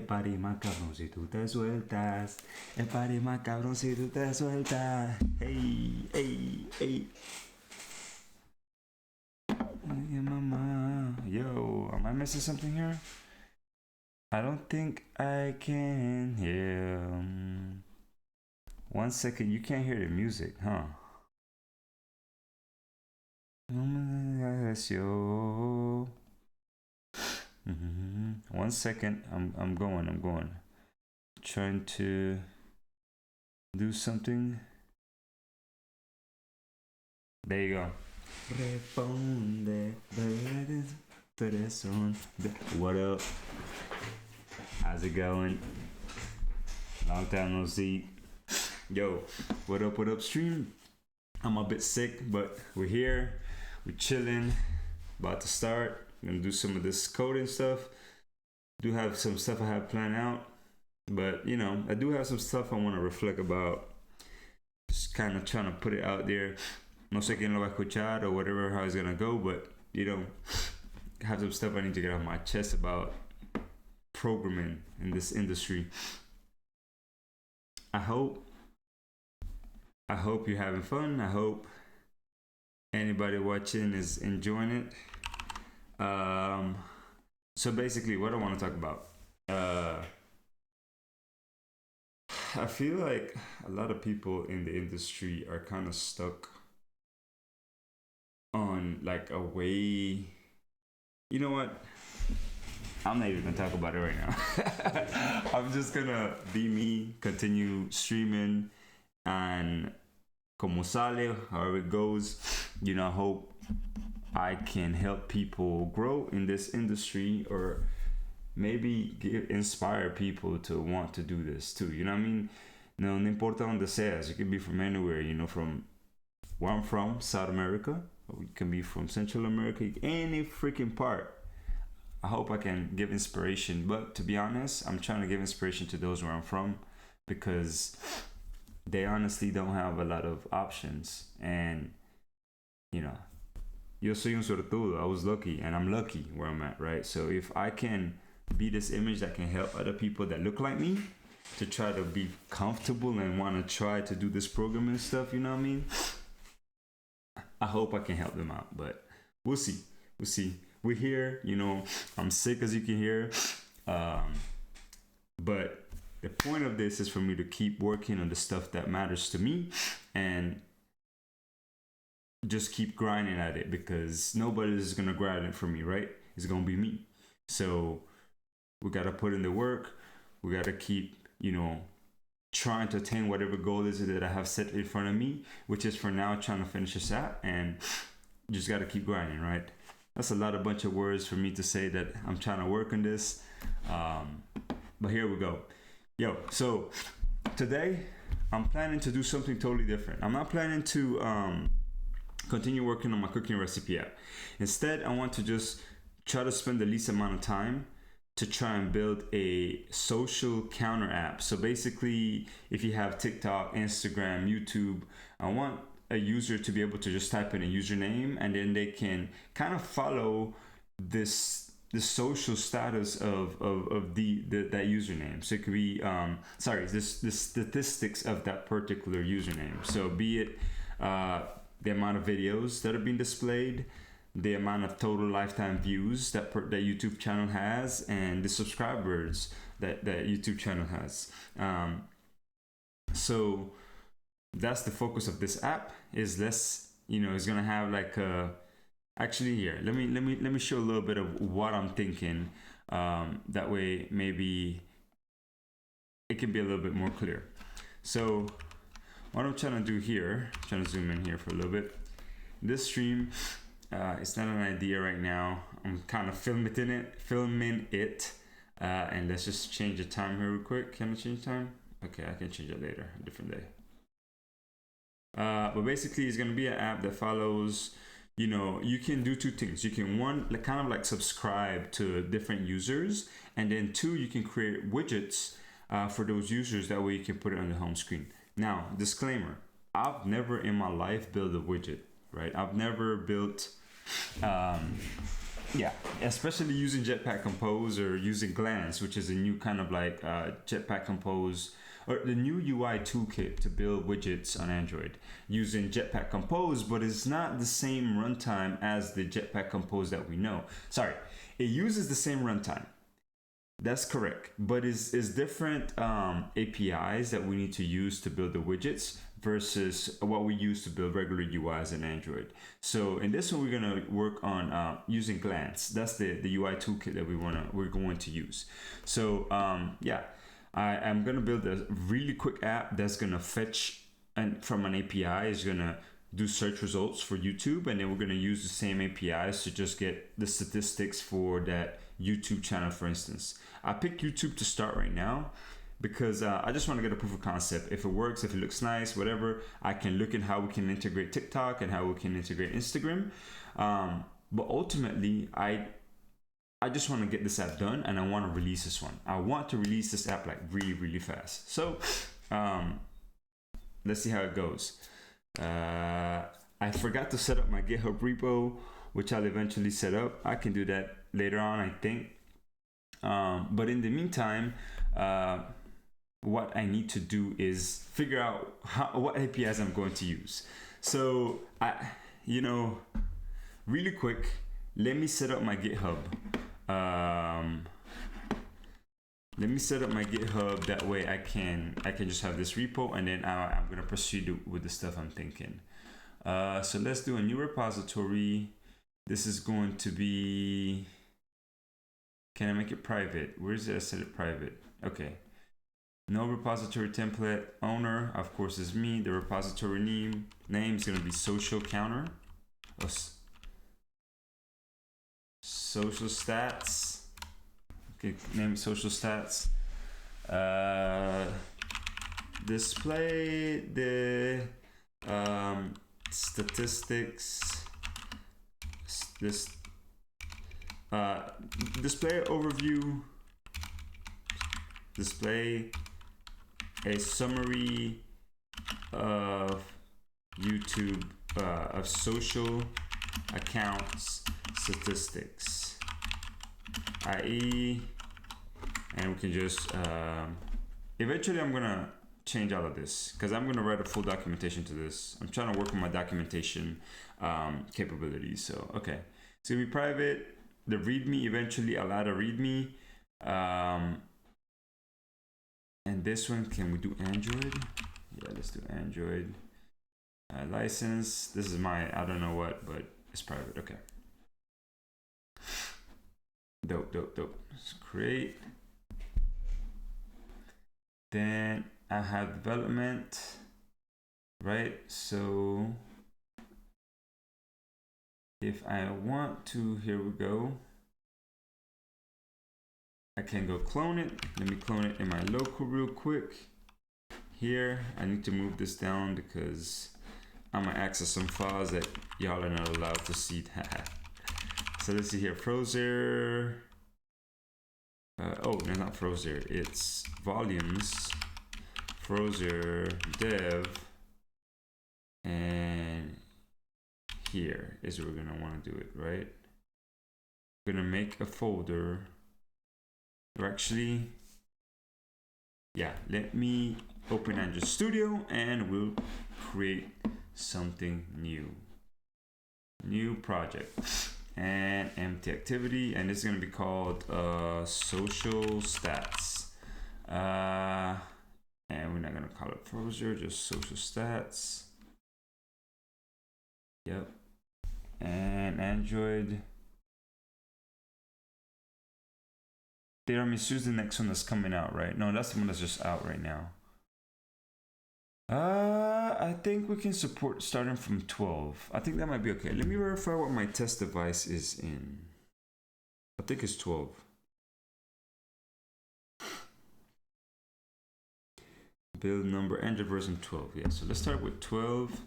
party más cabrón si tú te sueltas. El party más cabrón si tú te sueltas. Hey, hey, hey. Mama. Yo, am I missing something here? I don't think I can hear. 1 second, you can't hear the music, huh? Yo. 1 second, I'm going. Trying to do something. There you go. Responde. What up? How's it going? Long time no see. Yo, what up, stream? I'm a bit sick, but we're here. We're chilling. About to start. I'm gonna do some of this coding stuff. Do have some stuff I have planned out, but you know, I do have some stuff I want to reflect about. Just kind of trying to put it out there. No sé quién lo va a escuchar or whatever, how it's gonna go, but you know, I have some stuff I need to get off my chest about programming in this industry. I hope you're having fun. I hope anybody watching is enjoying it. So basically, what I want to talk about, I feel like a lot of people in the industry are kind of stuck on like a way. You know what? I'm not even gonna talk about it right now. I'm just gonna be me, continue streaming, and como sale, however it goes. You know, I hope I can help people grow in this industry, or maybe inspire people to want to do this too. You know what I mean? No importa donde seas. You can be from anywhere. You know, from where I'm from, South America. Or you can be from Central America, any freaking part. I hope I can give inspiration, but to be honest, I'm trying to give inspiration to those where I'm from, because they honestly don't have a lot of options. And you know, yo soy un suertudo. I was lucky, and I'm lucky where I'm at, right? So if I can be this image that can help other people that look like me to try to be comfortable and want to try to do this programming stuff, you know what I mean? I hope I can help them out, but we'll see. We're here, you know. I'm sick, as you can hear, but the point of this is for me to keep working on the stuff that matters to me and just keep grinding at it, because nobody is gonna grind it for me, right? It's gonna be me. So we gotta put in the work. We gotta keep, you know, trying to attain whatever goal is that I have set in front of me, which is for now trying to finish this out, and just gotta keep grinding, right? That's a bunch of words for me to say that I'm trying to work on this, but here we go. Yo, so today I'm planning to do something totally different. I'm not planning to continue working on my cooking recipe app. Instead, I want to just try to spend the least amount of time to try and build a social counter app. So basically, if you have TikTok, Instagram, YouTube, I want a user to be able to just type in a username, and then they can kind of follow the social status of that username. So it could be the statistics of that particular username. So be it the amount of videos that are being displayed, the amount of total lifetime views that YouTube channel has, and the subscribers that YouTube channel has. So that's the focus of this app. Is less, you know, it's gonna have like actually here. Let me show a little bit of what I'm thinking. That way maybe it can be a little bit more clear. So what I'm trying to do here, trying to zoom in here for a little bit. This stream, it's not an idea right now. I'm kind of filming it, and let's just change the time here real quick. Can I change time? Okay, I can change it later, a different day. But basically, it's gonna be an app that follows. You know, you can do two things. You can kind of like subscribe to different users, and then two, you can create widgets for those users. That way, you can put it on the home screen. Now, disclaimer: I've never in my life built a widget. Right? I've never built Yeah, especially using Jetpack Compose or using Glance, which is a new kind of like Jetpack Compose or the new UI toolkit to build widgets on Android using Jetpack Compose, but it's not the same runtime as the Jetpack Compose that we know. Sorry, it uses the same runtime. That's correct, but is different APIs that we need to use to build the widgets versus what we use to build regular UIs in Android. So in this one, we're gonna work on using Glance. That's the UI toolkit that we're going to use. So yeah, I am gonna build a really quick app that's gonna fetch and from an API is gonna do search results for YouTube, and then we're gonna use the same APIs to just get the statistics for that YouTube channel, for instance. I picked YouTube to start right now because I just want to get a proof of concept. If it works, if it looks nice, whatever, I can look at how we can integrate TikTok and how we can integrate Instagram. But ultimately, I just want to get this app done, and I want to release this one. I want to release this app like really, really fast. So let's see how it goes. I forgot to set up my GitHub repo, which I'll eventually set up. I can do that later on, I think. But in the meantime, what I need to do is figure out what APIs I'm going to use. So really quick, let me set up my GitHub. Let me set up my GitHub. That way I can just have this repo, and then I'm gonna proceed with the stuff I'm thinking. So let's do a new repository. This is going to be. Can I make it private? Where is it? I set it private. Okay. No repository template. Owner, of course, is me. The repository name is going to be social counter. Social stats. Okay, name it social stats. Display the statistics. Display overview, display a summary of YouTube of social accounts statistics, i.e. and we can just eventually I'm gonna change all of this because I'm gonna write a full documentation to this. I'm trying to work on my documentation capabilities. So okay, it's gonna be private. The README, eventually I'll add a README. And this one, can we do Android? Yeah, let's do Android. License, this is my, I don't know what, but it's private, okay. Dope. Let's create. Then I have development, right? So if I want to, here we go. I can go clone it. Let me clone it in my local real quick. Here, I need to move this down because I'm gonna access some files that y'all are not allowed to see. So let's see here, Frozer. Oh, no, not Frozer. It's volumes, Frozer dev, and here is where we're gonna want to do it, right? We're gonna make a folder. Or actually, yeah, let me open Android Studio and we'll create something new. New project and empty activity, and it's gonna be called social stats. And we're not gonna call it Frozer, just social stats. Yep. And Android. Tiramisu is the next one that's coming out, right? No, that's the one that's just out right now. I think we can support starting from 12. I think that might be okay. Let me verify what my test device is in. I think it's 12. Build number, Android version 12. Yeah, so let's start with 12.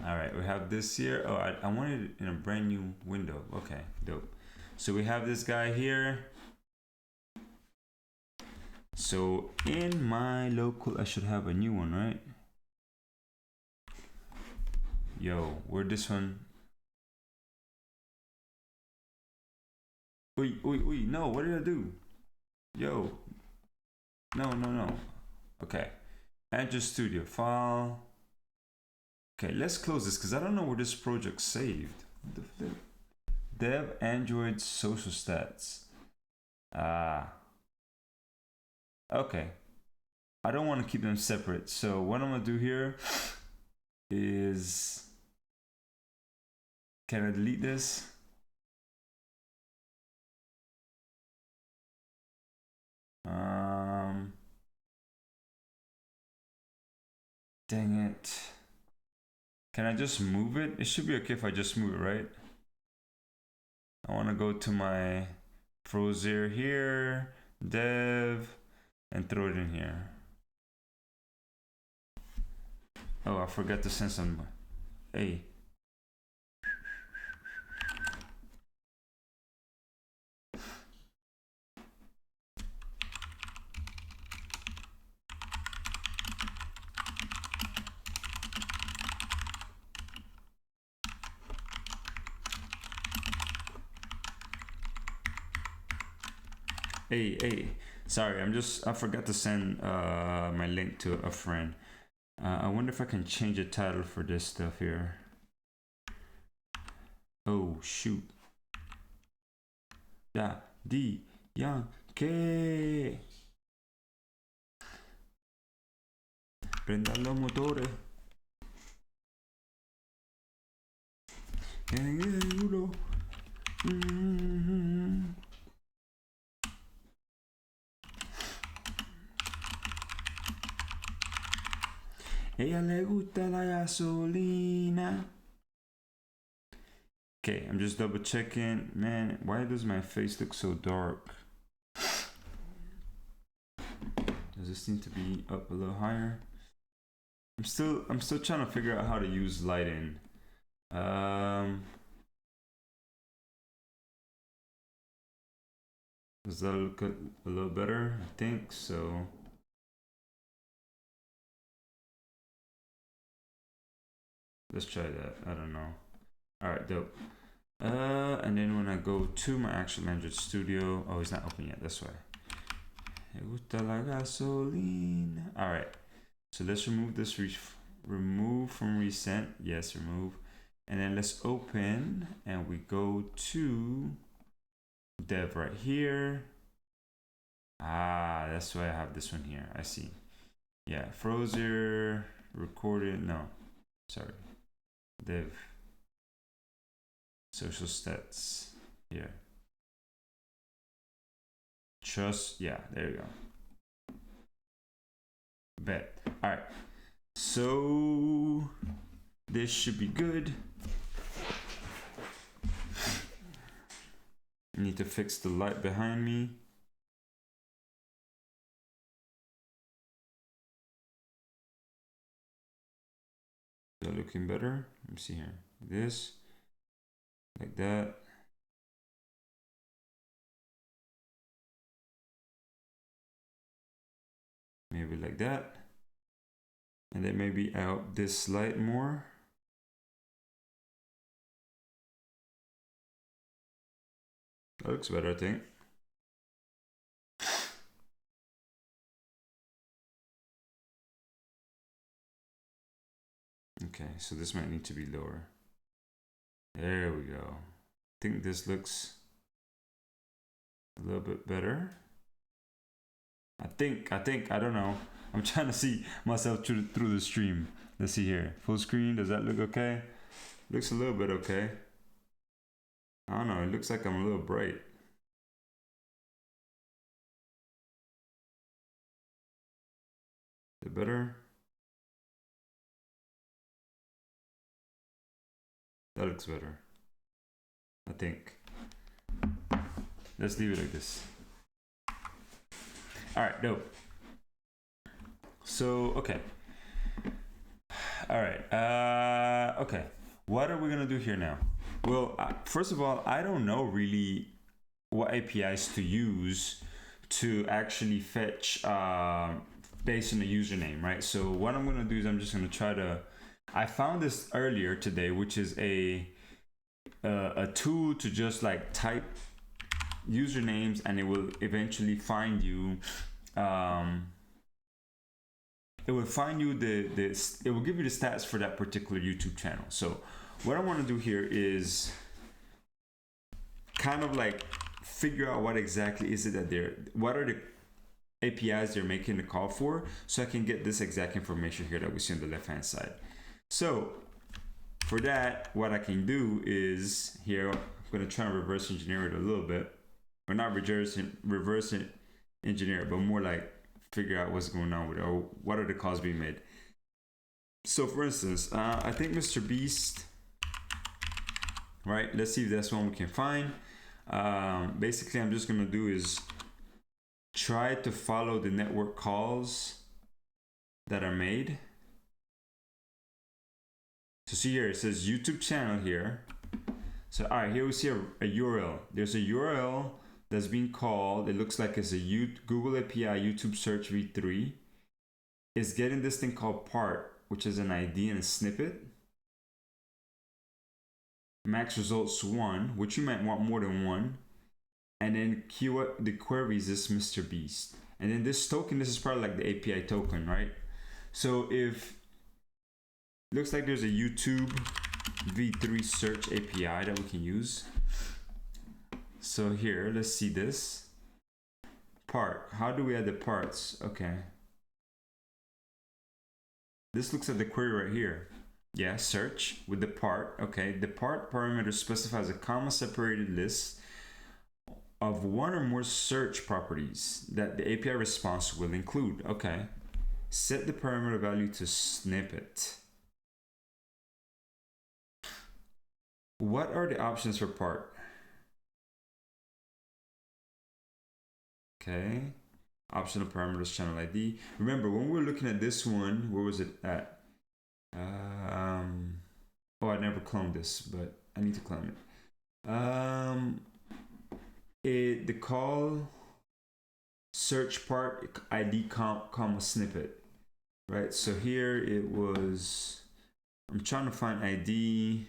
All right, we have this here. Oh, I wanted it in a brand new window. Okay, dope. So we have this guy here. So in my local, I should have a new one, right? Yo, where'd this one? Wait, no, what did I do? Yo, no. Okay, Android Studio file. Okay, let's close this because I don't know where this project's saved. Dev Android social stats. Okay. I don't want to keep them separate. So what I'm gonna do here is, can I delete this? Dang it. Can I just move it? It should be okay if I just move it, right? I want to go to my Frozier here, dev, and throw it in here. Oh, I forgot to send some. Hey. Hey, sorry, I forgot to send my link to a friend. I wonder if I can change the title for this stuff here. Oh, shoot. Yeah, que prendan los motores. Ella le gusta la gasolina. Okay, I'm just double checking. Man, why does my face look so dark? Does this need to be up a little higher? I'm still trying to figure out how to use lighting. Does that look a little better? I think so. Let's try that. I don't know. All right, dope. And then when I go to my actual Android Studio, oh, it's not open yet. That's why. All right. So let's remove this. Remove from recent. Yes, remove. And then let's open, and we go to dev right here. Ah, that's why I have this one here. I see. Yeah, Frozier recorded. No, sorry. Dev social stats here. Trust, yeah, there you go. Bet. All right, so this should be good. I need to fix the light behind me. Is that looking better? Let me see here. This, like that. Maybe like that. And then maybe out this light more. That looks better, I think. Okay, so this might need to be lower. There we go. I think this looks a little bit better. I think, I don't know. I'm trying to see myself through the stream. Let's see here. Full screen, does that look okay? Looks a little bit okay. I don't know, it looks like I'm a little bright. Is it better? That looks better, I think. Let's leave it like this. All right, dope. So, okay. All right, okay. What are we gonna do here now? Well, first of all, I don't know really what APIs to use to actually fetch based on the username, right? So what I'm gonna do is I'm just gonna try to, I found this earlier today, which is a tool to just like type usernames, and it will eventually find you. It will find you it will give you the stats for that particular YouTube channel. So what I want to do here is kind of like figure out what exactly is it that what are the APIs they're making the call for, so I can get this exact information here that we see on the left hand side. So for that, what I can do is here, I'm going to try and reverse engineer it a little bit, or not reverse engineer it, but more like figure out what's going on with it, or what are the calls being made. So for instance, I think Mr. Beast, right? Let's see if that's one we can find. Basically, I'm just going to do is try to follow the network calls that are made. So see here, it says YouTube channel here. So all right, here we see a URL. There's a URL that's being called. It looks like it's a Google API YouTube search v3. It's getting this thing called part, which is an ID and a snippet. Max results 1, which you might want more than one. And then the queries is Mr. Beast. And then this token, this is probably like the API token, right? So if looks like there's a YouTube v3 search API that we can use. So here, let's see this. Part, how do we add the parts? Okay. This looks at the query right here. Yeah, search with the part. Okay, the part parameter specifies a comma separated list of one or more search properties that the API response will include. Okay. Set the parameter value to snippet. What are the options for part? Okay, optional parameters, channel ID. Remember, when we were looking at this one, where was it at? Oh, I never cloned this, but I need to clone it. The call search part ID comma snippet, right? So here it was, I'm trying to find ID.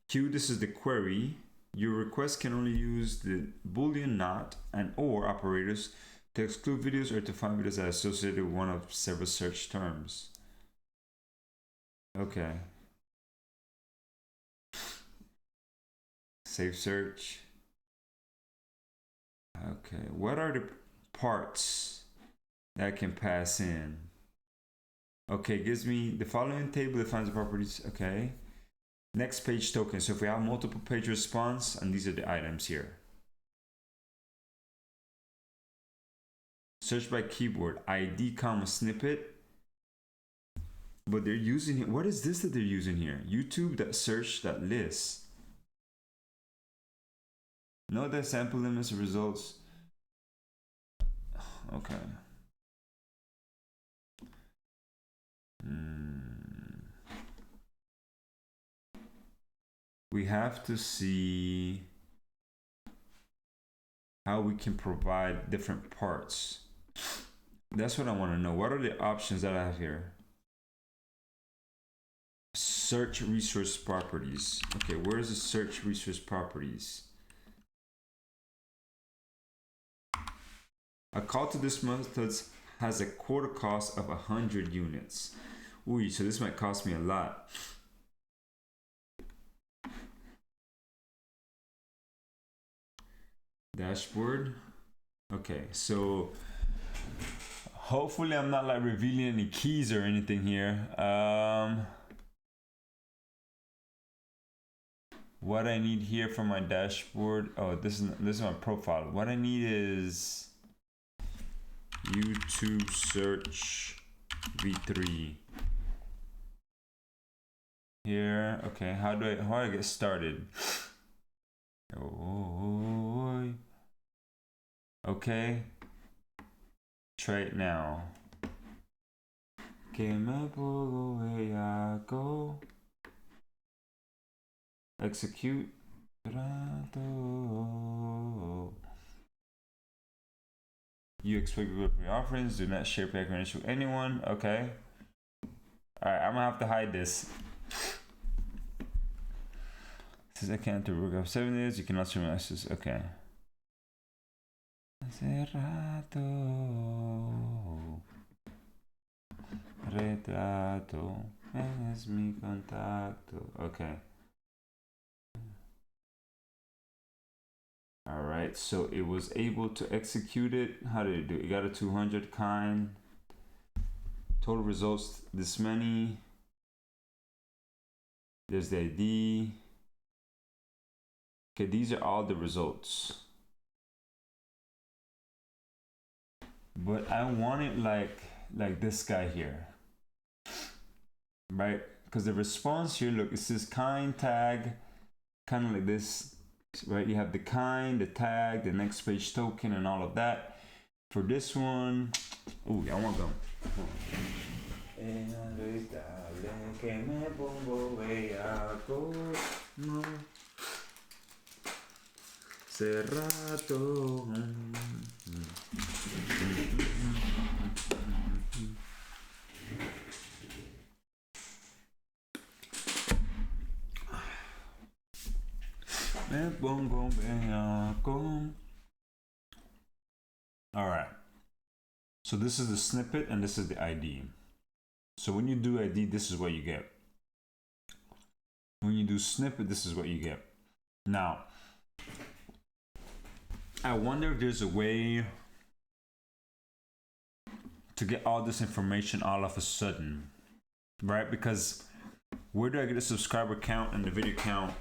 Q, this is the query. Your request can only use the Boolean not and or operators to exclude videos or to find videos that are associated with one of several search terms. Okay. Save search. Okay. What are the parts that I can pass in? Okay, it gives me the following table defines the properties. Okay. Next page token. So if we have multiple page response, and these are the items here. Search by keyboard, ID comma snippet. But they're using, what is this that they're using here? YouTube.search.list. No, that sample limits results. Okay. We have to see how we can provide different parts. That's what I want to know. What are the options that I have here? Search resource properties. Okay, where is the search resource properties? A call to this method has a quota cost of 100 units. Ooh, so this might cost me a lot. Dashboard. Okay, so hopefully I'm not like revealing any keys or anything here. What I need here for my dashboard. Oh, this is my profile. What I need is YouTube search v3 here. Okay, how do I get started? Oh, okay, try it now. Que me puedo go. Execute. You expect good offerings. Do not share packages with anyone. Okay. All right, I'm gonna have to hide this. says I can't work off 7 days. You cannot surmise this. Okay. Hace rato, retrato, es mi contacto. Okay. All right, so it was able to execute it. How did it do? It got a 200 kind. Total results this many. There's the ID. Okay, these are all the results. But I want it like this guy here, right? Because the response here, look, it says kind tag, kind of like this, right? You have the kind, the tag, the next page token, and all of that. For this one, oh, I want them. Cerrato. All right. So this is the snippet and this is the ID. So when you do ID, this is what you get. When you do snippet, this is what you get. Now, I wonder if there's a way to get all this information all of a sudden, right? Because where do I get the subscriber count and the video count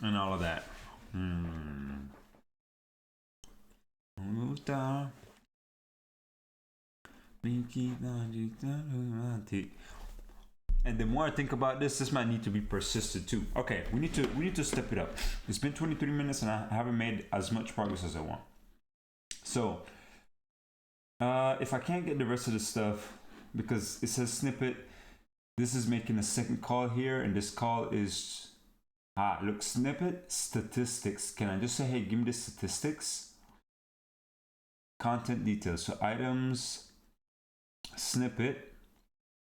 and all of that? And the more I think about this might need to be persisted too. Okay, we need to step it up. It's been 23 minutes and I haven't made as much progress as I want. So if I can't get the rest of the stuff, because it says snippet, this is making a second call here, and this call is look, snippet statistics. Can I just say, hey, give me the statistics? Content details. So items, snippet.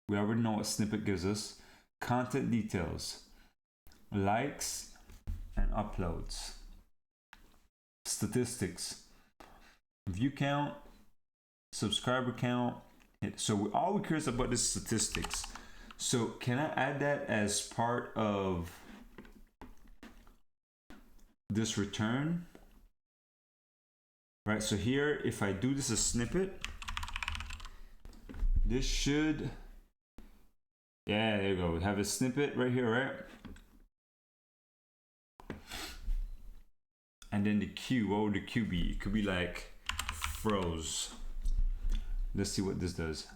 We already know what snippet gives us. Content details, likes and uploads. Statistics, view count, subscriber count. So all we care about is statistics. So can I add that as part of this return? Right, so here, if I do this as snippet, this should, yeah, there you go. We have a snippet right here, right? And then the Q, what would the Q be? It could be like froze. Let's see what this does.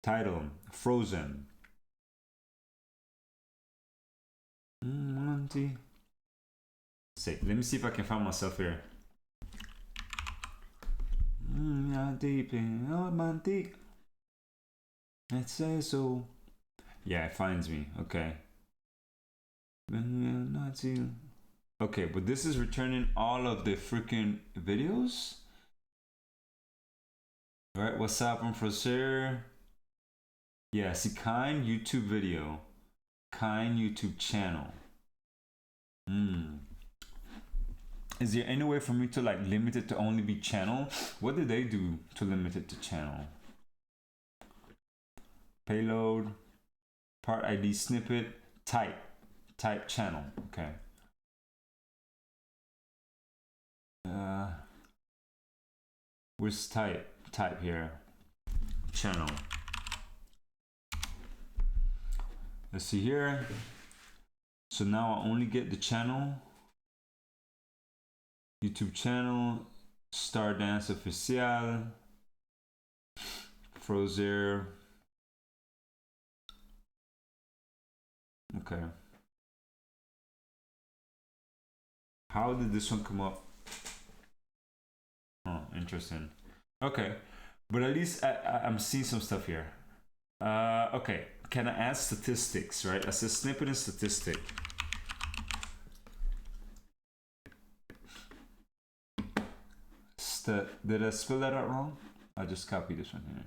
Title, frozen. Say, let me see if I can find myself here. Deep in romantic. It says so. Yeah, it finds me. Okay. Okay, but this is returning all of the freaking videos. All right, what's up, I'm Frozer? Yeah, see, kind YouTube video, kind YouTube channel. Is there any way for me to like limit it to only be channel? What did they do to limit it to channel? Payload, part ID snippet, type channel. Okay. Where's type here? Channel. Let's see here. So now I only get the channel. YouTube channel, Star Dance Official, Frozer. Okay. How did this one come up? Oh, interesting. Okay, but at least I'm seeing some stuff here. Okay, can I add statistics, right? I said snippet and statistic. Did I spell that out wrong? I just copied this one here.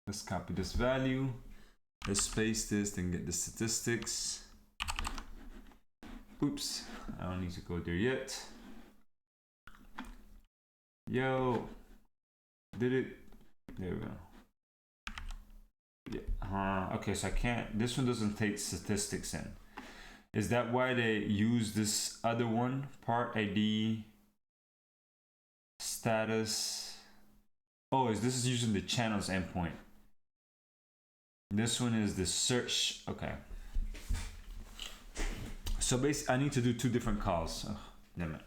Let's copy this value. Let's paste this, then get the statistics. Oops, I don't need to go there yet. Yo, did it? There we go. Yeah. Okay, so I can't. This one doesn't take statistics in. Is that why they use this other one? Part ID, status. Oh, this is using the channels endpoint. This one is the search. Okay. So basically, I need to do two different calls. Oh, damn it.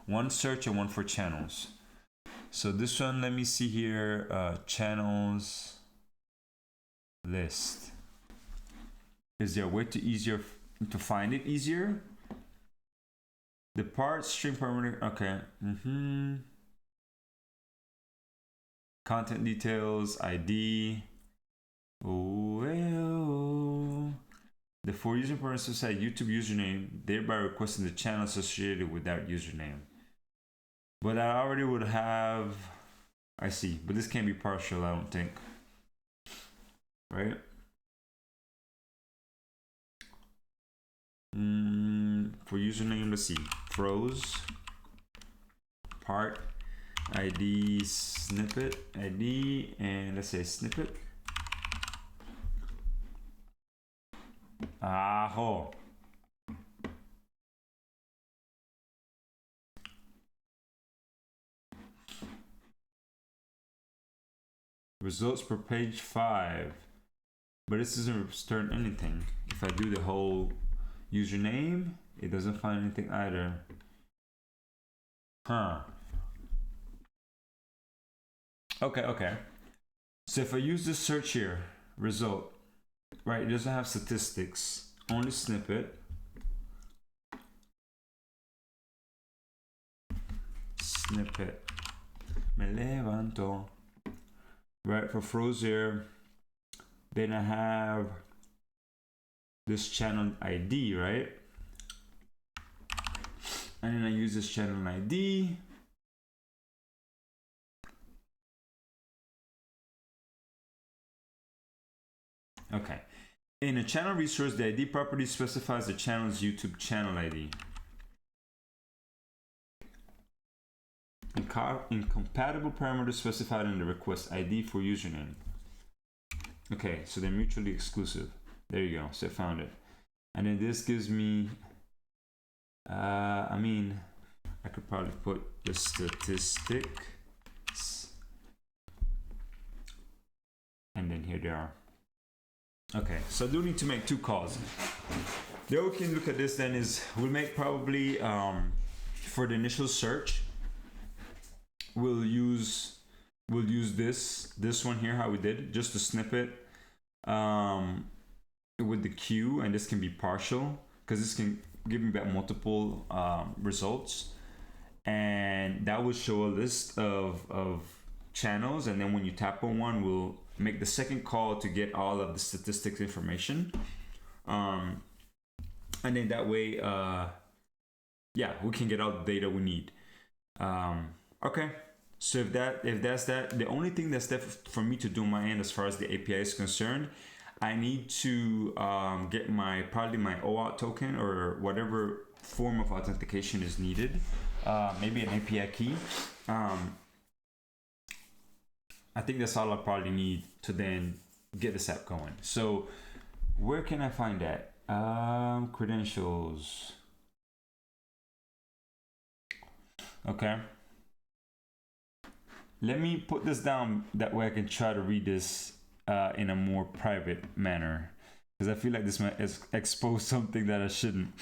One search and one for channels. So this one, let me see here. Channels list. Is there a way to find it easier? The part string parameter. Okay. Content details, ID. Well, the for user parameter set YouTube username, thereby requesting the channel associated with that username. But I already would have. I see, but this can't be partial, I don't think. Right? For username, let's see. Froze. Part ID snippet ID, and let's say snippet. Aho. Results per page 5, but this doesn't return anything. If I do the whole username, it doesn't find anything either. Okay. So if I use this search here, result, right, it doesn't have statistics, only snippet. Snippet. Me levanto. Right, for froze here. Then I have this channel ID, right? And then I use this channel ID. Okay. In a channel resource, the ID property specifies the channel's YouTube channel ID. Incompatible parameters specified in the request ID for username. Okay, so they're mutually exclusive. There you go. So I found it. And then this gives me, I mean, I could probably put the statistics. And then here they are. Okay, so I do need to make two calls. The way we can look at this then is we'll make probably for the initial search, we'll use this one here, how we did, just a snippet with the queue, and this can be partial because this can give me back multiple results, and that will show a list of channels, and then when you tap on one, we'll make the second call to get all of the statistics information, and then that way yeah, we can get all the data we need. Okay, so if that's that, the only thing that's left for me to do on my end as far as the API is concerned, I need to get probably my OAuth token or whatever form of authentication is needed, maybe an API key. I think that's all I probably need to then get this app going. So where can I find that? Credentials. Okay. Let me put this down, that way I can try to read this in a more private manner, because I feel like this might expose something that I shouldn't.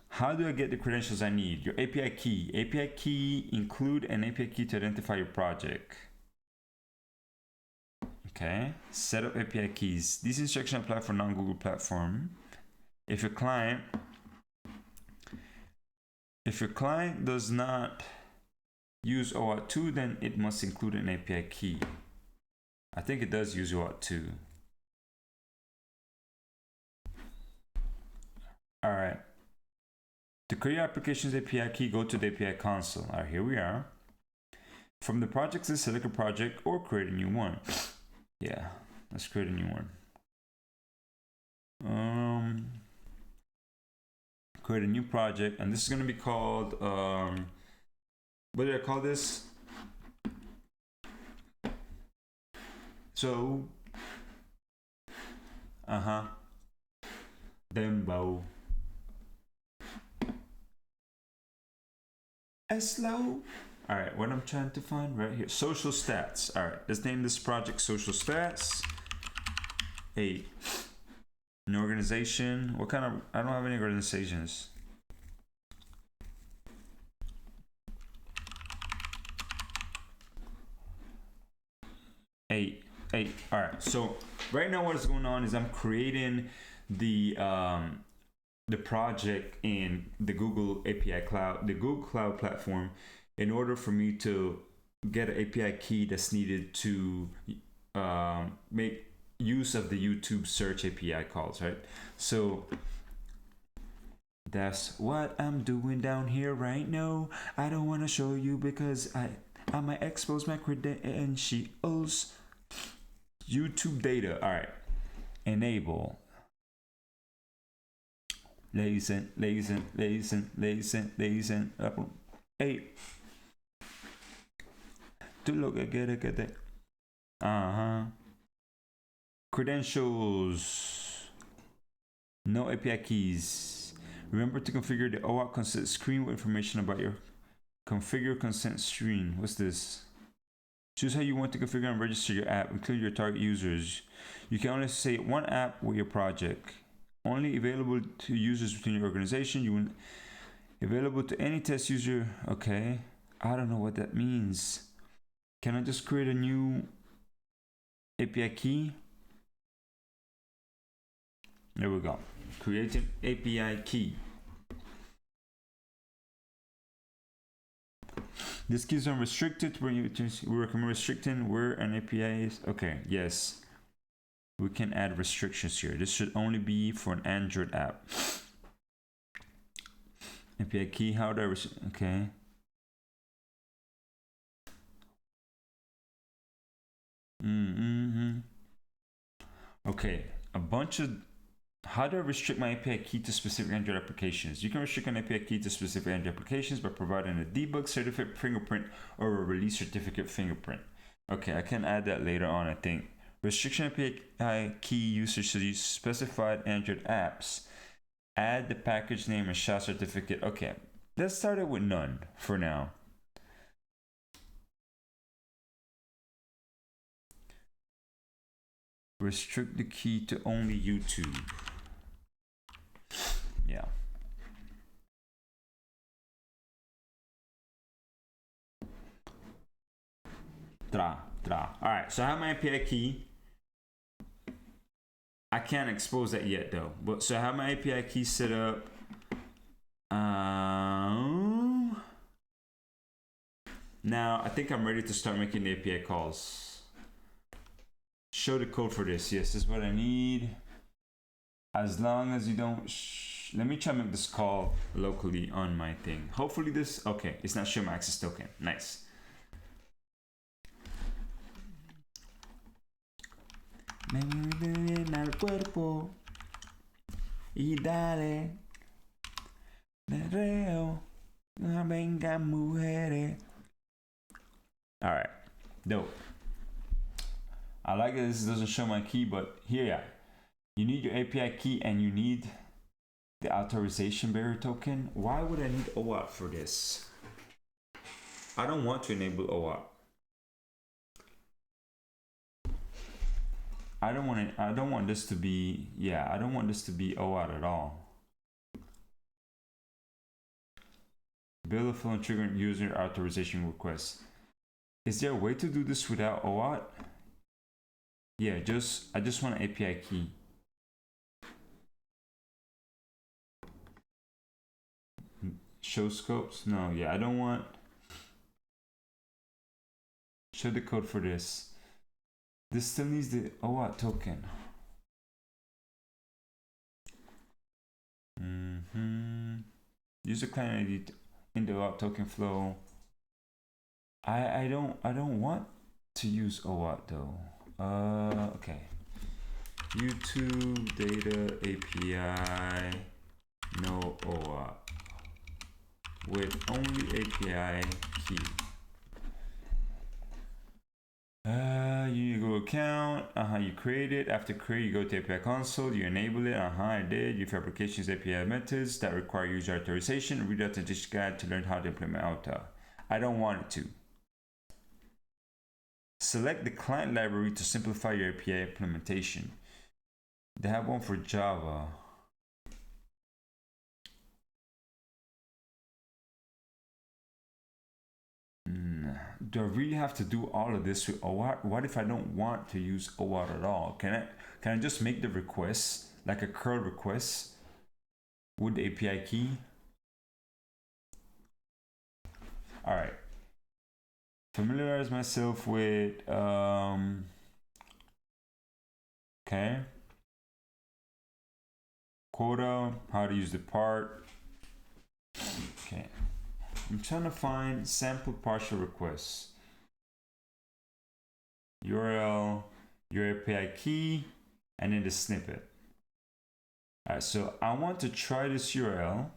How do I get the credentials I need? Your API key. API key, include an API key to identify your project. Okay, set up API keys. These instructions apply for non-Google platform. If your client does not use OAuth 2, then it must include an API key. I think it does use OAuth 2. All right. To create your application's API key, go to the API console. All right, here we are. From the projects, select a project or create a new one. Yeah, let's create a new one. Create a new project, and this is going to be called what did I call this? So Dembo slow. All right, what I'm trying to find right here, social stats. All right, let's name this project social stats. An organization. What kind of, I don't have any organizations. Eight. All right, so right now what is going on is I'm creating the project in the Google API Cloud, the Google Cloud platform, in order for me to get an API key that's needed to make use of the YouTube search API calls, right? So that's what I'm doing down here right now. I don't want to show you because I might expose my credentials. YouTube data. All right. Enable. Listen. Hey. To look at it. Credentials. No API keys. Remember to configure the OAuth consent screen with information about your configure consent screen. What's this? Choose how you want to configure and register your app, include your target users. You can only say one app with your project. Only available to users within your organization. You will available to any test user. Okay, I don't know what that means. Can I just create a new API key? There we go. Create an API key. This key is unrestricted. We recommend restricting where an API is. Okay, yes. We can add restrictions here. This should only be for an Android app. API key, how do I okay. Okay, a bunch of, how do I restrict my API key to specific Android applications? You can restrict an API key to specific Android applications by providing a debug certificate fingerprint or a release certificate fingerprint. Okay, I can add that later on, I think. Restriction API key usage to use specified Android apps. Add the package name and SHA certificate. Okay, let's start it with none for now. Restrict the key to only YouTube. Yeah. All right, so I have my API key. I can't expose that yet though. But so I have my API key set up. Now I think I'm ready to start making the API calls. Show the code for this. Yes, this is what I need. As long as you don't, let me try to make this call locally on my thing. Hopefully this, okay, it's not showing my access token. Nice. Me viven al cuerpo y dale perreo, no vengan mujeres. All right, dope. I like that this doesn't show my key, but here, yeah, you need your API key and you need the authorization bearer token. Why would I need OAuth for this? I don't want to enable OAuth. I don't want this to be, yeah, I don't want this to be OAuth at all. Build a flow and trigger user authorization request. Is there a way to do this without OAuth? Yeah, I just want an API key. Show scopes? No, yeah, I don't want. Show the code for this. This still needs the OAuth token. User client ID in the OAuth token flow. I don't want to use OAuth though. Okay. YouTube data API, no OAuth, with only API key. You go account, you create it. After create, you go to API console, you enable it, I did. Your application's API methods that require user authorization, read the authentication guide to learn how to implement Auto. I don't want it to. Select the client library to simplify your API implementation. They have one for Java. Do I really have to do all of this with OAuth? What if I don't want to use OAuth at all? Can I just make the request, like a curl request with the API key? All right. Familiarize myself with, okay. Quota, how to use the part. Okay. I'm trying to find sample partial requests. URL, your API key, and then the snippet. All right, so I want to try this URL.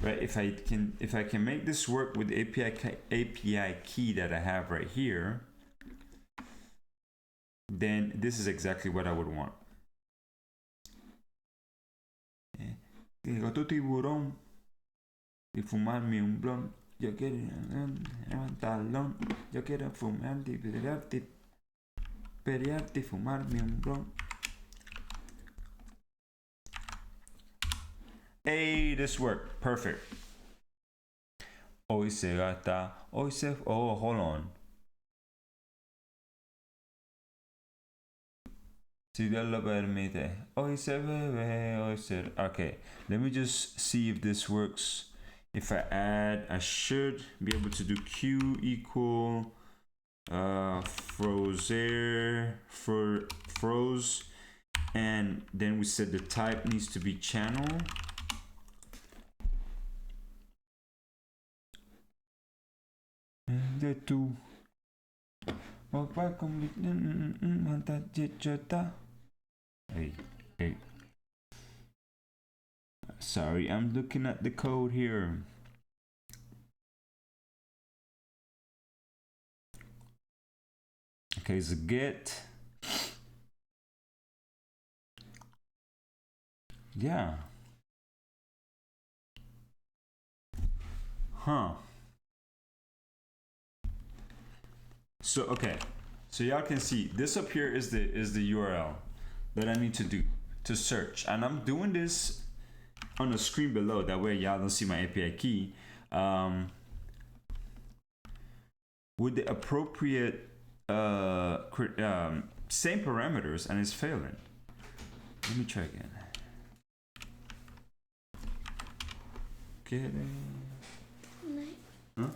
Right, if I can make this work with the API key that I have right here, then this is exactly what I would want. Digo, tu tiburón y fumarme un blunt. Yo quiero levantarlo. Yo quiero fumar y pelearte y fumarme un blunt. Hey, this worked. Perfect. Hoy se gasta. Hoy se. Oh, hold on. Si Dios lo permite. Hoy se bebe. Hoy se. Okay, let me just see if this works. If I add, I should be able to do Q equal froze, and then we said the type needs to be channel. De tu. Hey. Sorry, I'm looking at the code here. Okay, so get. Yeah. Huh. So okay. So y'all can see this up here is the URL that I need to do to search. And I'm doing this on the screen below, that way y'all don't see my API key, with the appropriate same parameters, and it's failing. Let me try again. Okay. Huh?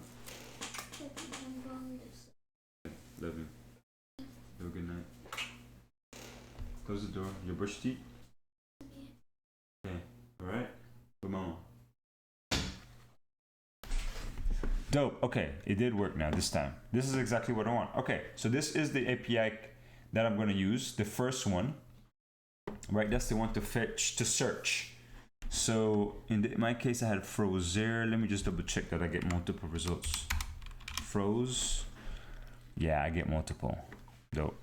Love you. Have a good night. Close the door. Your brush teeth? Okay. Alright. Come on. Dope. Okay. It did work now this time. This is exactly what I want. Okay. So this is the API that I'm going to use. The first one. Right. That's the one to fetch, to search. So in my case, I had froze there. Let me just double check that I get multiple results. Froze. Yeah, I get multiple. Dope.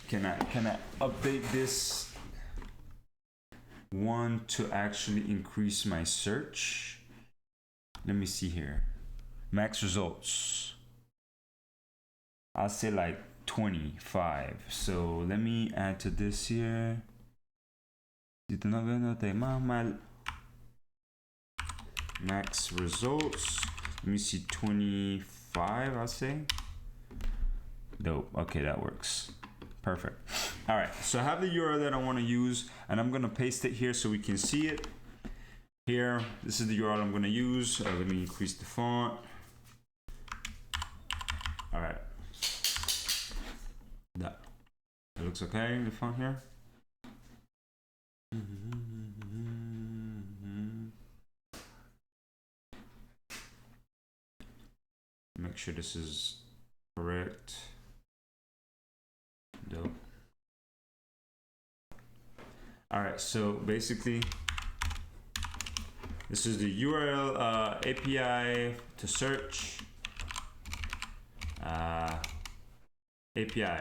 Can I update this one to actually increase my search? Let me see here. Max results. I'll say like 25. So let me add to this here. Max results. Let me see, 25, I'll say. Dope. Okay, that works. Perfect. All right, so I have the URL that I want to use, and I'm going to paste it here so we can see it. Here, this is the URL I'm going to use. Let me increase the font. All right. That looks okay, the font here. Make sure this is correct. Dope. All right, so basically, this is the URL API to search. API.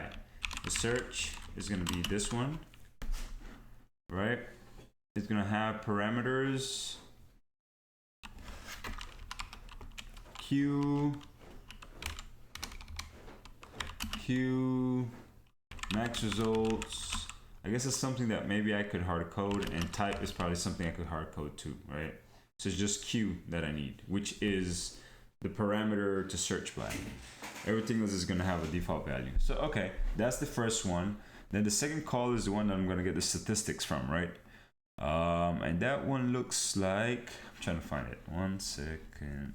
The search is going to be this one, right? It's going to have parameters Q, max results. I guess it's something that maybe I could hard code, and type is probably something I could hard code too, right? So it's just Q that I need, which is the parameter to search by. Everything else is going to have a default value. So, okay, that's the first one. Then the second call is the one that I'm going to get the statistics from, right? And that one looks like, I'm trying to find it. 1 second.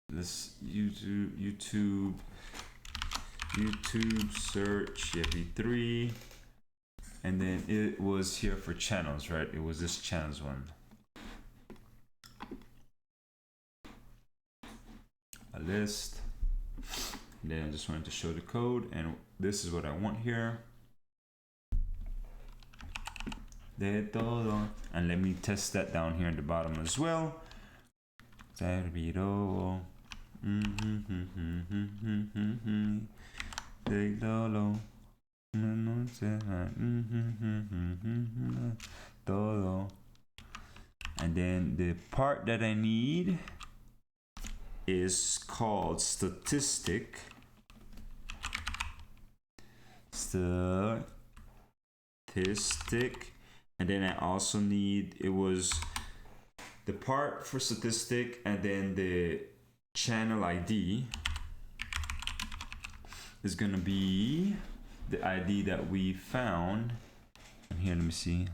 This YouTube search, yeah, v3. And then it was here for channels, right? It was this channels one. A list. Then I just wanted to show the code, and this is what I want here. De todo. And let me test that down here at the bottom as well. Serviró. De todo. Todo. And then the part that I need is called statistic. And then I also need, it was the part for statistic and then the channel ID is gonna be the ID that we found. And here, let me see.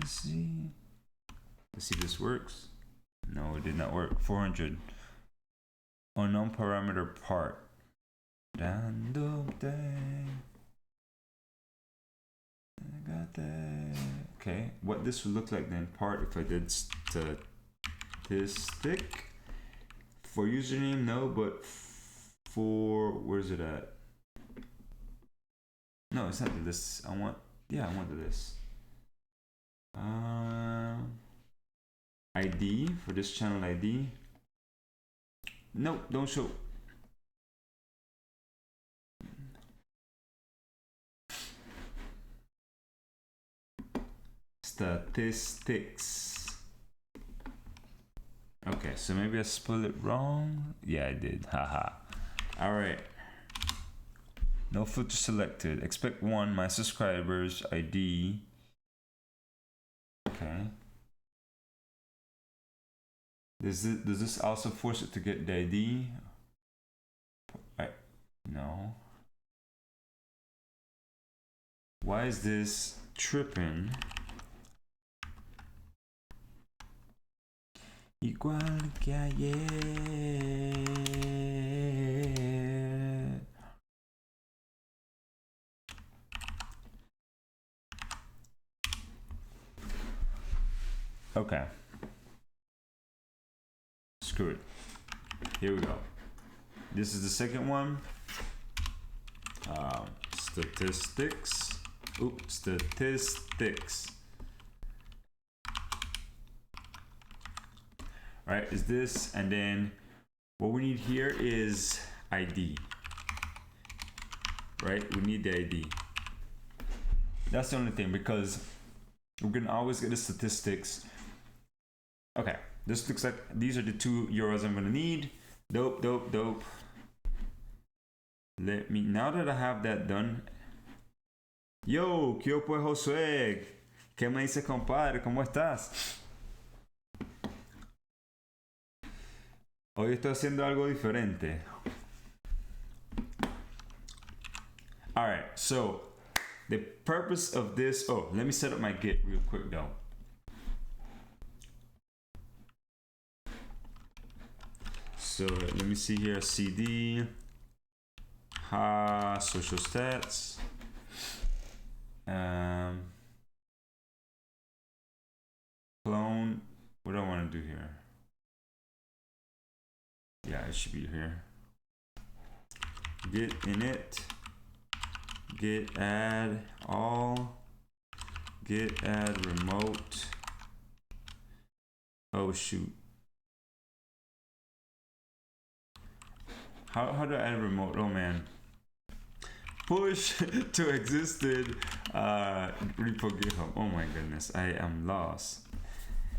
Let's see if this works. No, it did not work. 400. Unknown parameter part. Okay, what this would look like then, part, if I did statistic. For username, no, but for, where's it at? No, it's not the list. I want the list. ID, for this channel ID. Nope, don't show. Statistics. Okay, so maybe I spelled it wrong. Yeah, I did. Haha. All right. No filter selected. Expect 1. My subscribers ID. Okay. Does this also force it to get the ID? No. Why is this tripping? Igual que ayer. Okay. Screw it. Here we go. This is the second one. Statistics. Oops, statistics. All right, is this, and then what we need here is ID, right? We need the ID. That's the only thing, because we're gonna always get the statistics. Okay, this looks like these are the 2 URLs I'm gonna need. Dope. Let me, now that I have that done. Yo, ¿qué pues, Josué? ¿Qué me dices, compadre? ¿Cómo estás? Hoy estoy haciendo algo diferente. All right, so the purpose of this, oh, let me set up my Git real quick though. So let me see here, CD, social stats. Clone. What do I want to do here? Yeah, it should be here. Git init. Git add all. Git add remote. Oh shoot. How do I add remote? Oh man. Push to existed repo GitHub. Oh my goodness, I am lost.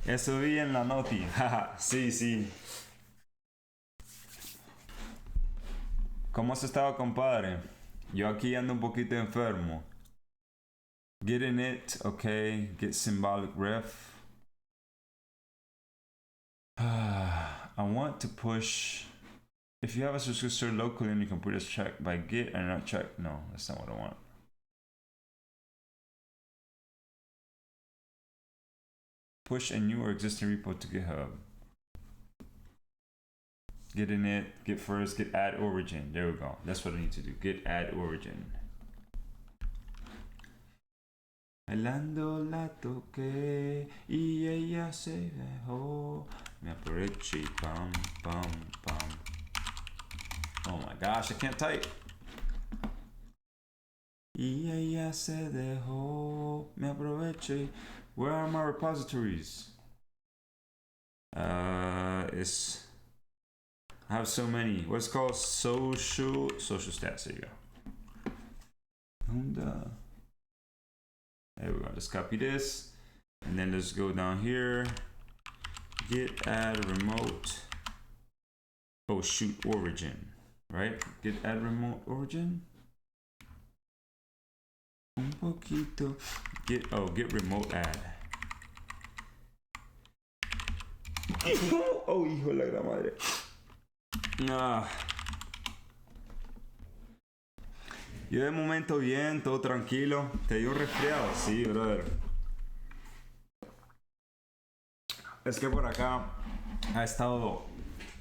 Eso vi en la noti. Jaja, sí, sí. ¿Cómo has estado, compadre? Yo aquí ando un poquito enfermo. Get init, okay. Get symbolic ref. I want to push. If you have a subscriptor locally and you can put this check by git and not check. No, that's not what I want. Push a new or existing repo to GitHub. Git init, git first, git add origin. There we go. That's what I need to do. Git add origin. Bailando la toqué y ella se dejó. Me aproveché, pam, pam, pam. Oh my gosh, I can't type. Y ella se dejó. Me aproveché. Where are my repositories? I have so many. What's called social stats. There you go. There we go. Let's copy this, and then let's go down here. Git add remote. Oh shoot, origin, right? Git add remote origin. Un poquito. Git remote add. Oh, hijo de la gran madre. Nah. Yo de momento bien, todo tranquilo. ¿Te dio resfriado? Sí, brother. Es que por acá ha estado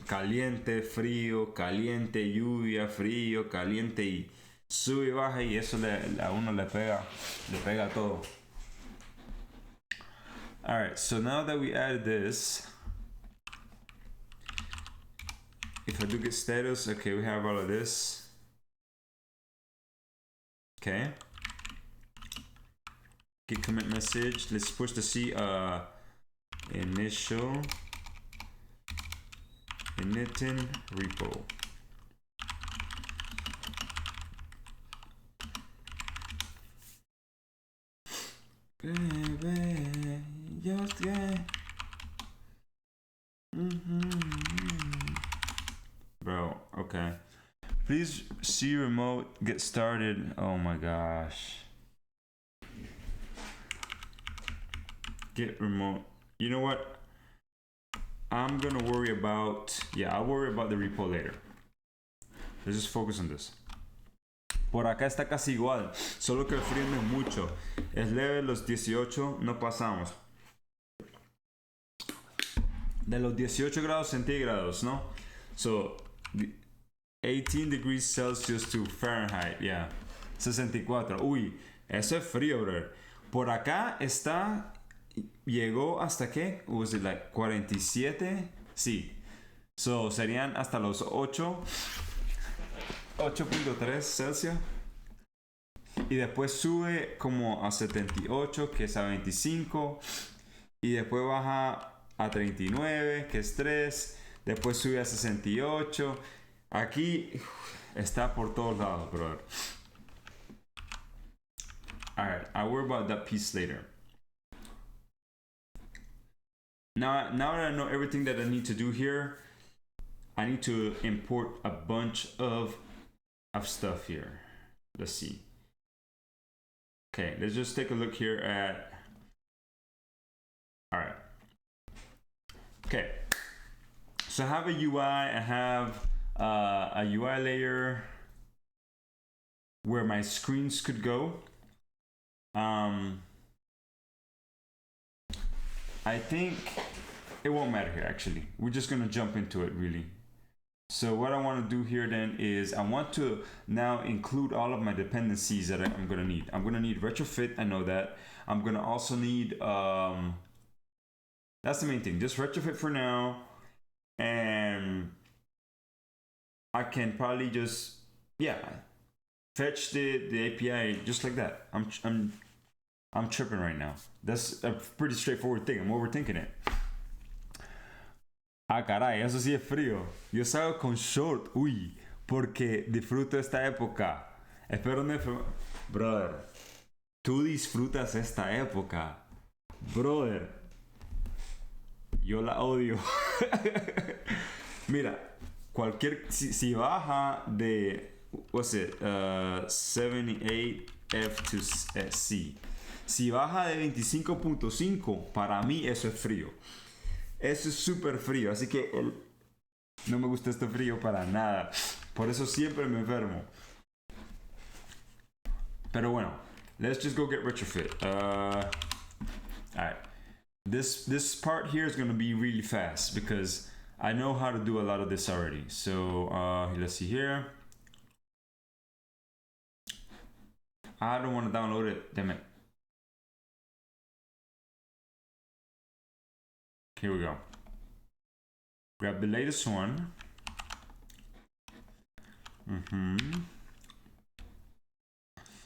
caliente, frío, caliente, lluvia, frío, caliente y sube y baja y eso a uno le pega todo. Alright, so now that we added this, if I do git status, okay, we have all of this. Okay. Git commit message. Let's push to see initial initting repo. Baby, just get. Bro, okay. Please see remote, get started. Oh my gosh. Get remote. You know what? I'm gonna worry about, I'll worry about the repo later. Let's just focus on this. Por acá está casi igual, solo que el frío no es mucho. Es leve, los 18 no pasamos. De los 18 grados centígrados, ¿no? So, 18 degrees Celsius to Fahrenheit, 64. Uy, eso es frío, bro. Por acá llegó hasta qué? Was it like 47? Sí. So, serían hasta los 8.3 Celsius. Y después sube como a 78, que es a 25. Y después baja a 39, que es 3. Después sube a 68. Aquí está por todos lados, brother. Alright, I'll worry about that piece later. Now that I know everything that I need to do here, I need to import a bunch of stuff here. Let's see. Okay, let's just take a look here at. Alright. Okay. So I have a UI, I have a UI layer where my screens could go. I think it won't matter here actually. We're just gonna jump into it really. So what I want to do here then is I want to now include all of my dependencies that I'm going to need. I'm going to need retrofit. I know that. I'm going to also need, that's the main thing, just retrofit for now. And I can probably just, yeah, fetch the API just like that. I'm tripping right now. That's a pretty straightforward thing. I'm overthinking it. Ah, caray, eso sí es frío. Yo salgo con short, uy, porque disfruto esta época. Espero no brother, tú disfrutas esta época. Brother, yo la odio. Mira, si baja de, what's it, 78F to C. Si baja de 25.5, para mí eso es frío. Eso es súper frío, así que no me gusta este frío para nada. Por eso siempre me enfermo. Pero bueno, let's just go get retrofit. Alright. This part here is going to be really fast because I know how to do a lot of this already. So let's see here. I don't want to download it, damn it. Here we go. Grab the latest one.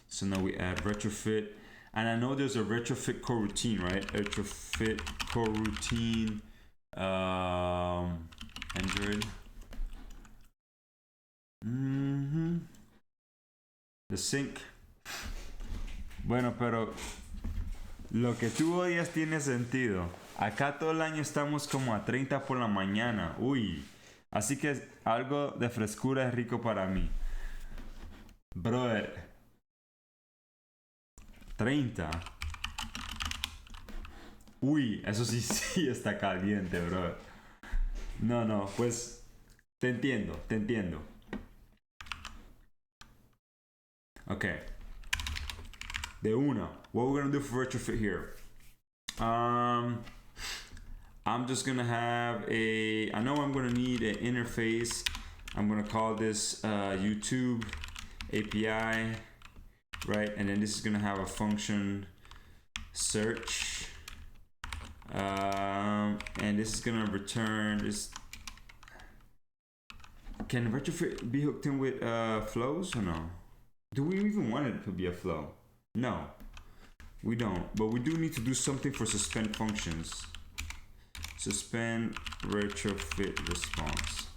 So now we add retrofit. And I know there's a retrofit coroutine, right? Retrofit coroutine, Android. The sync. Bueno, pero lo que tú odias tiene sentido. Acá todo el año estamos como a 30 por la mañana. Uy. Así que algo de frescura es rico para mí. Brother. 30. Uy, eso sí está caliente, brother. No, pues te entiendo. Okay. De una. What we're gonna do for retrofit here? I'm just gonna have I know I'm gonna need an interface. I'm gonna call this YouTube API, right? And then this is gonna have a function search, and this is gonna return this. Can retrofit be hooked in with flows or no? Do we even want it to be a flow? No, we don't. But we do need to do something for suspend functions. Suspend retrofit response.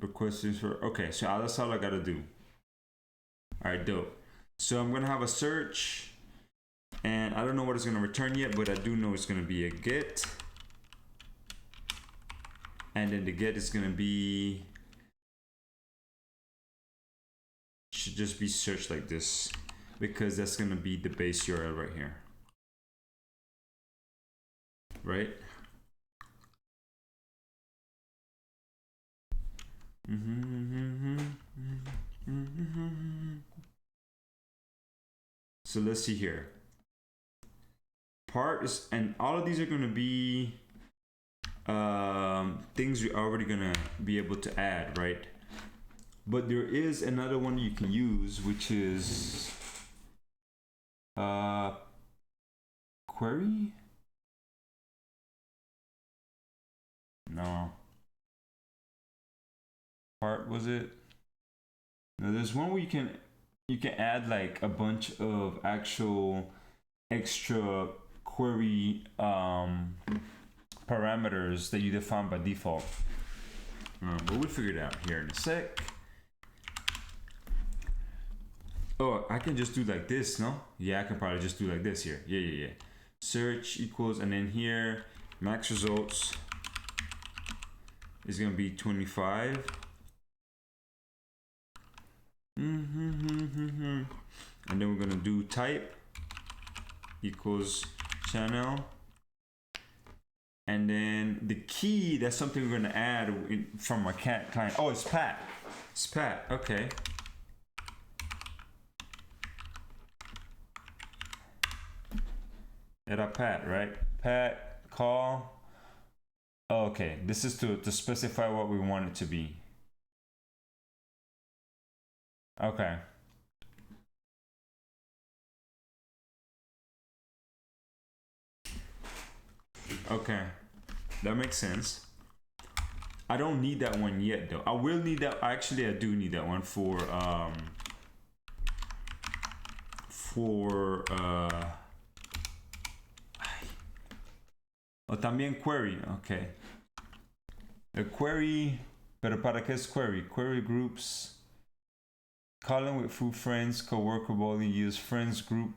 Requests for, okay, so that's all I gotta do. All right, dope. So I'm gonna have a search, and I don't know what it's gonna return yet, but I do know it's gonna be a get. And then the get is gonna be, should just be searched like this, because that's gonna be the base URL right here, right? So let's see here. Part is, and all of these are gonna be things you're already gonna be able to add, right? But there is another one you can use, which is query. No. Part was it? No, there's one where you can add like a bunch of actual extra query parameters that you define by default. But we'll figure it out here in a sec. Oh, I can just do like this, no? Yeah, I can probably just do like this here. Yeah. Search equals, and then here, max results is gonna be 25. And then we're gonna do type equals channel. And then the key, that's something we're gonna add from our client. Oh, it's Pat. It's Pat, okay. era Pat, right? Pat call. Oh, okay, this is to specify what we want it to be. Okay. Okay, that makes sense. I don't need that one yet though. I will need that. Actually, I do need that one for oh, también query. Okay. A query, pero para qué es query? Query groups. Calling with full friends, coworker, only use friends group,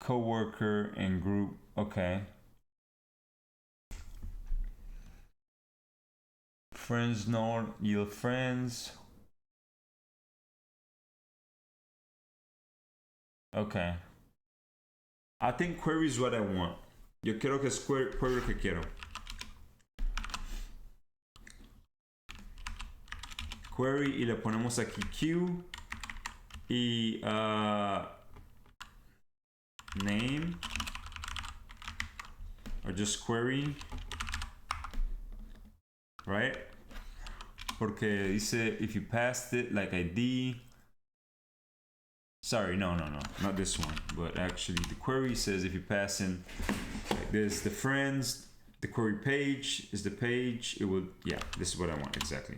coworker, and group. Okay. Friends node yield friends. Okay. I think query is what I want. Yo quiero que es query que quiero. Query y le ponemos aquí Q y name or just query, right? Porque dice if you passed it like ID. Sorry, no, not this one, but actually the query says if you pass in like this, the friends, the query page is the page, it will, yeah, this is what I want exactly.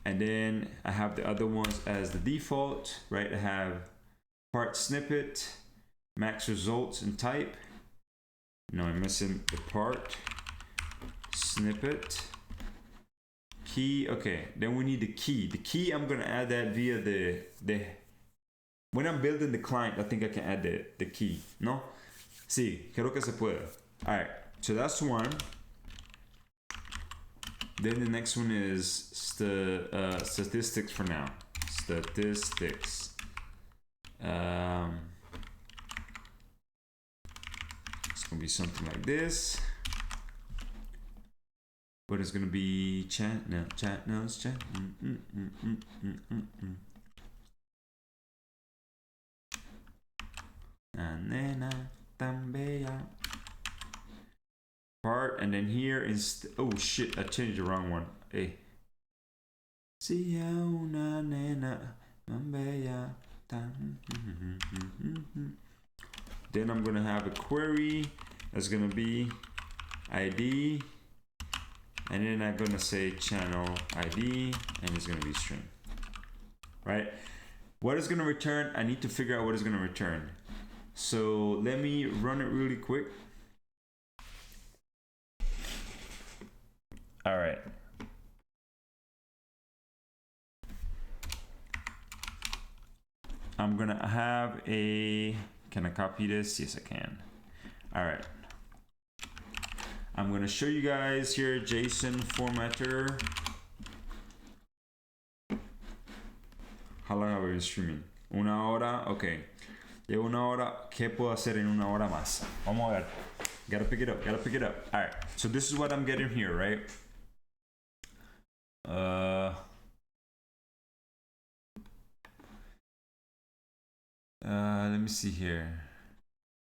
And then I have the other ones as the default, right? I have part snippet, max results and type. No, I'm missing the part snippet. Key, okay, then we need the key. The key, I'm gonna add that via the when I'm building the client, I think I can add the key, no? Sí, creo que se puede. All right, so that's one. Then the next one is statistics for now. Statistics. It's gonna be something like this. But it's gonna be chat now, chat notes, chat. Part, and then here is, oh shit, I changed the wrong one. Hey. Si a una nena tan bella. Then I'm gonna have a query that's gonna be ID, and then I'm gonna say channel ID, and it's gonna be string. Right? What is gonna return? I need to figure out what is gonna return. So let me run it really quick. All right. I'm gonna have a, can I copy this? Yes, I can. All right. I'm gonna show you guys here JSON formatter. How long have I been streaming? Una hora, okay. Llevo una hora, ¿qué puedo hacer en una hora más? Vamos a ver. Gotta pick it up, gotta pick it up. All right, so this is what I'm getting here, right? Let me see here.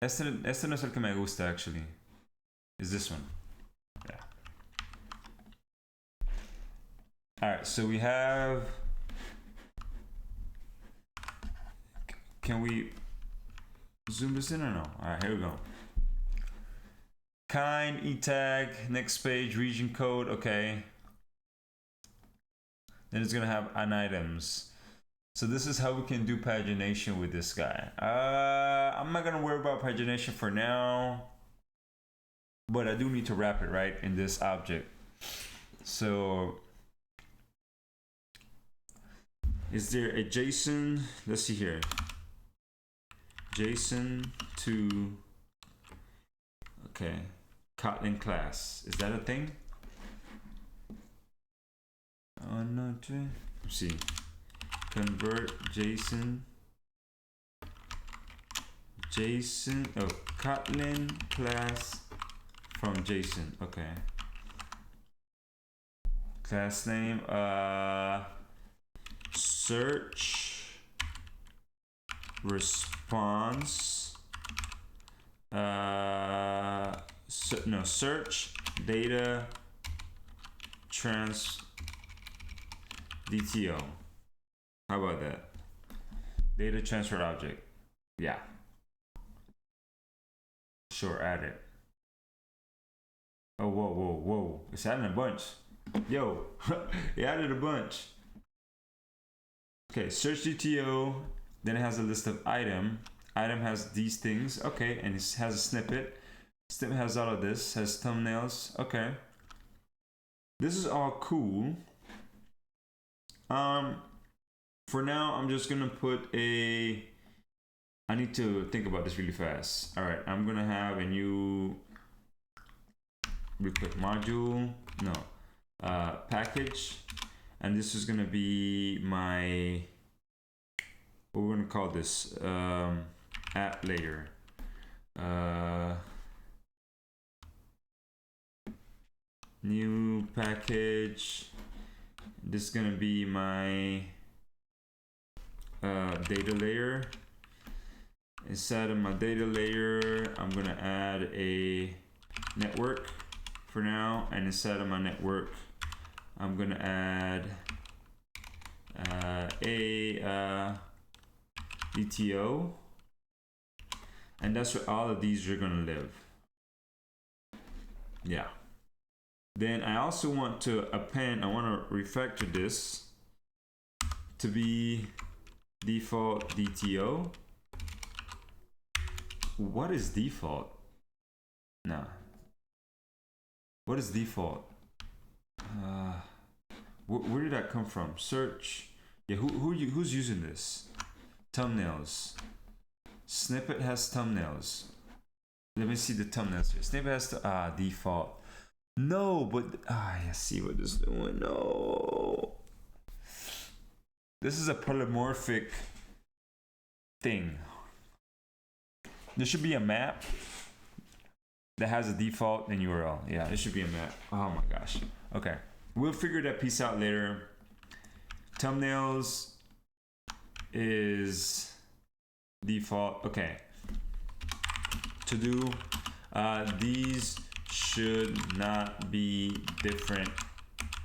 Este no es el que me gusta, actually. Is this one? Yeah. All right, so we have, can we zoom this in or no? All right, here we go. Kind, e-tag, next page, region code, okay. Then it's gonna have an items. So this is how we can do pagination with this guy. I'm not gonna worry about pagination for now, but I do need to wrap it right in this object. So is there a JSON? Let's see here. JSON to, okay, Kotlin class. Is that a thing? Oh no, let's see. Convert JSON, oh, Kotlin class from JSON, okay. Class name, search response search data trans DTO. How about that? Data transfer object. Yeah. Sure, add it. Oh, whoa. It's adding a bunch. Yo, it added a bunch. Okay, search DTO. Then it has a list of item. Item has these things. Okay, and it has a snippet. Snippet has all of this. Has thumbnails. Okay. This is all cool. For now, I'm just gonna put a. I need to think about this really fast. All right, I'm gonna have a new real quick module. No, package, and this is gonna be my. What we're gonna call this app layer. New package. This is gonna be my data layer. Inside of my data layer, I'm gonna add a network for now, and inside of my network, I'm gonna add a DTO, and that's where all of these are gonna live. Yeah. Then I also want to append, I want to refactor this to be default DTO. What is default? Nah. What is default? Where did that come from? Search. Yeah, who's using this? Thumbnails. Snippet has thumbnails. Let me see the thumbnails here. Snippet has default. No, but I see what this is doing. No. This is a polymorphic thing. There should be a map that has a default and URL. Yeah, it should be a map. Oh my gosh. Okay. We'll figure that piece out later. Thumbnails is default. Okay. To do, these should not be different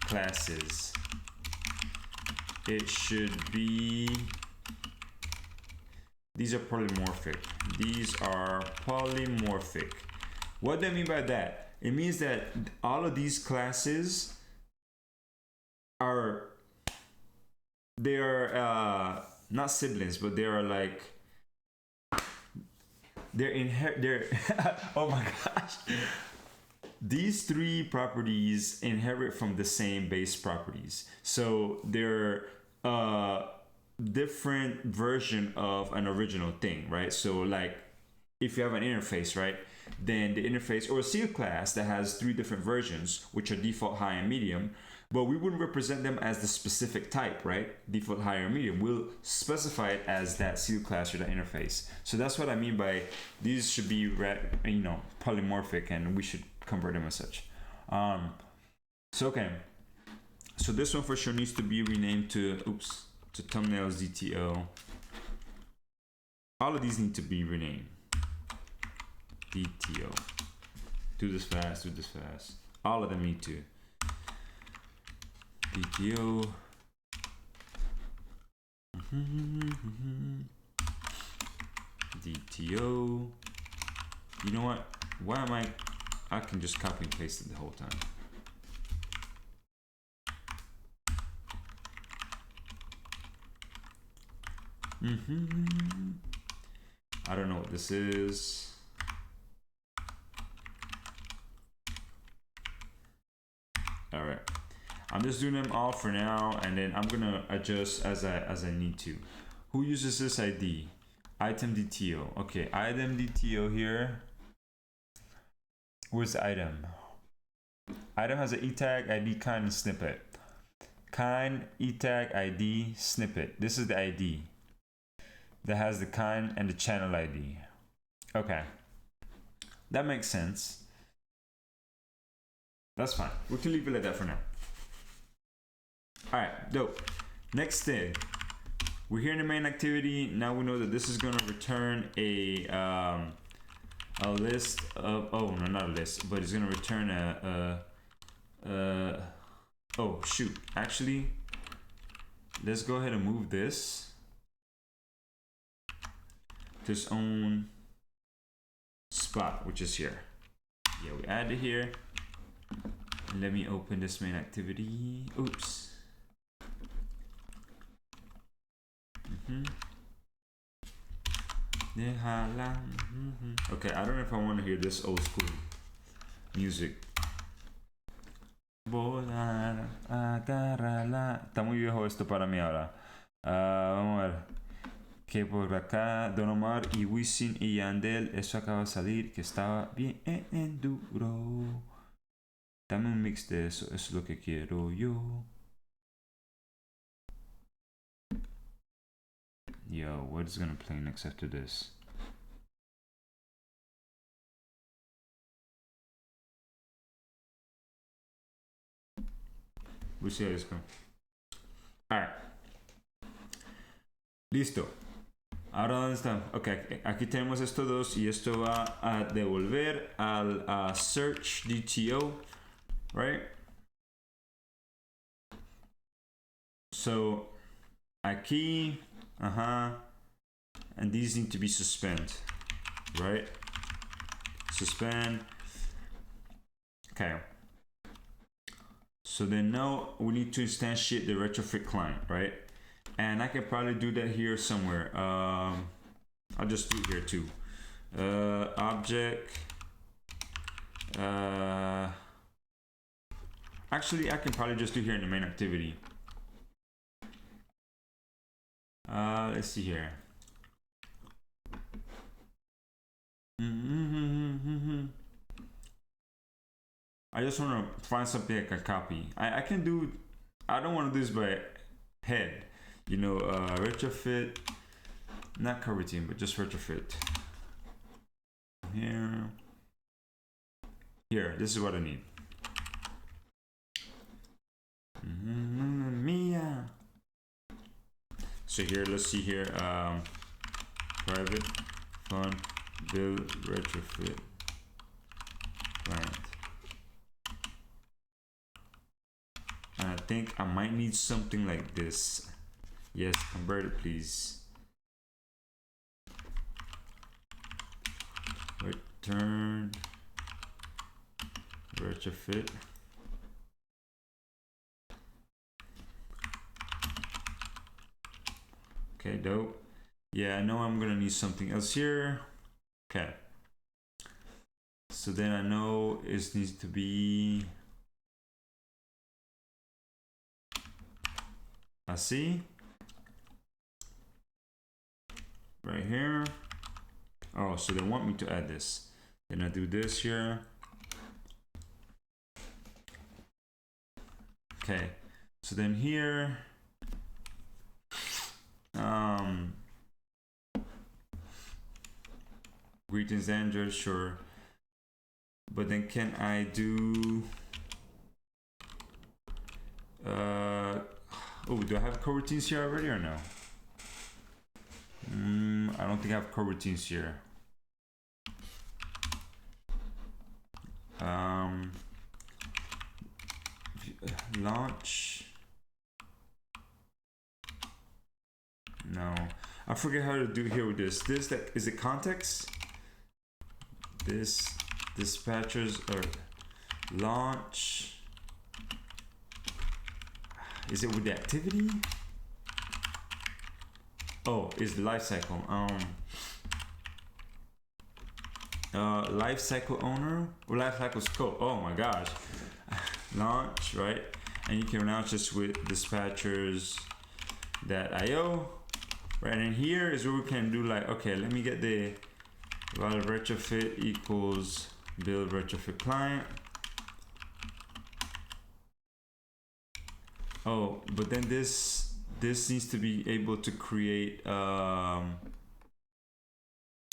classes. It should be, these are polymorphic. These are polymorphic. What do I mean by that? It means that all of these classes are, they are not siblings, but they are like, they're oh my gosh. These three properties inherit from the same base properties. So they're different version of an original thing, right? So like if you have an interface, right? Then the interface or a seal class that has three different versions, which are default, high, and medium, but we wouldn't represent them as the specific type, right? Default, high, or medium. We'll specify it as that seal class or that interface. So that's what I mean by these should be, polymorphic, and we should convert them as such. Okay. So this one for sure needs to be renamed to thumbnails DTO. All of these need to be renamed. DTO. Do this fast. All of them need to. DTO. DTO. You know what? Why am I can just copy and paste it the whole time. I don't know what this is. All right. I'm just doing them all for now, and then I'm gonna adjust as I need to. Who uses this ID? Item DTO. Okay, item DTO here. Where's the item? Item has an E tag, ID, kind, and snippet. Kind, E tag, ID, snippet. This is the ID that has the kind and the channel ID. Okay, that makes sense. That's fine. We can leave it like that for now. All right, dope. Next thing, we're here in the main activity. Now we know that this is gonna return a a list of, oh no, not a list, but it's gonna return oh shoot, actually let's go ahead and move this to its own spot, which is here. Yeah, we add it here. Let me open this main activity. Oops. Okay, I don't know if I want to hear this old school music. Está muy viejo esto para mí ahora. Vamos a ver. Que por acá Don Omar y Wisin y Yandel, eso acaba de salir, que estaba bien duro. Dame un mix de eso, es lo que quiero yo. Yo, what is gonna play next after this? We'll see how this goes. Alright. Listo. Ahora, ¿dónde está? Ok, aquí tenemos estos dos y esto va a devolver al search DTO, right? So, aquí, and these need to be suspend, right? Suspend. Okay. So then now we need to instantiate the retrofit client, right? And I can probably do that here somewhere. I'll just do it here too. Object. Actually, I can probably just do here in the main activity. Let's see here. I just want to find something I can copy. I can do, I don't want to do this by head. You know, retrofit, not coroutine, but just retrofit. Here, this is what I need. Mia. So here, let's see here, private fun build retrofit client. And I think I might need something like this. Yes, convert it, please. Return retrofit. Okay, dope. Yeah, I know I'm gonna need something else here. Okay. So then I know it needs to be así. Right here. Oh, so they want me to add this. Then I do this here. Okay, so then here, greetings Andrew, sure. But then can I do, oh, do I have coroutines here already or no? I don't think I have coroutines here. Launch. No, I forget how to do here with this. This, that is it context? This dispatchers or launch. Is it with the activity? Oh, is the lifecycle. Lifecycle owner or lifecycle scope. Oh my gosh. Launch, right? And you can launch this with dispatchers.io, right? And here is where we can do like, okay, let me get the value of retrofit equals build retrofit client. Oh, but then this needs to be able to create,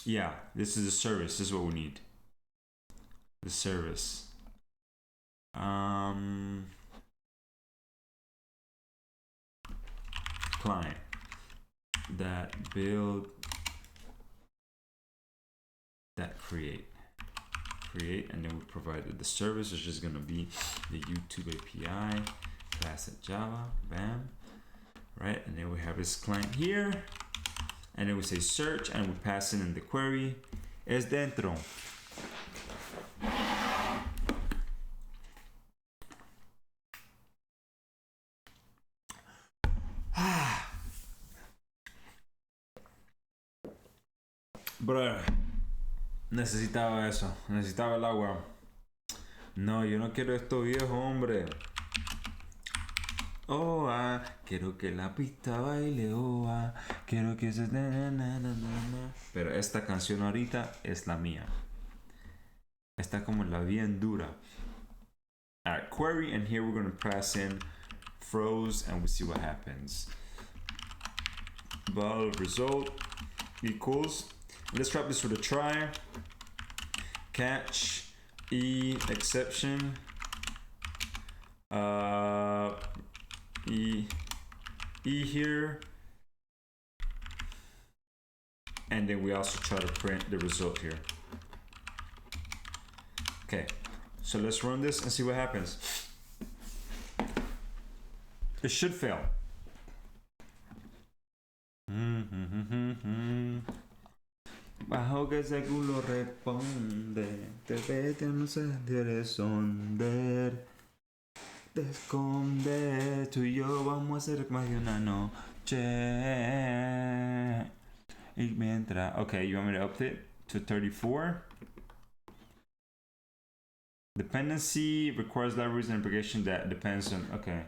yeah, this is a service. This is what we need. The service. Client that build that create. create, and then we provided the service, which is going to be the YouTube API, class at Java, bam, right? And then we have this client here, and then we say search, and we pass in the query, es dentro. Bro, necesitaba eso, necesitaba el agua. No, yo no quiero esto viejo, hombre. Oh, quiero que la pista baile, oh, quiero que se... Pero esta canción ahorita es la mía. Está como la bien dura. Alright, query, and here we're going to pass in froze, and we'll see what happens. Val result equals... Let's wrap this with a try. Catch E exception. E here. And then we also try to print the result here. Okay, so let's run this and see what happens. It should fail. Bajo que ese culo responde, te vete, no sé, de responder, te esconde, tú y yo vamos a hacer más de una noche. Y mientras, okay, you want me to update to 34? Dependency requires libraries and application that depends on, okay.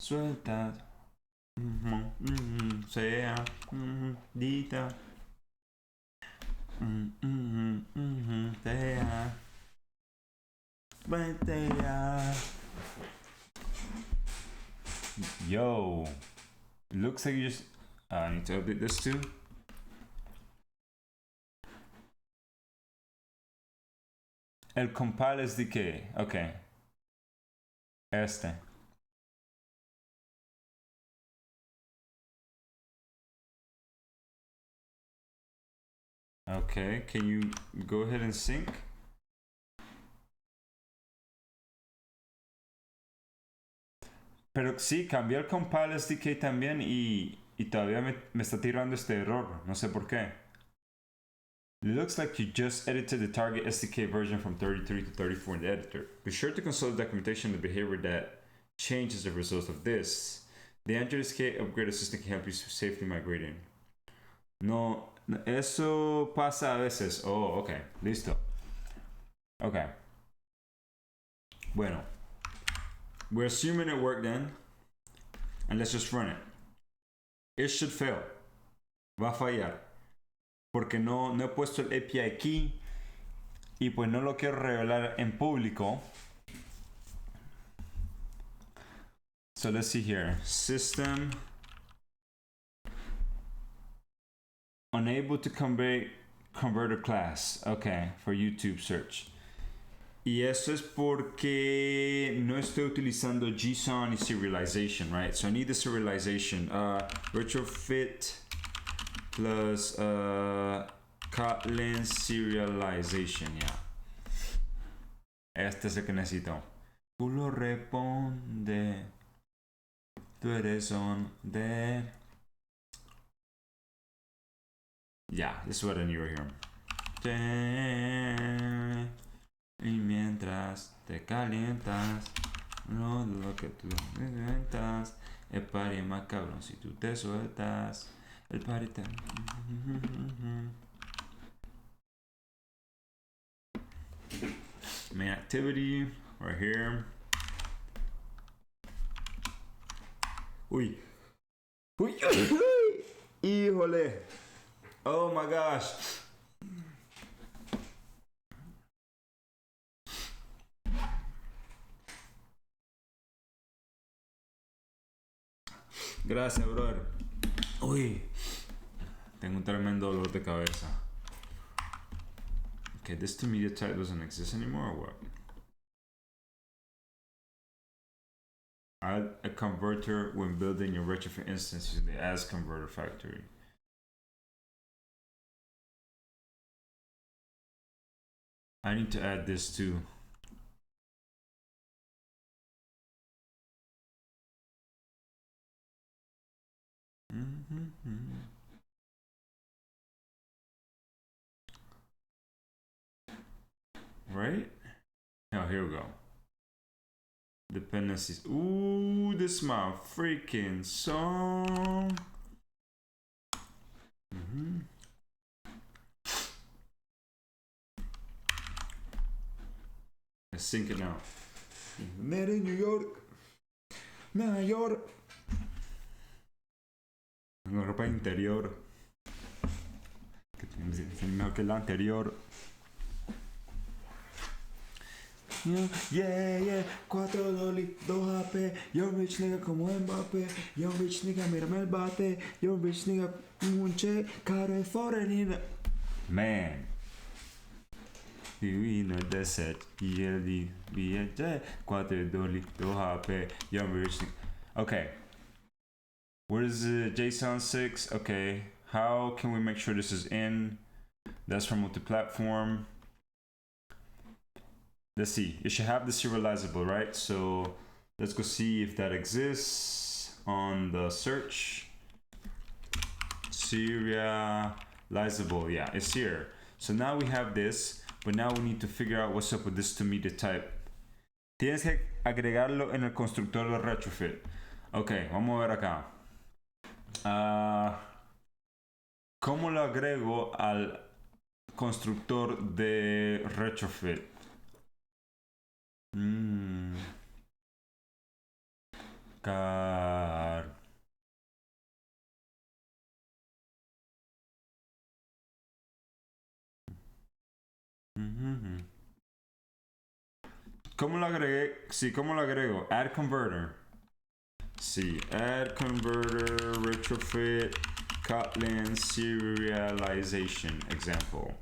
Suelta, sea, dita. Yo, looks like you just I need to update this too. El compile es de qué? Okay. Este. Okay, can you go ahead and sync? Pero sí, cambié el compile SDK también y todavía me está tirando este error. No sé por qué. It looks like you just edited the target SDK version from 33 to 34 in the editor. Be sure to consult the documentation of the behavior that changes the result of this. The Android SDK upgrade assistant can help you safely migrating. No, eso pasa a veces. Oh, okay, listo. Okay. Bueno. We're assuming it worked then. And let's just run it. It should fail. Va a fallar. Porque no he puesto el API Key. Y pues no lo quiero revelar en público. So let's see here. System. Unable to converter class. Okay, for YouTube search. Y eso es porque no estoy utilizando JSON y serialization, right? So I need the serialization. Retrofit plus Kotlin serialization, yeah. Este es el que necesito. Culo responde. Tú eres de. Yeah, this is what I need right here. Y mientras te calientas, no dudo que tú me calientas. El party es más cabrón si tú te sueltas. El party te... Main activity, right here. Uy. Uy. Híjole. Oh my gosh. Gracias, brother. Uy. Tengo un tremendo dolor de cabeza. Okay, this two media type doesn't exist anymore or what? Add a converter when building your retrofit instance using the as converter factory. I need to add this too. Right? Oh, here we go. Dependencies. Ooh, this is my freaking song. Let's sync it now. Made in New York. Nueva York. Tengo ropa interior. Es mejor que la anterior. Yeah, 4 dolly, 2 AP. Young rich nigga como Mbappé. Young rich nigga, mírame el bate. Young rich nigga, un che, caro e foreigner. Man. Divino il desert, yearly, BJ, 4 dolly, 2 AP. Young rich nigga. Okay. Where's the JSON 6? Okay. How can we make sure this is in? That's from multi-platform. Let's see. It should have the serializable, right? So let's go see if that exists on the search. Serializable. Yeah, it's here. So now we have this, but now we need to figure out what's up with this to meet the type. Tienes que agregarlo en el constructor de Retrofit. Ok, vamos a ver acá. ¿Cómo lo agrego al constructor de Retrofit? Car. ¿Cómo lo agregué? Sí, ¿cómo lo agrego? Add converter. Sí, add converter, retrofit, Kotlin, serialization example.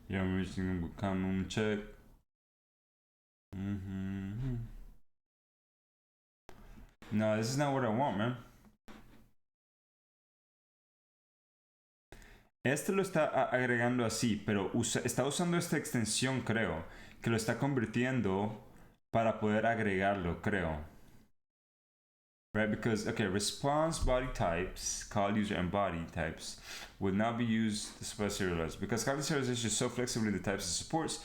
Yeah, I'm just gonna come and check. No, this is not what I want, man. Este lo está agregando así, pero está usando esta extensión, creo, que lo está convirtiendo para poder agregarlo, creo. Right, because, okay, response body types, call user and body types would not be used to specify serialized. Because Kotlin serialization is so flexible in the types it supports,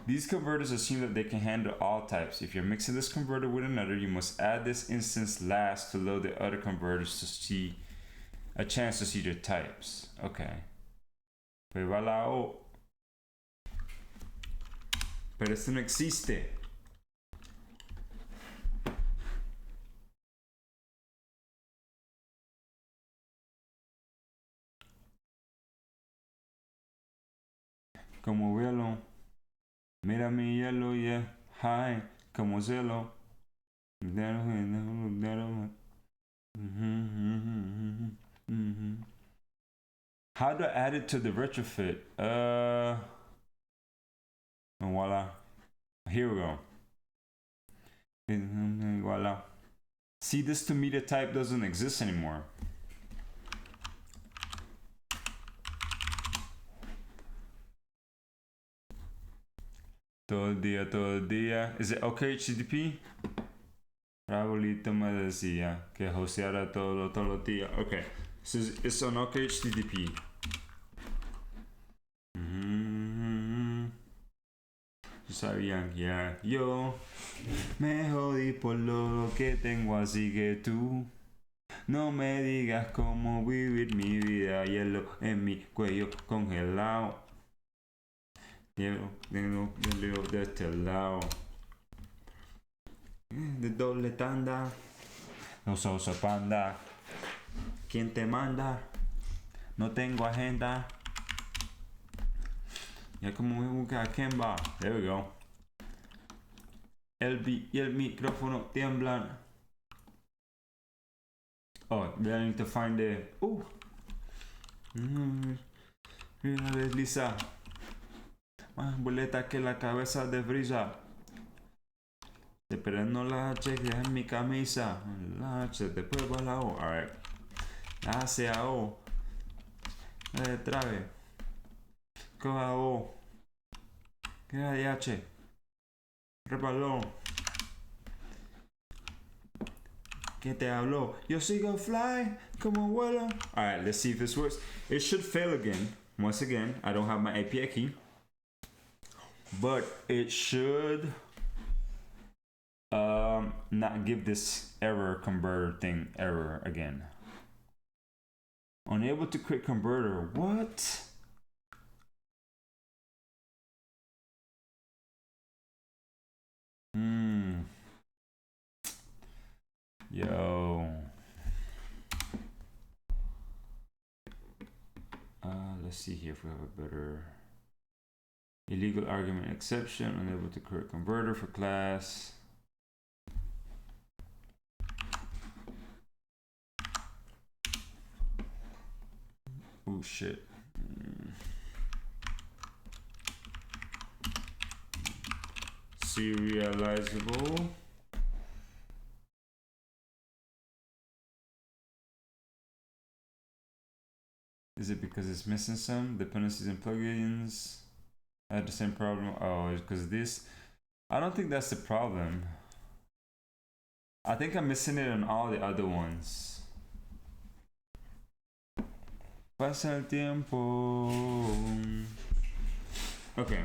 these converters assume that they can handle all types. If you're mixing this converter with another, you must add this instance last to load the other converters to see a chance to see their types. Okay. Pues va la O. Pero esto no existe. Como véalo. Mira mi hielo, yeah. Hi. Como celo. How do I add it to the retrofit? And voila. Here we go. Voila. See, this to media type doesn't exist anymore. Todo el día. Is it okay HTTP? Rabolito me decía que hosteara todos los días. Okay, so it's on OK HTTP. Sabían que yo me jodí por lo que tengo, así que tú no me digas cómo vivir mi vida. Hielo en mi cuello congelado. Hielo de este lado. De doble tanda. No sos panda. ¿Quién te manda? No tengo agenda. Ya como me busca Kemba. There we go. El beat y el micrófono tiemblan. Oh, I need to find the. Una desliza. Más boleta que la cabeza de brisa. Esperando la H que es en mi camisa. La H, después va la O. Alright. La C a O. Trabe. Coja O. Queda de H. Rebaló. ¿Quién te habló? Yo sigo fly como vuelo. Alright, let's see if this works. It should fail again. Once again, I don't have my API key. But it should not give this error converter thing error again. Unable to create converter. What? Yo. Let's see here if we have a better illegal argument exception. Unable to create converter for class. Oh shit. Serializable. Is it because it's missing some dependencies and plugins? I had the same problem. Oh, it's because this. I don't think that's the problem. I think I'm missing it on all the other ones. Pasa el tiempo. Okay.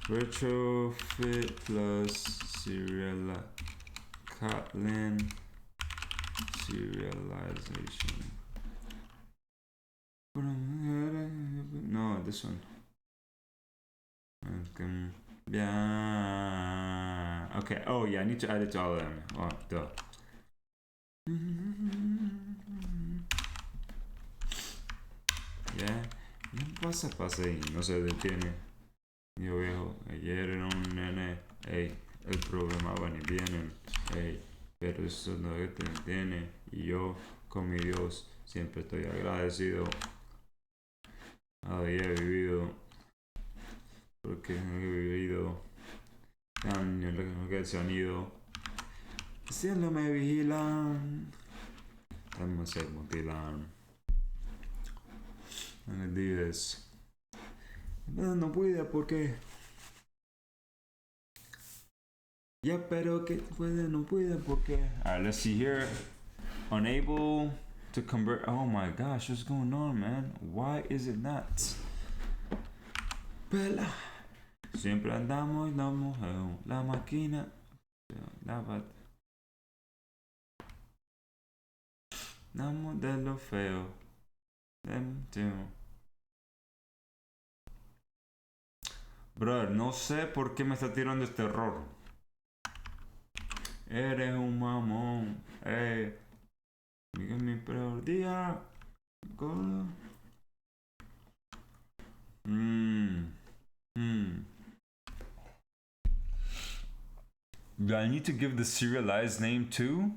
Retrofit plus serial Kotlin serialization. No, this one. Yeah. Okay. Oh yeah, I need to add it to all of them. Oh, duh. Yeah. Pasa y no se detiene. Yo viejo, ayer era un nene. Ey, el problema van y vienen. Ey, pero eso no te detiene. Y yo, con mi Dios, siempre estoy agradecido. He vivido. Porque he vivido. Años que se han ido. Cielo me vigilan. Estamos se mutilan. I'm gonna do this. No puede porque. Ya, pero que puede, no puede porque. Alright, let's see here. Unable to convert. Oh my gosh, what's going on, man? Why is it not? Pela. Siempre andamos, damos la máquina. Damos de lo feo. Brother, no sé por qué me está tirando este error. Eres un mamón. Ey. Mi peor día. Do I need to give the serialized name too?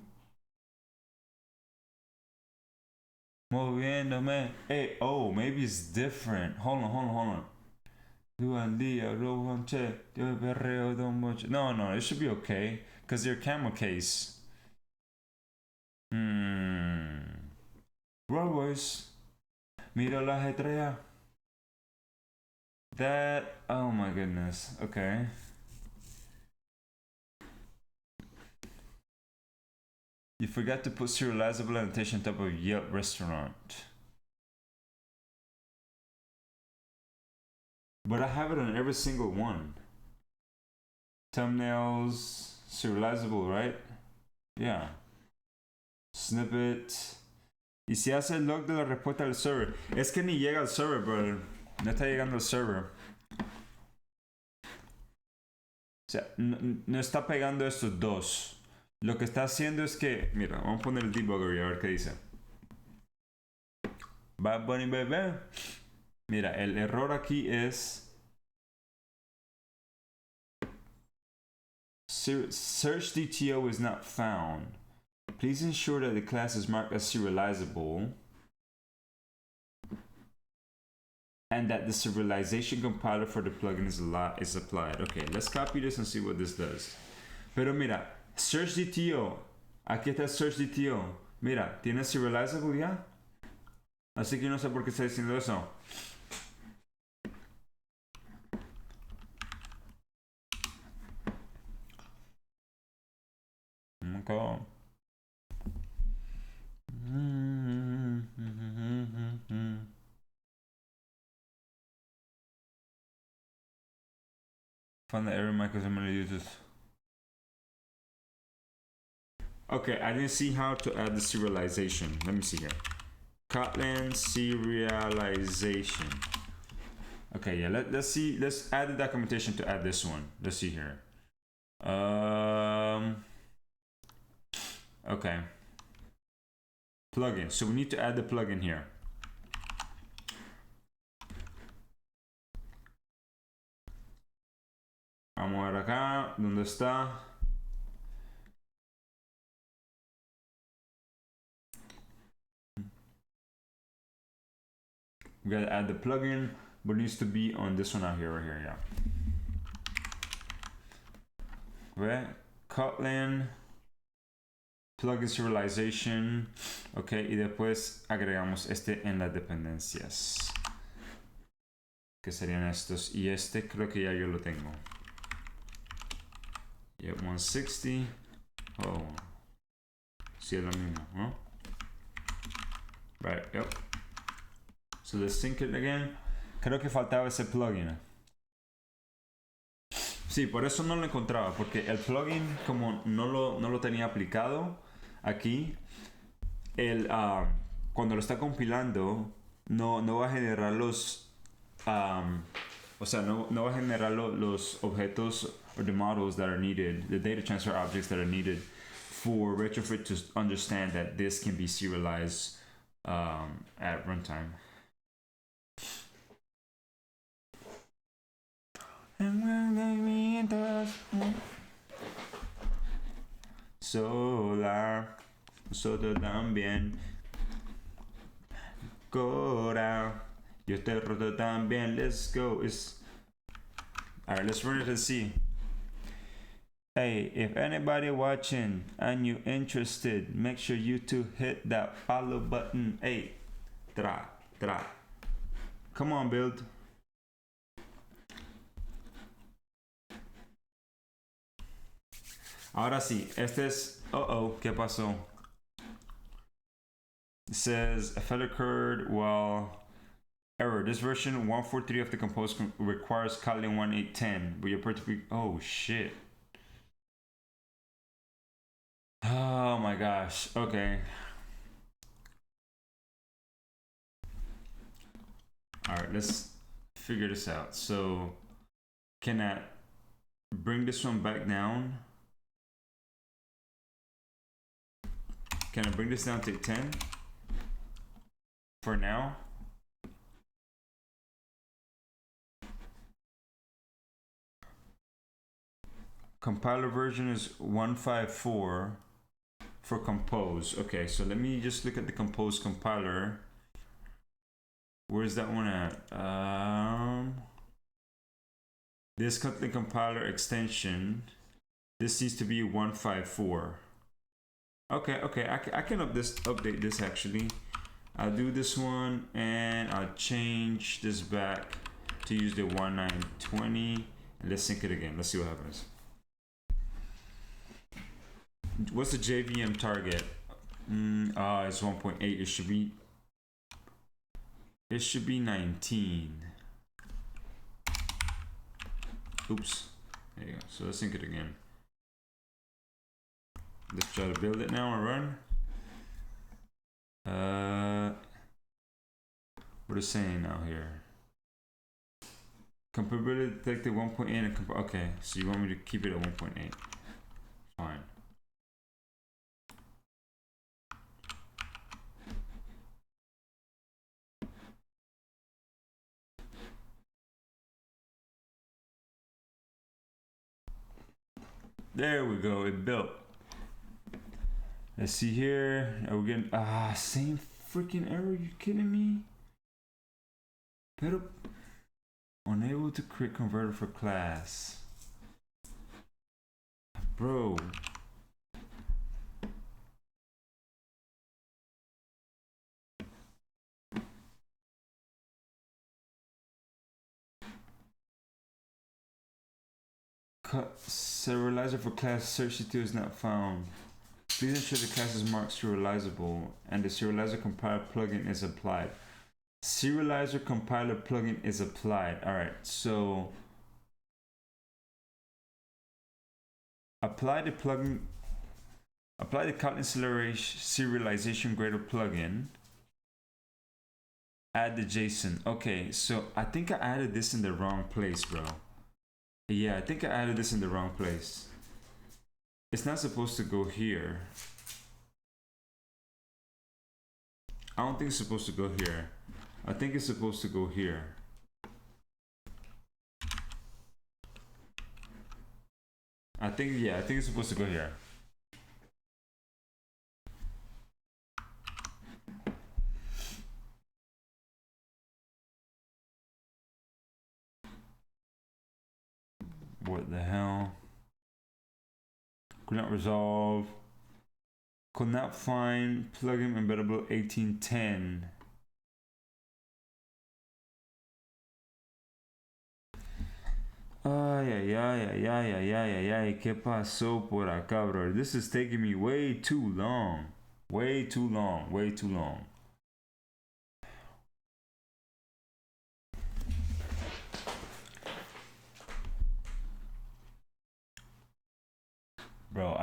Moviéndome. Hey, oh, maybe it's different. Hold on. No, it should be okay. Because they're camel case. Brothers. Mira la ajetrea. That, oh my goodness. Okay. You forgot to put serializable annotation on top of Yelp restaurant. But I have it on every single one. Thumbnails, serializable, right? Yeah. Snippet. Y si hace el log de la respuesta al server. Es que ni llega al server, brother. No está llegando al server. O sea, no está pegando estos dos. Lo que está haciendo es que, mira, vamos a poner el debugger y a ver qué dice. Bad Bunny bebé. Mira, el error aquí es search DTO is not found. Please ensure that the class is marked as serializable. and that the serialization compiler for the plugin is applied. Okay, let's copy this and see what this does. Pero mira, search DTO. Aquí está el search DTO. Mira, tiene serializable ya. Así que no sé por qué está diciendo eso. Okay. Find the error microSM uses. Okay, I didn't see how to add the serialization. Let me see here. Kotlin serialization. Okay, yeah, let's see. Let's add the documentation to add this one. Let's see here. Okay. Plugin. So we need to add the plugin here. Vamos a ver acá. ¿Dónde está? We gotta add the plugin, but it needs to be on this one out here, right here, yeah. Right? Kotlin, plugin serialization, ok, y después agregamos este en las dependencias, que serían estos, y este creo que ya yo lo tengo. Yep, 160, oh, sí es lo mismo, ¿no? Right, yep. So let's sync it again. Creo que faltaba ese plugin. Sí, por eso no lo encontraba, porque el plugin, como no lo tenía aplicado aquí, cuando lo está compilando, no va a generar los, o sea, no va a generar los objetos or the models that are needed, the data transfer objects that are needed for Retrofit to understand that this can be serialized at runtime. Solar, nosotros también. Go down. Yo estoy roto también. Let's go. Alright, let's run it and see. Hey, if anybody watching and you interested, make sure you two hit that follow button. Hey, tra. Come on, build. Ahora sí, este es. ¿Qué pasó? It says a failure occurred while. Error. This version 143 of the Compose requires Kotlin 1.8.10, but you're perfectly. Oh shit. Oh my gosh. Okay. Alright, let's figure this out. So, can I bring this one back down? Can I bring this down to 10 for now? Compiler version is 154 for Compose. Okay, so let me just look at the Compose compiler. Where's that one at? This Kotlin compiler extension. This needs to be 154. Okay, I can update this actually. I'll do this one and I'll change this back to use the 1920. And let's sync it again. Let's see what happens. What's the JVM target? It's 1.8. It should be 19. Oops. There you go. So let's sync it again. Let's try to build it now and run. What is it saying now here? Compatibility detected 1.8 and okay, so you want me to keep it at 1.8. Fine. There we go, it built. Let's see here. Are we getting same freaking error? You kidding me? Pero unable to create converter for class. Bro. Serializer for class search detail is not found. Please ensure the class is marked serializable and the serializer compiler plugin is applied. Serializer compiler plugin is applied. All right, so apply the plugin. Apply the Kotlin serialization grader plugin. Add the JSON. Okay, so I think I added this in the wrong place, bro. Yeah, I think I added this in the wrong place. It's not supposed to go here. I don't think it's supposed to go here. I think it's supposed to go here. I think it's supposed to go here. What the hell? Could not resolve. Could not find plugin embeddable 1810. Ay, ¿qué pasó por acá, bro? This is taking me way too long. Way too long. Bro,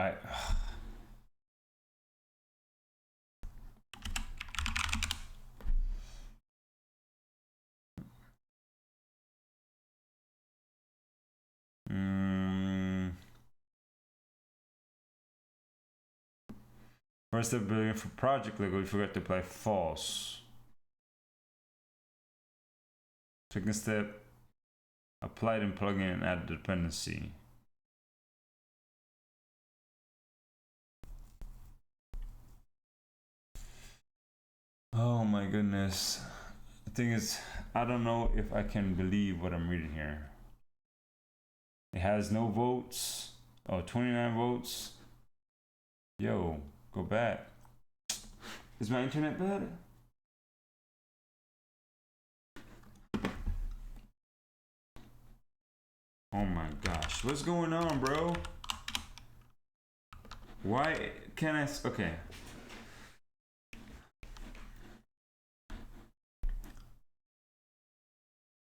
First step building for project Lego, we forgot to apply false. Second step, apply it in plugin and add dependency. Oh my goodness. The thing is, I don't know if I can believe what I'm reading here. It has no votes. Oh, 29 votes. Yo, go back. Is my internet bad? Oh my gosh. What's going on, bro? Why can't I? Okay.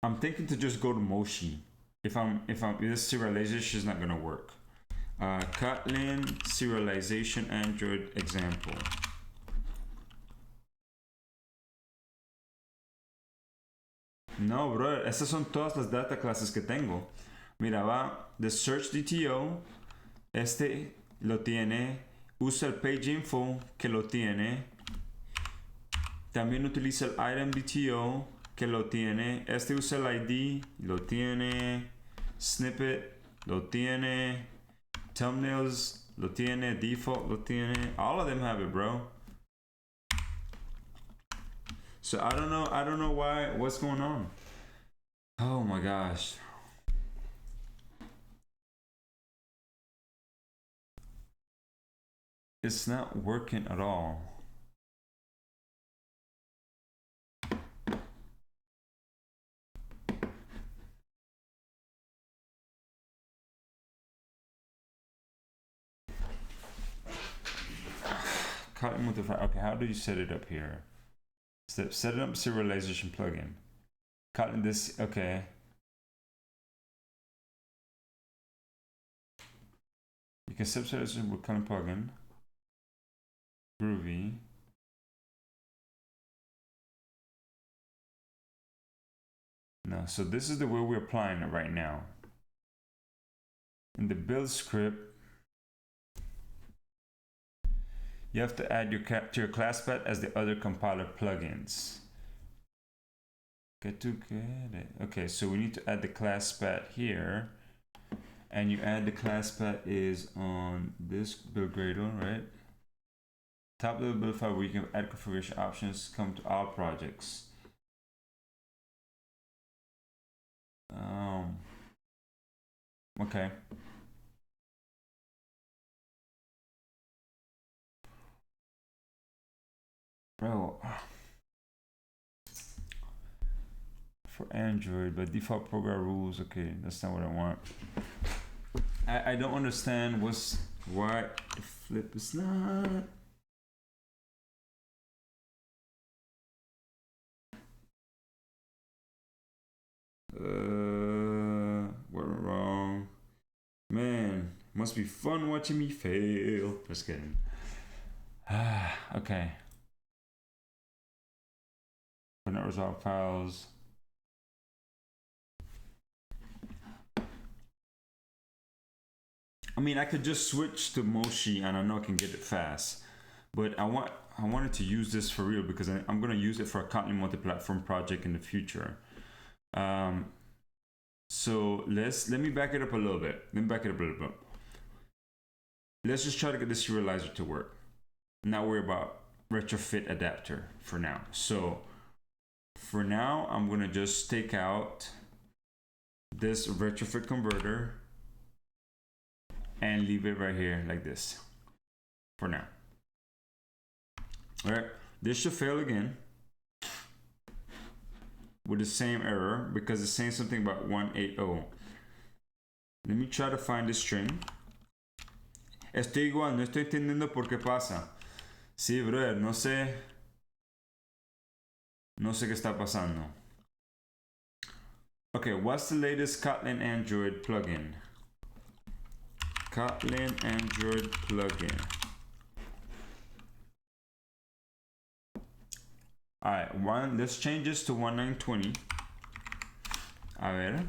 I'm thinking to just go to Moshi. If this serialization is not gonna work. Kotlin serialization Android example. No, bro, estas son todas las data classes que tengo. Mira, va, the search DTO, este lo tiene, usa el page info que lo tiene, también utiliza el item DTO que lo tiene, este usa el ID, lo tiene, snippet, lo tiene, thumbnails, lo tiene, default, lo tiene, all of them have it, bro. So I don't know what's going on. Oh my gosh. It's not working at all. Kotlin with the, okay, how do you set it up here? Set it up serialization plugin. Kotlin this, okay. You can set serialization with Kotlin plugin. Groovy. No, so this is the way we're applying it right now. In the build script, you have to add your to your class path as the other compiler plugins. Get to get it. Okay, so we need to add the class path here. And you add the class path is on this build Gradle, right? Top level build file where you can add configuration options, come to all projects. Okay. Bro. For Android, but default program rules, okay, that's not what I want. I don't understand why the flip is not. We're wrong. Man, must be fun watching me fail. Just kidding. Okay. For not resolved files. I mean, I could just switch to Moshi and I know I can get it fast. But I wanted to use this for real because I'm gonna use it for a Kotlin multi-platform project in the future. So let me back it up a little bit. Let's just try to get the serializer to work. Not worry about retrofit adapter for now. So for now, I'm gonna just take out this retrofit converter and leave it right here like this for now. All right, this should fail again with the same error because it's saying something about 180. Let me try to find the string. Estoy igual, no estoy entendiendo por qué pasa. Sí, brother, no sé qué está pasando. Okay, what's the latest Kotlin Android plugin? Kotlin Android plugin. Alright, let's change this to 1920. A ver.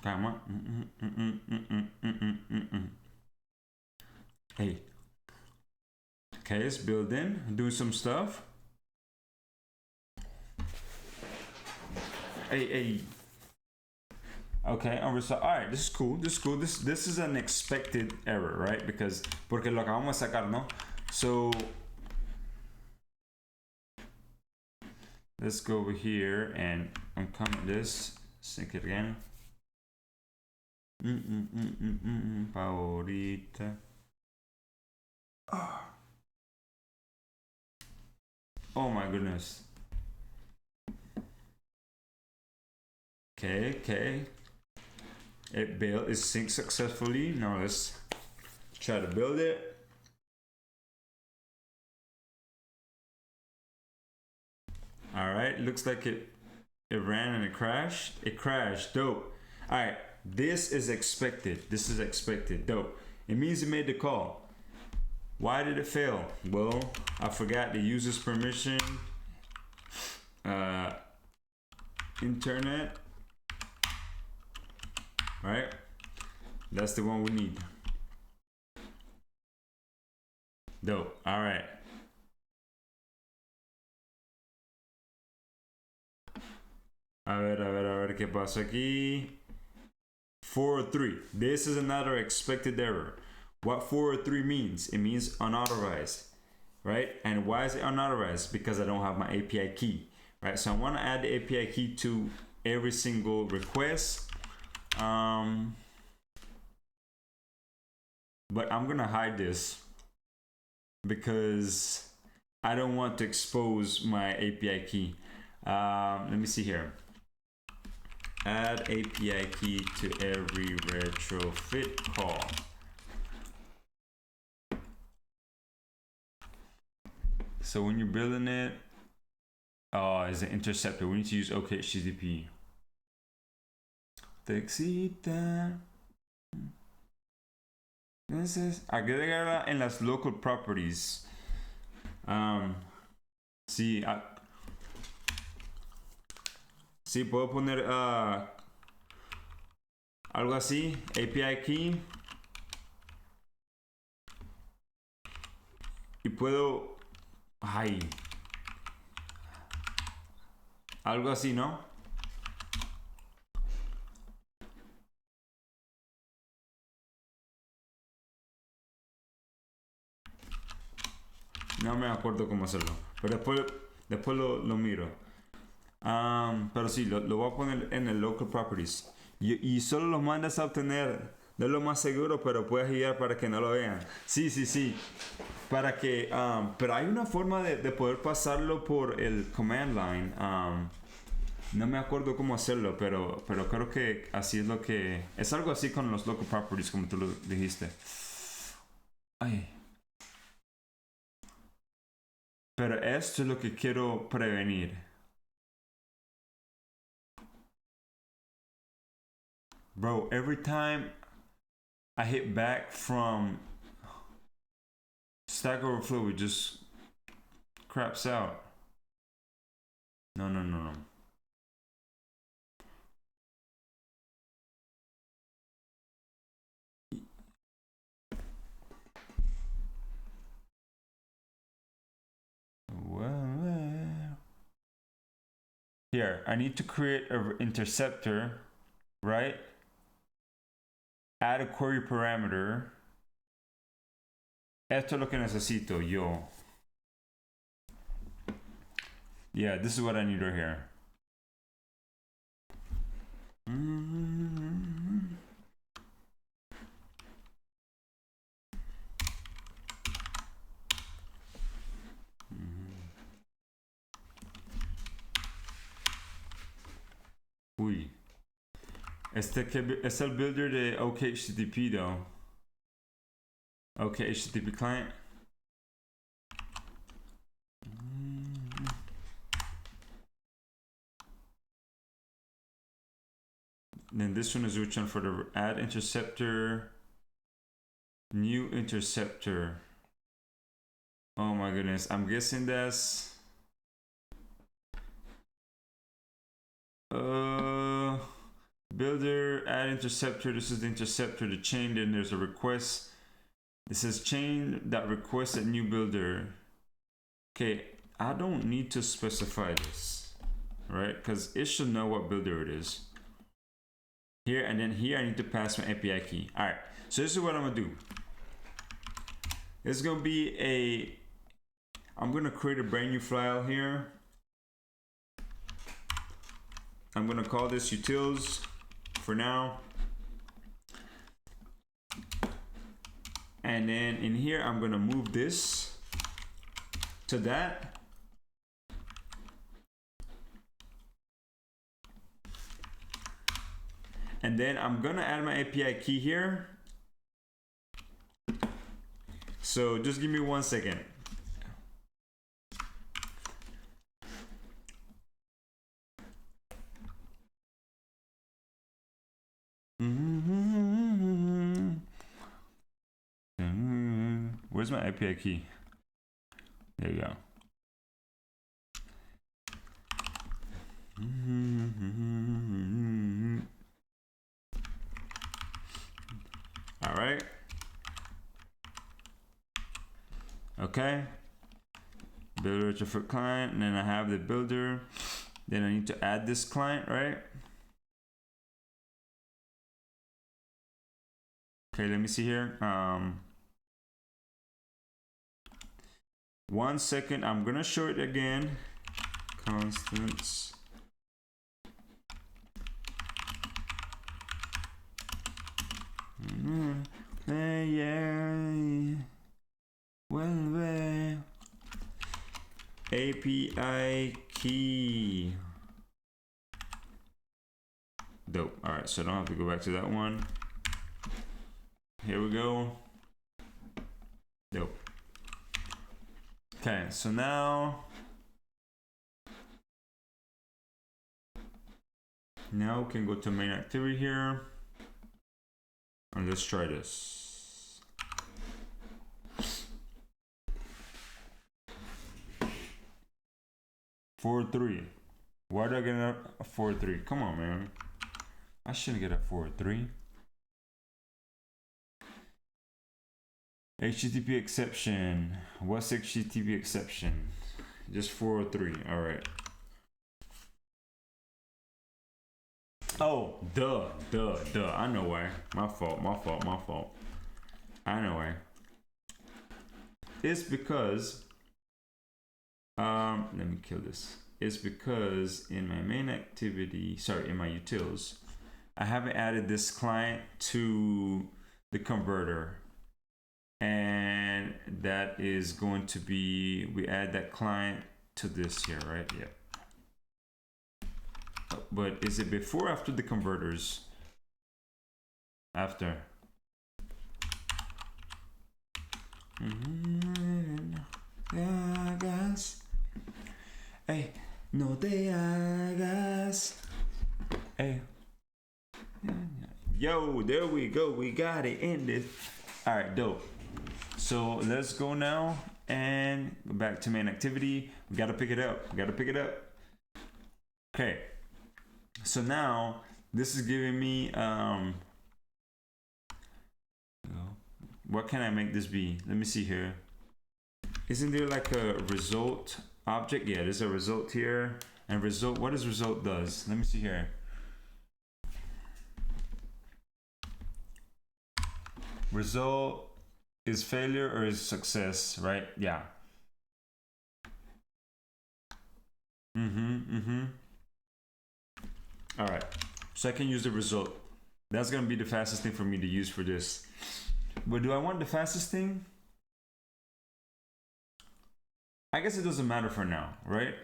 Calma. Hey. Okay, it's building, doing some stuff. Hey. Okay, alright, this is cool. This is an expected error, right? Because porque lo acabamos de sacar, ¿no? So let's go over here and uncomment this. Sync it again. Favorita. Oh my goodness. Okay. It built, is synced successfully. Now let's try to build it. All right, looks like it ran and it crashed. It crashed, dope. All right, this is expected. Dope. It means it made the call. Why did it fail? Well, I forgot the user's permission. Internet. Right? That's the one we need. Dope. All right. A ver, ¿qué pasó aquí? 403. This is another expected error. What 403 means? It means unauthorized, right? And why is it unauthorized? Because I don't have my API key, right? So I want to add the API key to every single request. But I'm gonna hide this because I don't want to expose my API key. Let me see here. Add API key to every retrofit call. So when you're building it, is an interceptor. We need to use OKHTTP. Texita. Entonces, agregarla en las local properties. Sí, sí, puedo poner algo así, API key. Y puedo... algo así, ¿no? No me acuerdo cómo hacerlo. Pero después lo miro. Pero sí, lo voy a poner en el local properties. Y solo lo mandas a obtener. No es lo más seguro, pero puedes guiar para que no lo vean. Sí. Para que... pero hay una forma de poder pasarlo por el command line. No me acuerdo cómo hacerlo, pero creo que así es lo que... Es algo así con los local properties, como tú lo dijiste. Ay. Pero esto es lo que quiero prevenir. Bro, every time I hit back from Stack Overflow, it just craps out. No. Well, here, I need to create an interceptor, right? Add a query parameter. Esto es lo que necesito yo. Yeah, this is what I need right here. Uy. Este que es el builder de OKHTTP though. OKHTTP client. Then this one is which one for the add interceptor, new interceptor. Oh my goodness, I'm guessing that's builder, add interceptor. This is the interceptor, the chain. Then there's a request. This says chain that requests a new builder. Okay, I don't need to specify this, right? Because it should know what builder it is. Here and then here I need to pass my API key. All right, so this is what I'm gonna do. It's gonna be I'm gonna create a brand new file here. I'm gonna call this utils for now. And then in here, I'm gonna move this to that. And then I'm gonna add my API key here. So just give me 1 second. Where's my API key? There you go. All right. Okay. Builder retrofit client, and then I have the builder. Then I need to add this client, right? Okay, let me see here. 1 second, I'm gonna show it again. Constants. API key. Dope. All right, so I don't have to go back to that one. Here we go. Dope. Okay, so now we can go to main activity here. And let's try this. Four three. Why did I get a 4-3? Come on, man. I shouldn't get a 4-3. HTTP exception. What's HTTP exception? Just 403. All right. Oh, duh. I know why. My fault. I know why. It's because Let me kill this. It's because in my main activity, sorry, in my utils, I haven't added this client to the converter. And that is going to be, we add that client to this here, right? Yeah. But is it before or after the converters? After. Yeah, guys. Hey, no te hagas. Hey. Yo, there we go. We got it in this. All right, dope. So let's go now and go back to main activity. We got to pick it up. Okay. So now this is giving me, what can I make this be? Let me see here. Isn't there like a result object? Yeah, there's a result here. And result, what does result does? Let me see here. Result is failure or is success, right? Yeah. All right, so I can use the result. That's gonna be the fastest thing for me to use for this. But do I want the fastest thing? I guess it doesn't matter for now, right?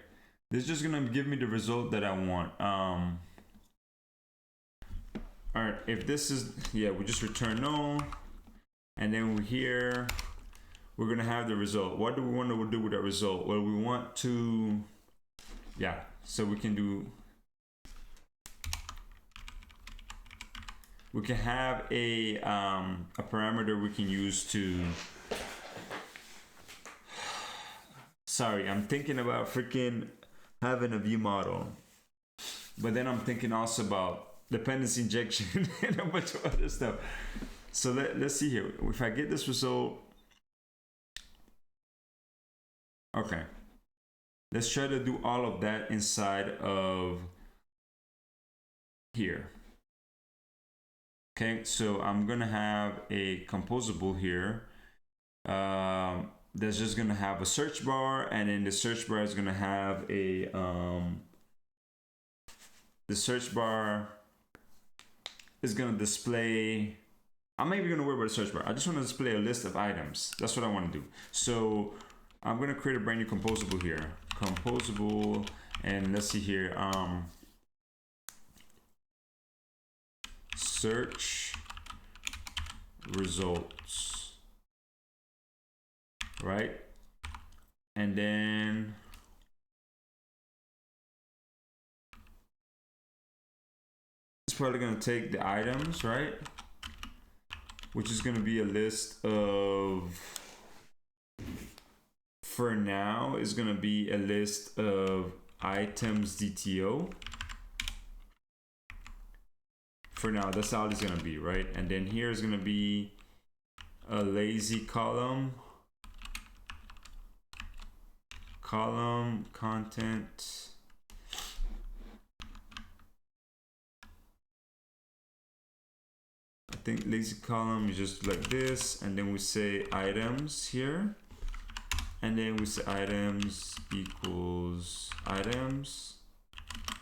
This is just gonna give me the result that I want. All right, if this is, yeah, we just return null. And then here, we're gonna have the result. What do we want to do with that result? Well, we want to, yeah, so we can do, we can have a parameter we can use to, sorry, I'm thinking about freaking having a view model. But then I'm thinking also about dependency injection and a bunch of other stuff. So let's see here. If I get this result, okay. Let's try to do all of that inside of here. Okay, so I'm gonna have a composable here. That's just gonna have a search bar, and then the search bar is gonna have a the search bar is gonna display. I'm not even gonna worry about the search bar. I just want to display a list of items. That's what I want to do. So I'm gonna create a brand new composable here. Composable, and let's see here. Search results, right? And then it's probably gonna take the items, right? Which is gonna be a list of, for now, is gonna be a list of items DTO. For now, that's all it's gonna be, right? And then here is gonna be a lazy column content. I think lazy column is just like this, and then we say items here, and then we say items equals items.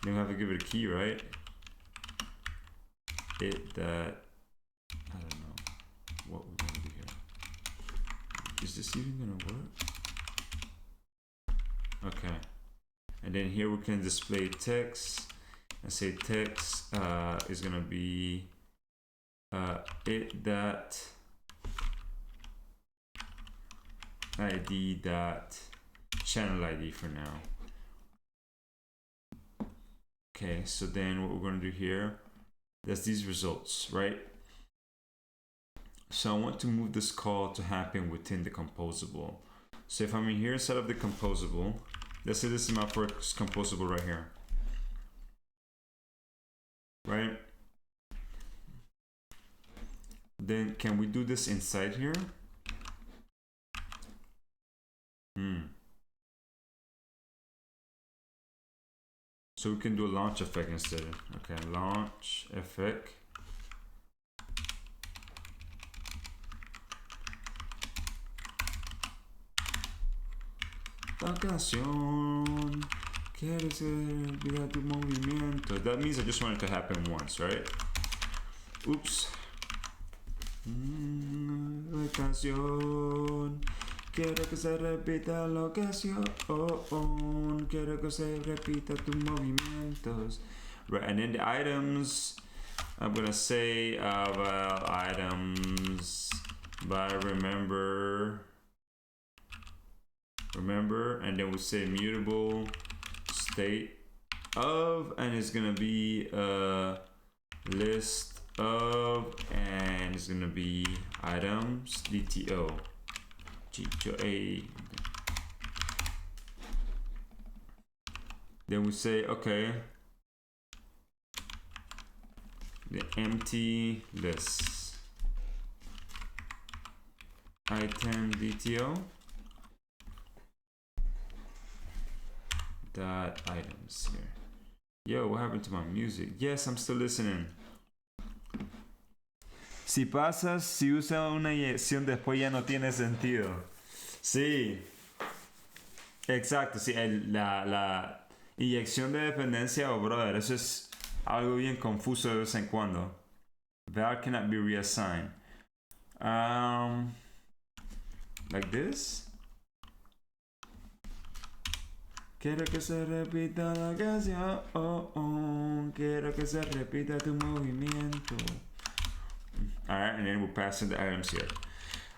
Then we have to give it a key, right? It that, I don't know what we're gonna do here. Is this even gonna work? Okay. And then here we can display text and say text is gonna be it that ID that channel ID for now. Okay, so then what we're gonna do here, that's these results, right? So I want to move this call to happen within the composable. So if I'm in here inside of the composable, let's say this is my first composable right here, right? Then can we do this inside here? So we can do a launch effect instead. Okay, launch effect. ocasión. Quiero ser vida tu movimiento. That means I just want it to happen once, right? Oops. Ocasión. Quiero que se repita la ocasión. Quiero que se repita tus movimientos. Right, and then the items, I'm gonna say items by remember, and then we'll say mutable state of, and it's gonna be a list of, and it's gonna be items DTO. Then we say, okay, the empty list item DTO dot items here. Yo, what happened to my music? Yes, I'm still listening. Si pasas, si usa una inyección después ya no tiene sentido. Sí, exacto, sí, la inyección de dependencia, oh brother, eso es algo bien confuso de vez en cuando. Val cannot be reassigned. Like this. Quiero que se repita la canción. Quiero que se repita tu movimiento. Alright, and then we'll pass in the items here.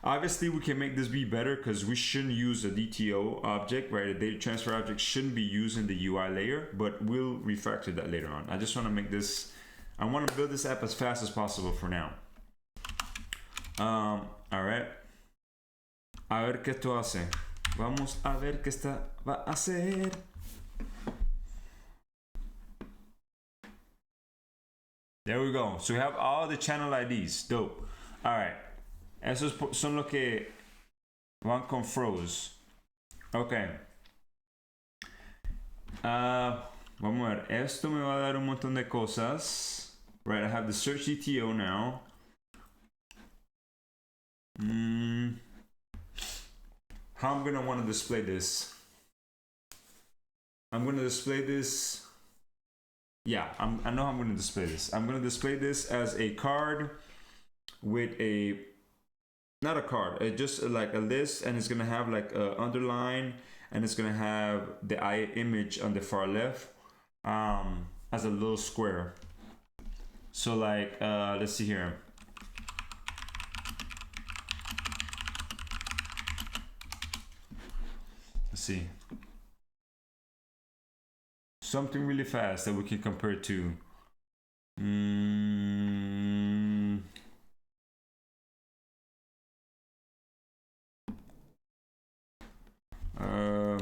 Obviously, we can make this be better because we shouldn't use a DTO object, right? A data transfer object shouldn't be used in the UI layer, but we'll refactor that later on. I just want to make this, I want to build this app as fast as possible for now. Alright. A ver qué esto hace. Vamos a ver qué esta va a hacer. There we go. So we have all the channel IDs. Dope. All right. Esos son los que van con froze. Okay. Vamos a ver. Esto me va a dar un montón de cosas. Right. I have the search DTO now. How I'm gonna want to display this? I'm gonna display this. Yeah, I know how I'm going to display this. I'm going to display this as a card with a, not a card, just like a list, and it's going to have like a underline, and it's going to have the image on the far left as a little square. So like, let's see here. Let's see. Something really fast that we can compare to.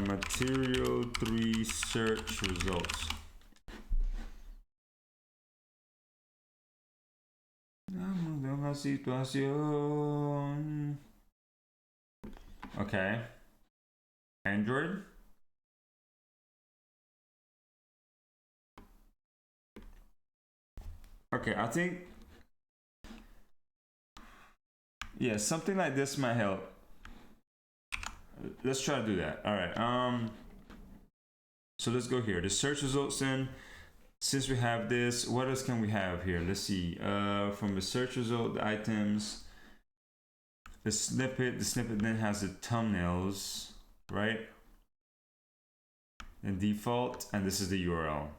Material 3 search results. Okay. Android. Okay, I think, yeah, something like this might help. Let's try to do that. All right. So let's go here. The search results in. Since we have this, what else can we have here? Let's see. From the search result, the items, the snippet then has the thumbnails, right? And default, and this is the URL.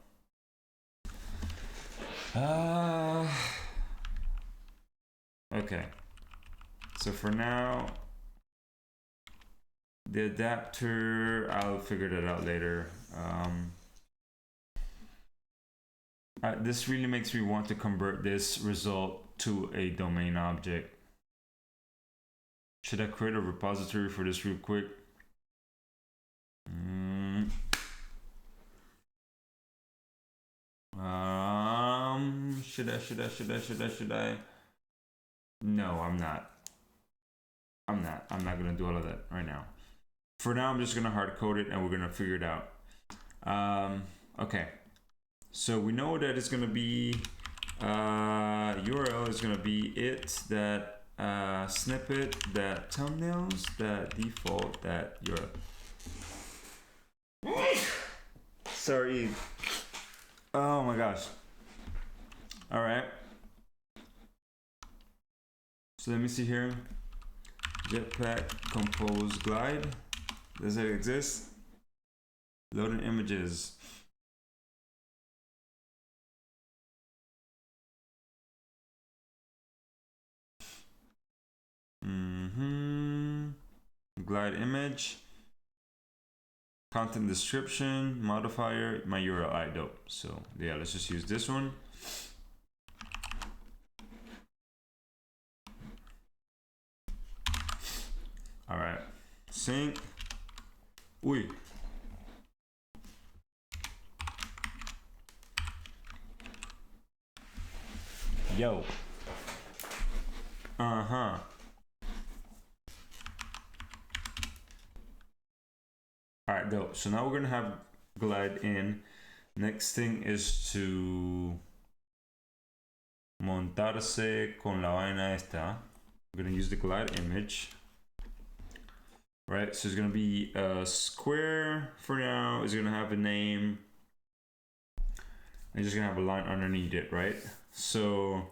Okay. So for now, the adapter, I'll figure that out later. This really makes me want to convert this result to a domain object. Should I create a repository for this real quick? Should I? No, I'm not. I'm not gonna do all of that right now. For now, I'm just gonna hard code it and we're gonna figure it out. Okay. So we know that it's gonna be URL is gonna be it that snippet that thumbnails that default that URL. Sorry. Oh my gosh. All right. So let me see here. Jetpack Compose Glide. Does it exist? Loading images. Glide image. Content description, modifier, my URL, dope. So yeah, let's just use this one. All right, sync. Ui. Yo. Uh-huh. All right, dope. So now we're gonna have glide in. Next thing is to montarse con la vaina esta. We're gonna use the glide image. Right, so it's gonna be a square for now. It's gonna have a name. And it's just gonna have a line underneath it, right? So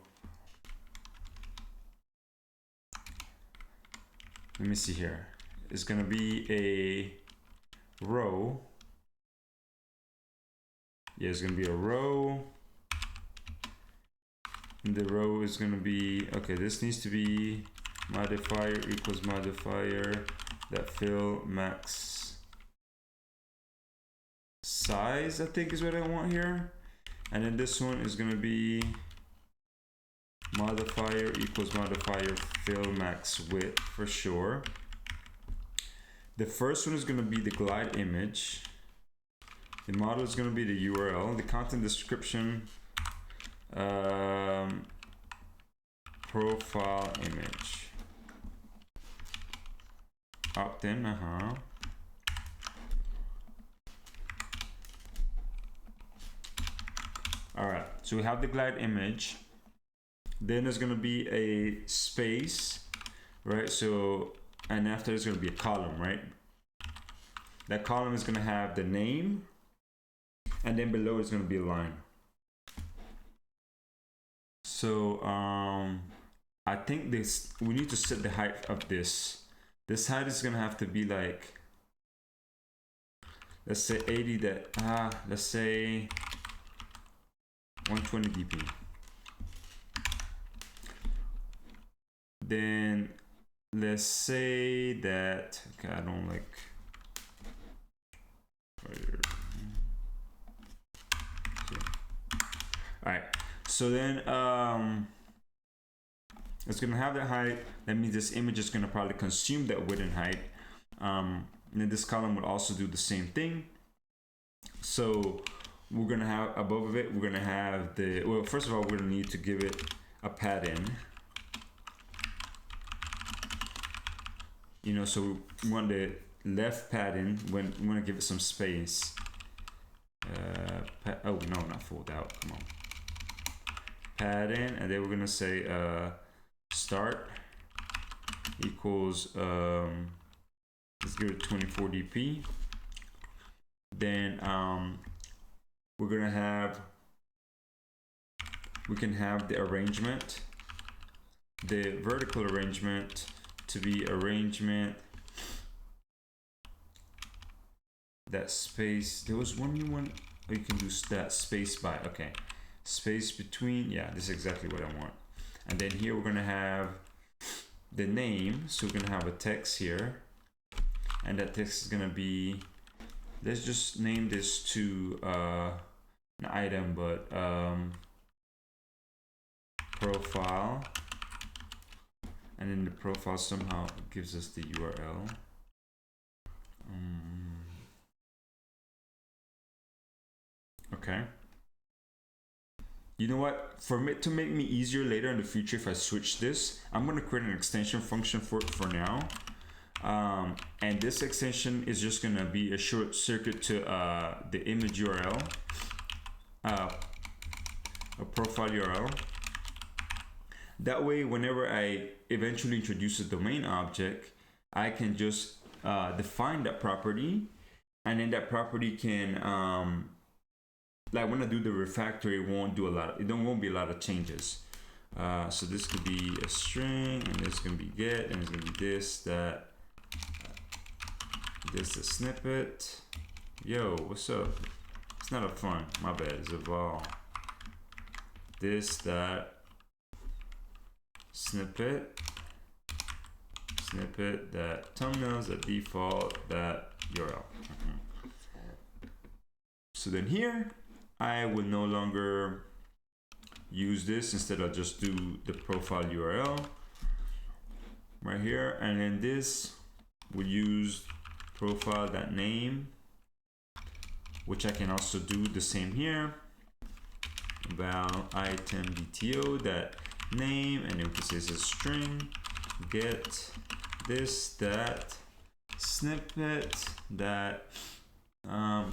let me see here. It's gonna be a row. Yeah, it's gonna be a row. And the row is gonna be, okay, this needs to be modifier equals modifier that fill max size, I think is what I want here. And then this one is gonna be modifier equals modifier fill max width for sure. The first one is going to be the glide image. The model is going to be the URL. The content description, profile image. Opt-in, All right, so we have the glide image. Then there's going to be a space, right? So, and after there's going to be a column, right? That column is going to have the name, and then below is going to be a line. So I think we need to set the height of this. This height is going to have to be like, let's say 80, let's say 120 dp. Then let's say that, okay, I don't like, okay. All right, so then it's gonna have that height. That means this image is gonna probably consume that width and height. And then this column will also do the same thing. So we're gonna have above it, we're gonna have well, first of all, we're gonna need to give it a padding. You know, so we want the left padding, we want to give it some space. Oh no, not fold out, come on. Padding, and then we're gonna say start equals, let's give it 24 dp. Then we're gonna have, we can have the arrangement, the vertical arrangement to be arrangement that space. There was one you want, or you can do that space by, okay, space between, yeah, this is exactly what I want. And then here we're gonna have the name, so we're gonna have a text here, and that text is gonna be, let's just name this to an item, but profile. And then the profile somehow gives us the URL. Okay. You know what? For it to make me easier later in the future, if I switch this, I'm going to create an extension function for it for now. And this extension is just going to be a short circuit to the image URL, a profile URL. That way, whenever I eventually introduce a domain object, I can just define that property and then that property can like when I do the refactor, it won't do a lot. It won't be a lot of changes. So this could be a string, and this is gonna be get, and it's gonna be this, that, this a snippet. Yo, what's up? It's not a fun. My bad. It's a vol. This, that, snippet, that thumbnails, that default, that URL. So then here, I will no longer use this. Instead, I'll just do the profile URL right here, and then this will use profile.name, which I can also do the same here. About item DTO that name, and then we can say it's a string, get this, that snippet, that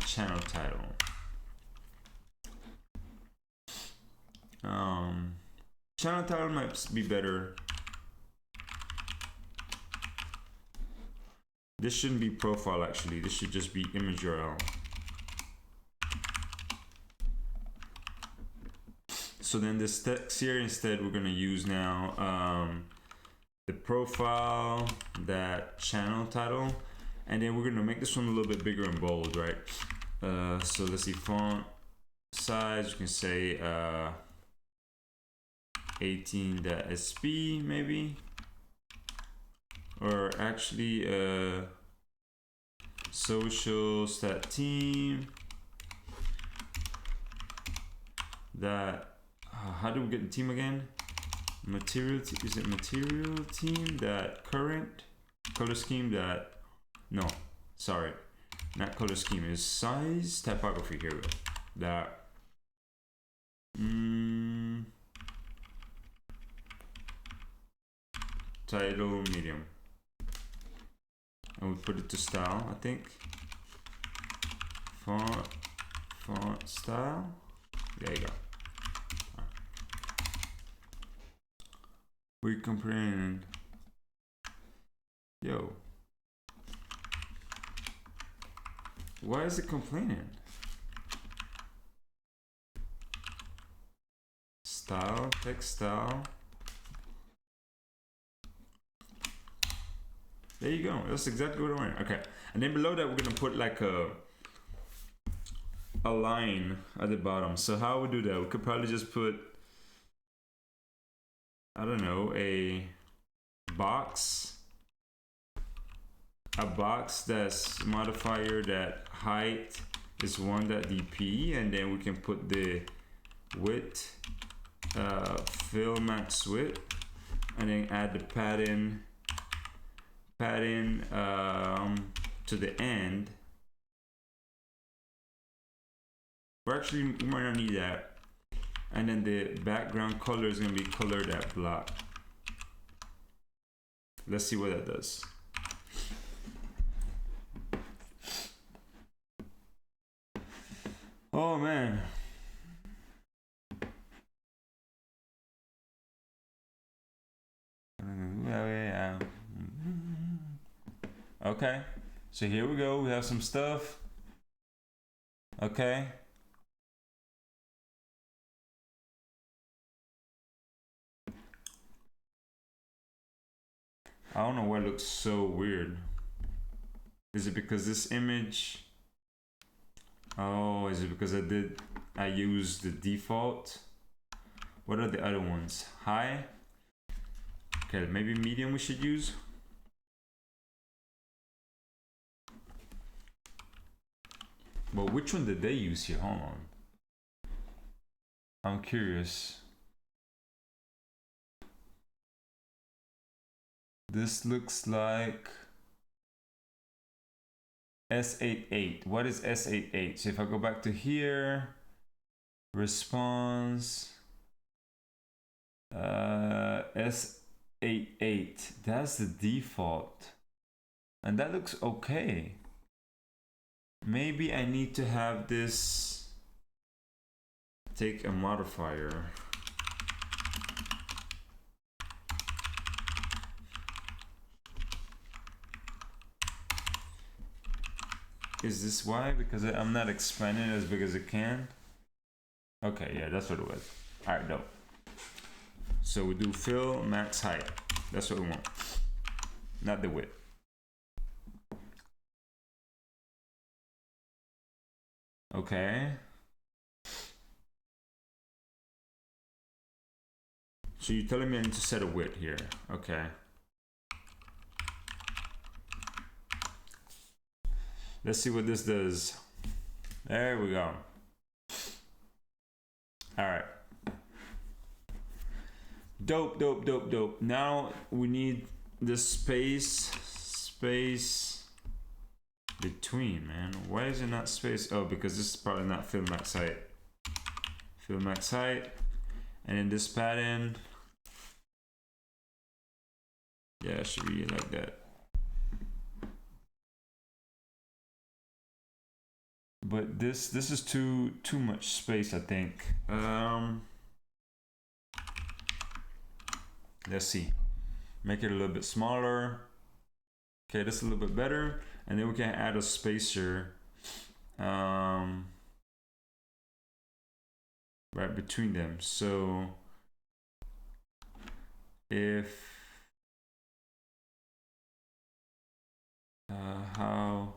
channel title. Channel title might be better. This shouldn't be profile actually. This should just be image URL. So then this text here, instead, we're gonna use now the profile, that channel title, and then we're gonna make this one a little bit bigger and bold, right? So let's see, font size, you can say 18.sp maybe, or actually social stat team, that how do we get the team again? Material, is it material team, that current color scheme, that, no, sorry, not color scheme, is size typography. Here we go. That title medium, and we put it to style, I think. Font style, there you go. We complaining. Yo, why is it complaining? Style, text style. There you go. That's exactly what I want. Okay, and then below that we're gonna put like a line at the bottom. So how we do that? We could probably just put, I don't know, a box that's modifier that height is 1.dp, and then we can put the width, fill max width, and then add the padding to the end. Or actually, we might not need that. And then the background color is gonna be colored at black. Let's see what that does. Oh man. Okay, so here we go. We have some stuff. Okay. I don't know why it looks so weird. Is it because this image? Oh, is it because I used the default? What are the other ones? High? Okay, maybe medium we should use. But which one did they use here? Hold on. I'm curious. This looks like S88. What is S88? So if I go back to here, response, S88, that's the default. And that looks okay. Maybe I need to have this take a modifier. Is this why? Because I'm not expanding it as big as it can. Okay, yeah, that's what it was. All right, dope. So we do fill max height. That's what we want, not the width. Okay. So you're telling me I need to set a width here. Okay. Let's see what this does. There we go. All right. Dope, dope, dope, dope. Now we need the space between, man. Why is it not space? Oh, because this is probably not fill max height. Fill max height. And in this pattern, yeah, it should be like that. But this is too much space, I think. Let's see. Make it a little bit smaller. Okay, that's a little bit better. And then we can add a spacer right between them. So if how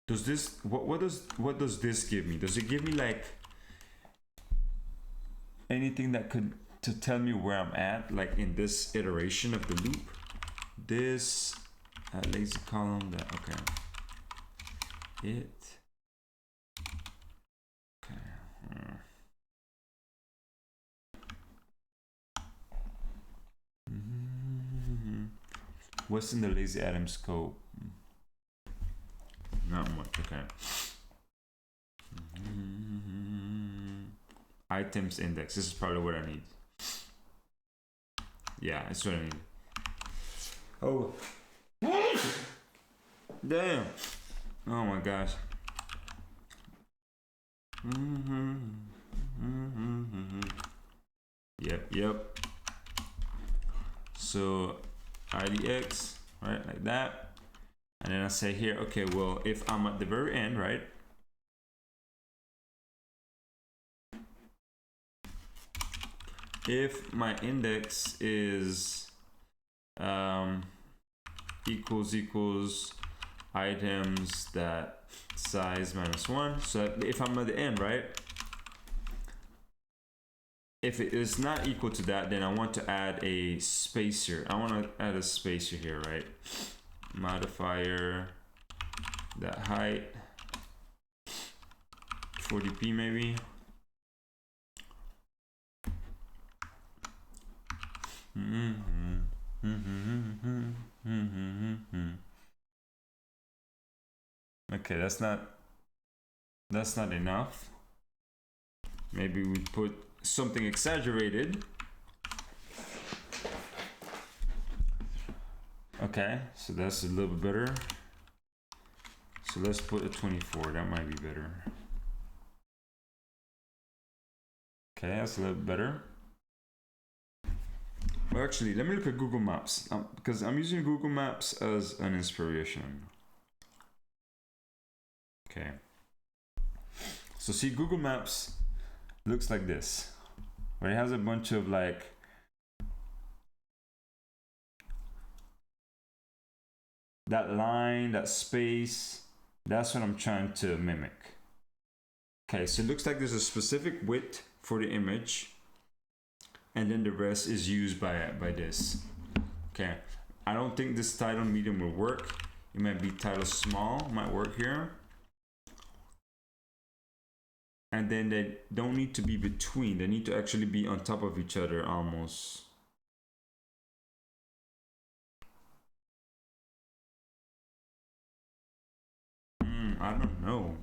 does this, what does this give me? Does it give me like anything that could to tell me where I'm at, like in this iteration of the loop? This lazy column, that okay. It okay. What's in the lazy atom scope? Not much. Okay. Items index. This is probably what I need. Yeah, that's what I need. Oh. Damn. Oh my gosh. Yep. So IDX, right, like that. And then I say here, okay, well, if I'm at the very end, right? If my index is equals items that size -1. So if I'm at the end, right? If it is not equal to that, then I want to add a spacer. I want to add a spacer here, right? Modifier that height 40p maybe. Okay, that's not enough. Maybe we put something exaggerated. Okay, so that's a little bit better. So let's put a 24, that might be better. Okay, that's a little bit better. Well, actually, let me look at Google Maps, because I'm using Google Maps as an inspiration. Okay. So see, Google Maps looks like this, where it has a bunch of like that line, that space. That's what I'm trying to mimic. Okay, so it looks like there's a specific width for the image, and then the rest is used by this. Okay, I don't think this title medium will work. It might be title small, might work here. And then they don't need to be between, they need to actually be on top of each other almost. I don't know.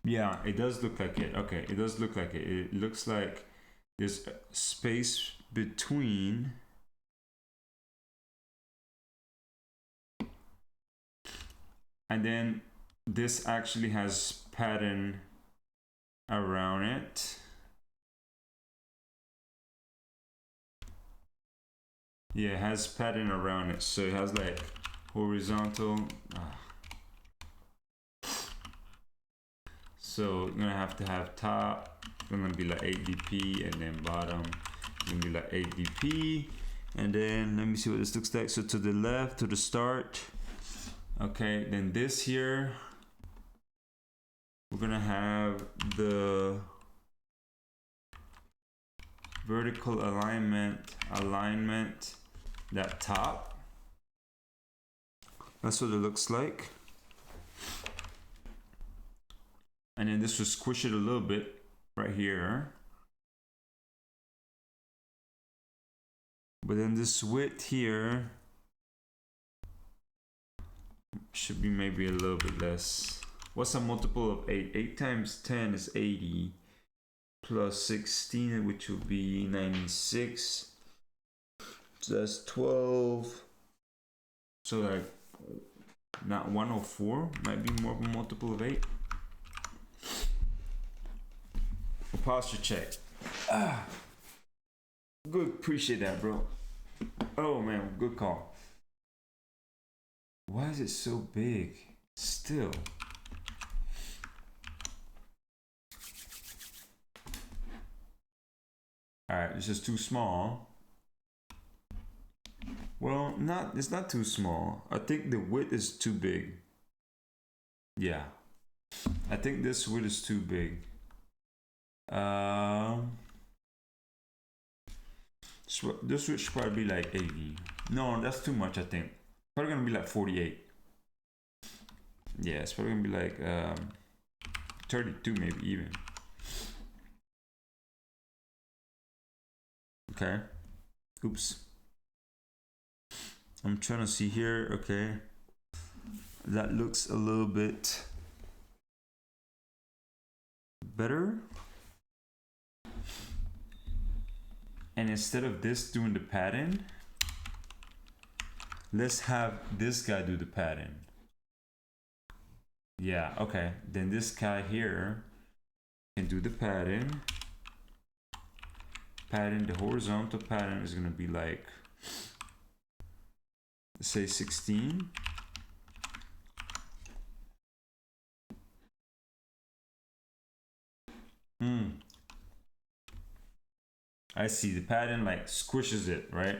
Yeah, it does look like it. Okay, it does look like it. It looks like there's space between. And then this actually has pattern around it. Yeah, it has padding around it, so it has like horizontal. So you're gonna have to have top, gonna be like 8 dp, and then bottom gonna be like 8 dp, and then let me see what this looks like. So to the left, to the start. Okay, then this here, we're gonna have the vertical alignment, that top. That's what it looks like. And then this will squish it a little bit right here. But then this width here should be maybe a little bit less. What's a multiple of 8? 8 times 10 is 80. Plus 16, which will be 96. So that's 12. So like, not 104, might be more of a multiple of 8. Posture check. Good, appreciate that, bro. Oh man, good call. Why is it so big still? All right, it's just too small. Well, it's not too small. I think the width is too big. Yeah, I think this width is too big. So this would probably be like 80. No, that's too much, I think. Probably gonna be like 48. Yeah, it's probably gonna be like 32 maybe even. Okay. Oops. I'm trying to see here. Okay. That looks a little bit better. And instead of this doing the pattern, let's have this guy do the pattern. Yeah, okay. Then this guy here can do the pattern. The horizontal pattern is gonna be like, let's say 16. I see, the pattern like squishes it, right?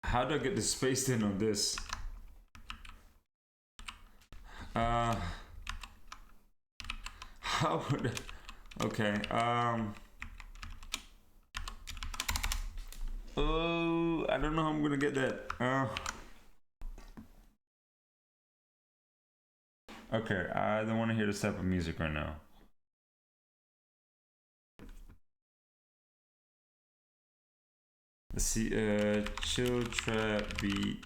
How do I get the space in on this? How would okay, oh, I don't know how I'm gonna get that. Okay, I don't want to hear this type of music right now. Let's see, chill trap beat.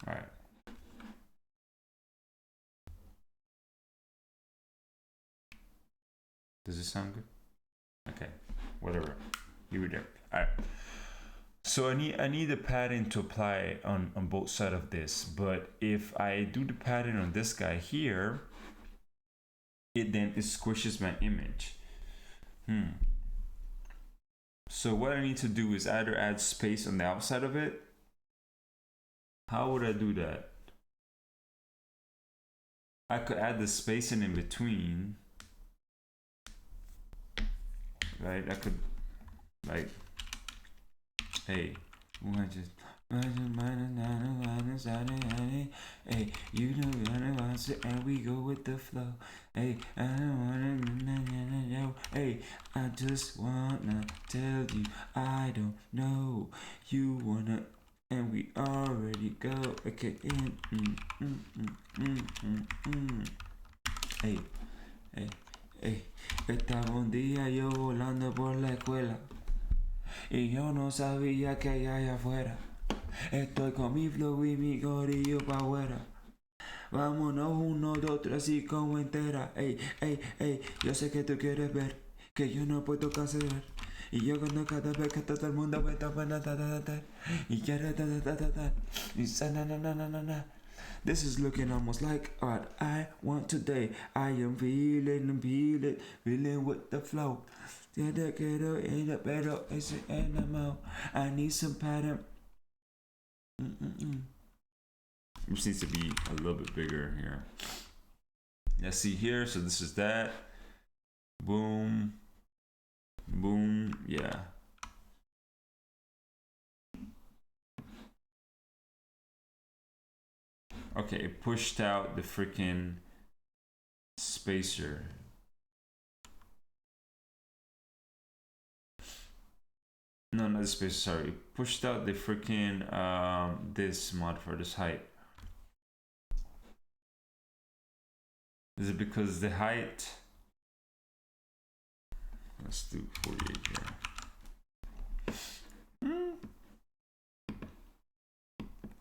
All right. Does it sound good? Okay, whatever. Here we go. All right. So I need the pattern to apply on both sides of this, but if I do the pattern on this guy here, it squishes my image. So what I need to do is either add space on the outside of it. How would I do that? I could add the spacing in between. Right, I could like, hey, hey, you know and we go with the flow. Hey, I don't wanna, hey, I just wanna tell you I don't know. You wanna, and we already go. Okay, hey, hey. Hey, estaba un día yo volando por la escuela y yo no sabía que hay allá afuera. Estoy con mi flow y mi gorillo pa' afuera. Vámonos 1, 2, 3 y como entera. Ey, ey, ey, yo sé que tú quieres ver que yo no puedo cancelar. Y yo cuando cada vez que todo el mundo me tapa y quiere y na. This is looking almost like what I want today. I am feeling with the flow. End up better as an animal. I need some pattern. Which needs to be a little bit bigger here. Let's see here. So this is that. Boom. Boom. Yeah. Okay, it pushed out the freaking spacer. No, not the spacer, sorry. It pushed out the freaking this modifier, this height. Is it because the height? Let's do 48 here.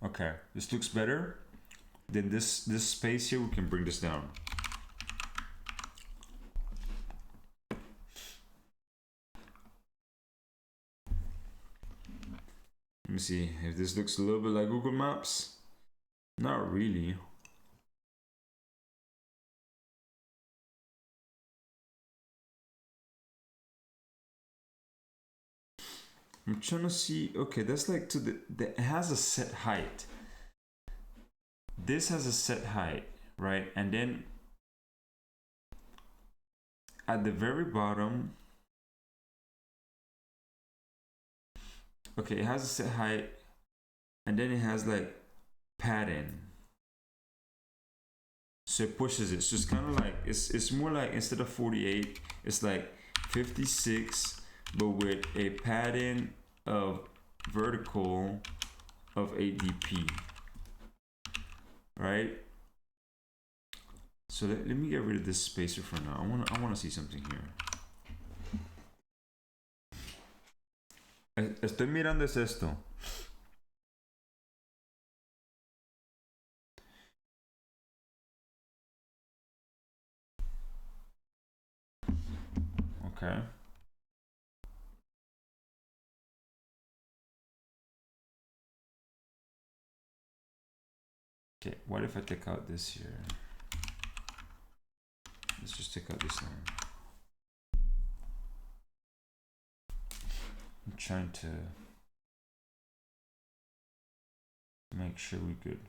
Okay, this looks better. Then this space here, we can bring this down. Let me see if this looks a little bit like Google Maps. Not really. I'm trying to see. Okay, that's like to the it has a set height. This has a set height, right? And then at the very bottom, okay, it has a set height, and then it has like padding. So it pushes it. So it's kind of like it's more like instead of 48, it's like 56, but with a padding of vertical of ADP. Right? So let me get rid of this spacer for now. I wanna see something here. Estoy mirando es esto. Okay. Okay, what if I take out this here? Let's just take out this line. I'm trying to make sure we're good.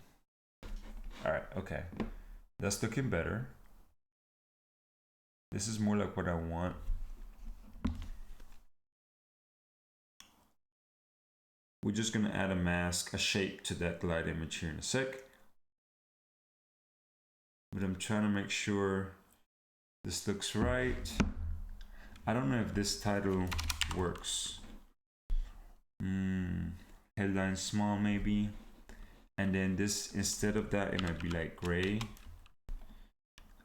All right, okay. That's looking better. This is more like what I want. We're just gonna add a mask, a shape to that glide image here in a sec. But I'm trying to make sure this looks right. I don't know if this title works. Headline small maybe. And then this, instead of that, it might be like gray.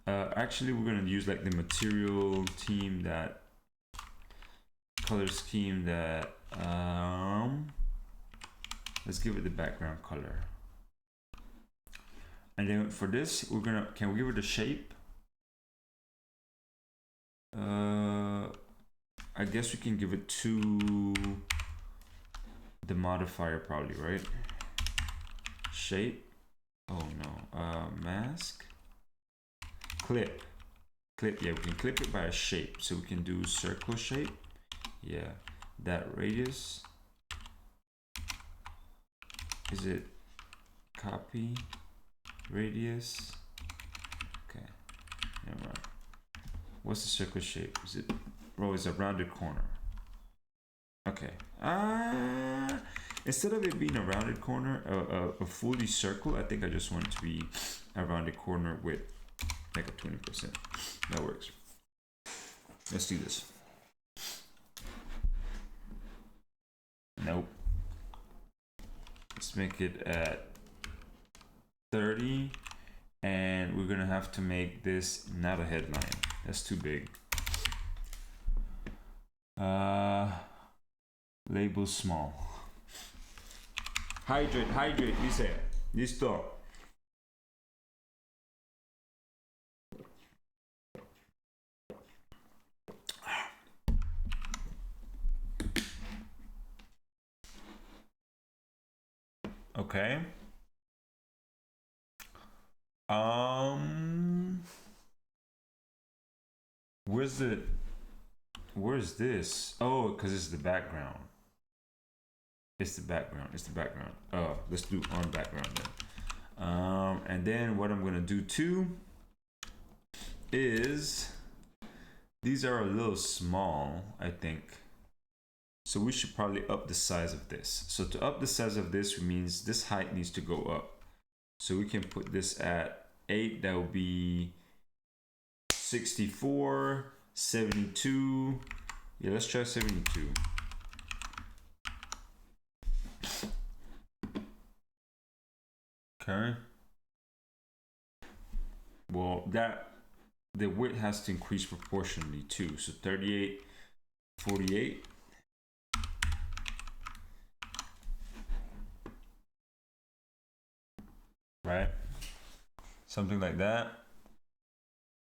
Actually, we're gonna use like the material theme, that color scheme that, let's give it the background color. And then for this, we're gonna, can we give it a shape? I guess we can give it to the modifier probably, right? Shape. Oh no, mask. Clip. Clip, yeah, we can clip it by a shape. So we can do circle shape. Yeah, that radius. Is it copy radius? Okay, never mind. What's the circle shape? Is it, oh, it's a rounded corner. Okay. Instead of it being a rounded corner, a fully circle, I think I just want it to be a rounded corner with like a 20%. That works. Let's do this. Nope. Let's make it at 30, and we're gonna have to make this not a headline. That's too big. Label small. Hydrate, dice. Listo. Okay. where's this? Oh, because it's the background. It's the background. Oh, let's do on background then. And then what I'm gonna do too is these are a little small, I think. So we should probably up the size of this. So to up the size of this means this height needs to go up. So we can put this at 8. That would be 64, 72. Yeah, let's try 72. Okay. Well, the width has to increase proportionally too. So 38, 48. Right? Something like that.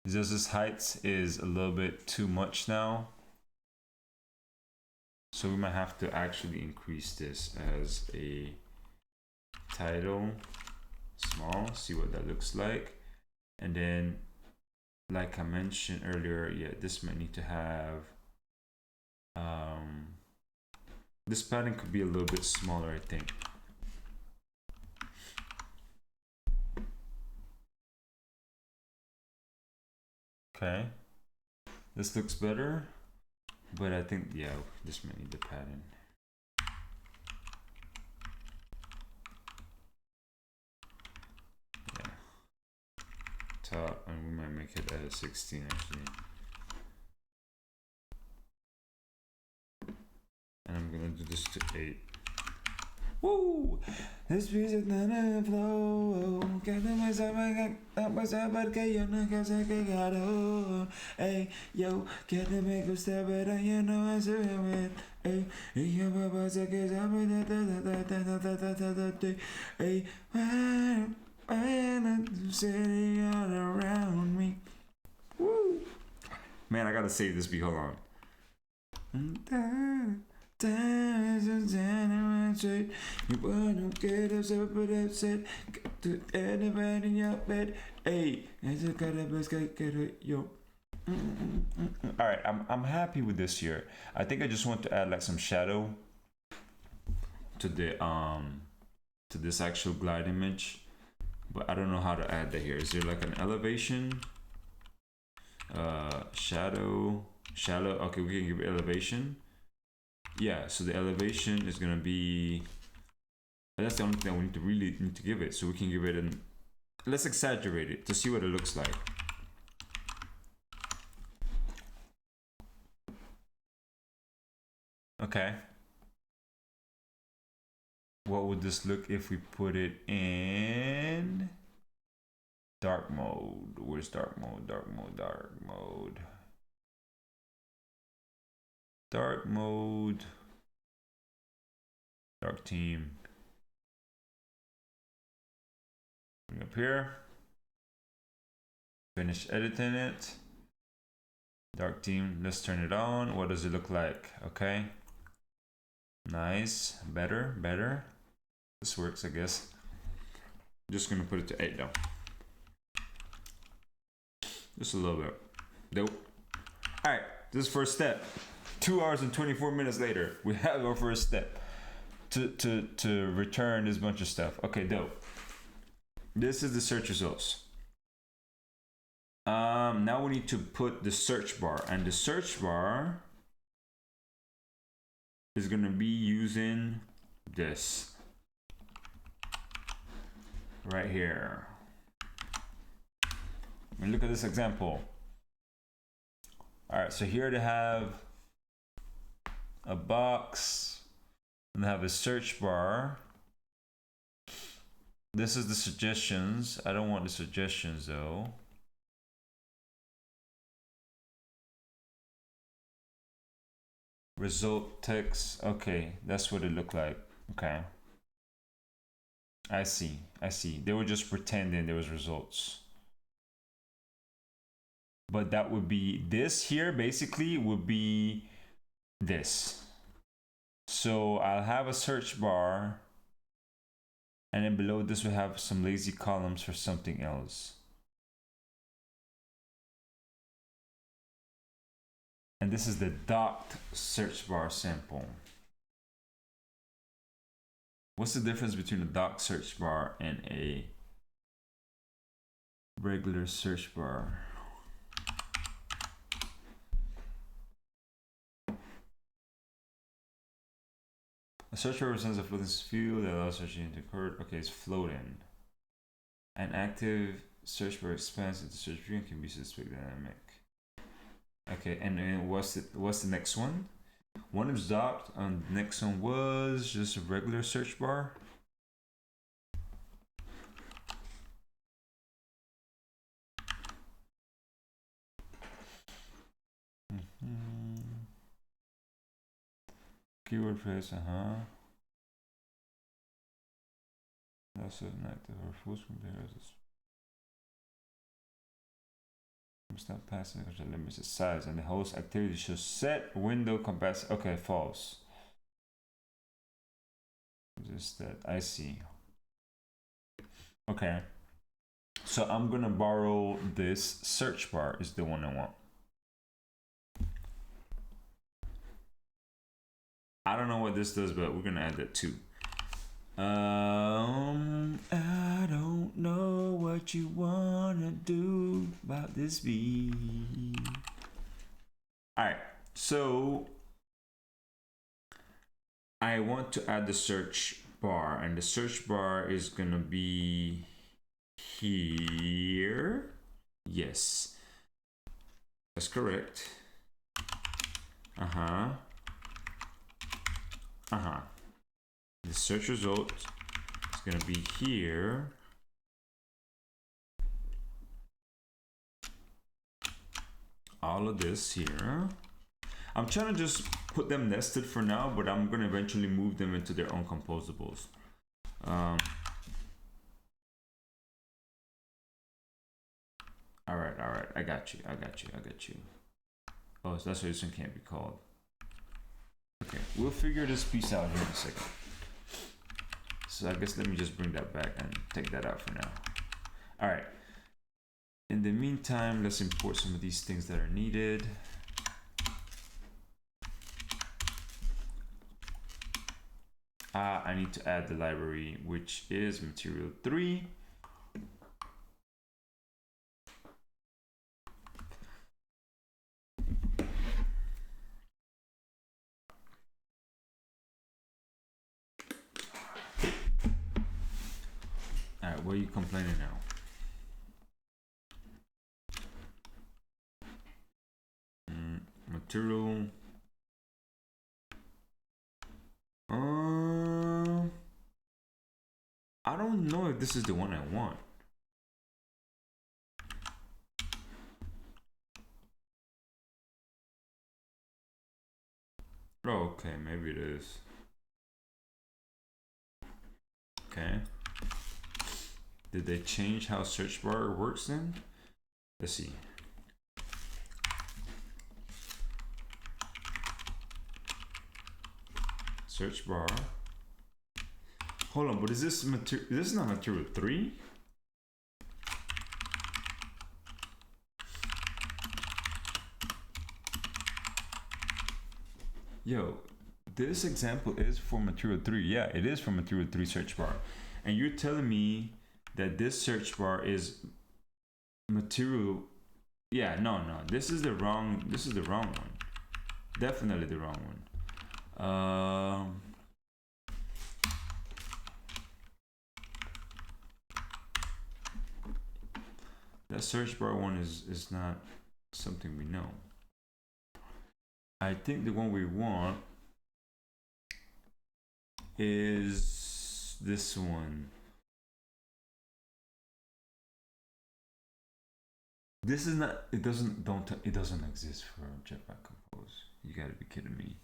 Just this height is a little bit too much now. So we might have to actually increase this as a title small, see what that looks like. And then, like I mentioned earlier, yeah, this might need to have, this padding could be a little bit smaller, I think. Okay, this looks better, but I think, yeah, this might need the padding. Yeah, top, and we might make it at 16 actually. And I'm gonna do this to 8. Woo! This music nana flow. Cada mais porque yo no sé que garo. Hey, yo, quiero me gusta pero yo no sé ver. Hey, y yo me pasa que sabe hey, when sitting all around me. Woo! Man, I gotta save this beat. Hold on. You wanna get upset, but upset. To anybody in your bed. Hey, I just got a best get it, yo. All right, I'm happy with this here. I think I just want to add like some shadow to the to this actual glide image, but I don't know how to add that here. Is there like an elevation? Shadow. Okay, we can give it elevation. Yeah, so the elevation is gonna be, that's the only thing we really need to give it. So we can give it an, let's exaggerate it to see what it looks like. Okay. What would this look if we put it in dark mode? Where's dark mode? Dark mode. Dark theme. Bring up here. Finish editing it. Dark theme, let's turn it on. What does it look like? Okay. Nice, better. This works, I guess. Just gonna put it to 8 though. Just a little bit. Dope. All right, this is first step. 2 hours and 24 minutes later, we have our first step to return this bunch of stuff. Okay, dope. This is the search results. Now we need to put the search bar, and the search bar is gonna be using this right here. And look at this example. All right, so here they have a box and they have a search bar. This is the suggestions. I don't want the suggestions though. Result text. Okay, that's what it looked like. Okay. I see. They were just pretending there was results. But that would be, this here basically would be this. So I'll have a search bar, and then below this we have some lazy columns for something else. And this is the docked search bar sample. What's the difference between a docked search bar and a regular search bar? A search bar represents a floating field that allows searching to occur. Okay, it's floating. An active search bar expands into search view and can be suspect dynamic. Okay, and then what's the next one? One is docked, and the next one was just a regular search bar. Keyword phrase, That's an active or full screen there. Stop passing because it limits the size, and the host activity should set window capacity. Okay, false. Just that I see. Okay, so I'm gonna borrow this search bar, is the one I want. I don't know what this does, but we're gonna add that too. I don't know what you wanna do about this beat. All right, so I want to add the search bar, and the search bar is gonna be here. Yes, that's correct. The search result is going to be here. All of this here. I'm trying to just put them nested for now, but I'm going to eventually move them into their own composables. All right. I got you. Oh, so that's why this one can't be called. Okay, we'll figure this piece out here in a second. So I guess let me just bring that back and take that out for now. All right. In the meantime, let's import some of these things that are needed. I need to add the library, which is material 3. All right, what are you complaining now? Material. I don't know if this is the one I want. Oh, okay, maybe it is. Okay. Did they change how search bar works then? Let's see. Search bar. Hold on, but is this material? This is not material 3? Yo, this example is for material 3. Yeah, it is for material 3 search bar. And you're telling me that this search bar is material. Yeah, no, this is the wrong one. Definitely the wrong one. That search bar one is not something we know. I think the one we want is this one. This is not, it doesn't exist for Jetpack Compose. You gotta be kidding me.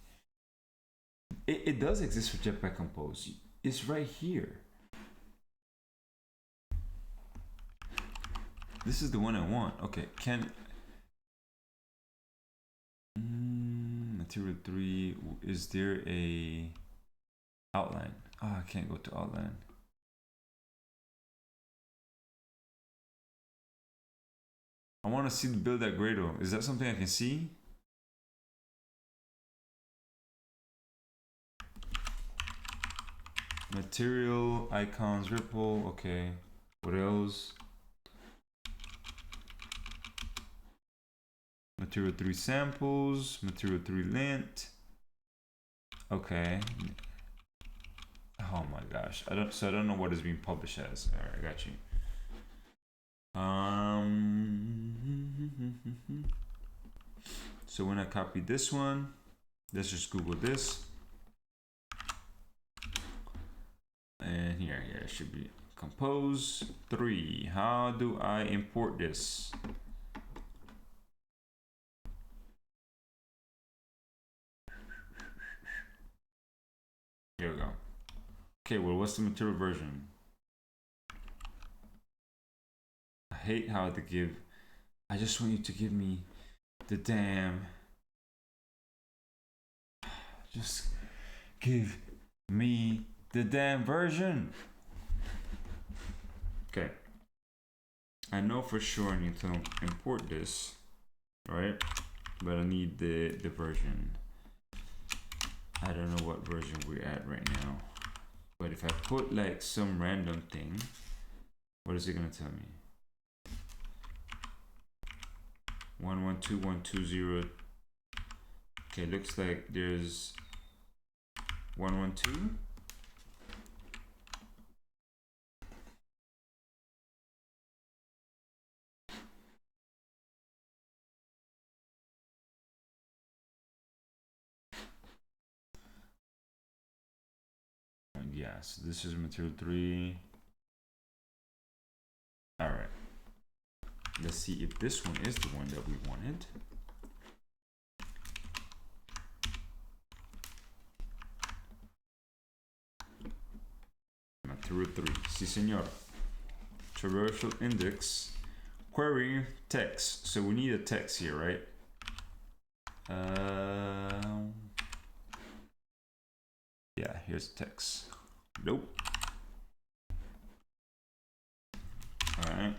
It does exist for Jetpack Compose. It's right here. This is the one I want. Okay, material 3, is there a outline? Oh, I can't go to outline. I want to see the build at Grado. Is that something I can see? Material, icons, ripple, okay. What else? Material 3 samples, material 3 lint. Okay. Oh my gosh. I don't know what is being published as. Alright, I got you. So when I copy this one, let's just Google this. And here it should be compose 3. How do I import this? Here we go. Okay, well, what's the material version? I hate how to give. I just want you to give me the damn. Just give me the damn version. Okay. I know for sure I need to import this, right? But I need the version. I don't know what version we're at right now. But if I put like some random thing, what is it gonna tell me? 112.120. Okay, looks like there's 112. Yeah, so this is material 3. All right. Let's see if this one is the one that we wanted. Material 3. Si, senor. Traversal index. Query text. So we need a text here, right? Yeah, here's text. Nope. All right.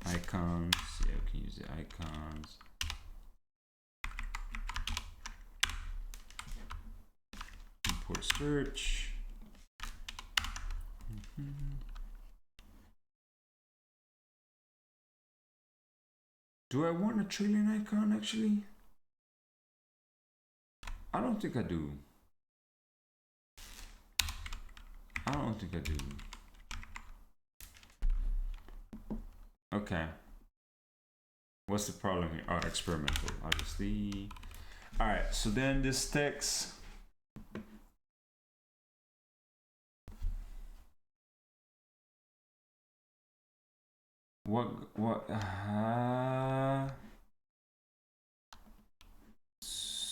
Icons. Yeah, we can use the icons. Import search. Do I want a trillion icon actually? I don't think I do. I don't think I do. Okay. What's the problem here? Oh, experimental, obviously. All right, so then this text.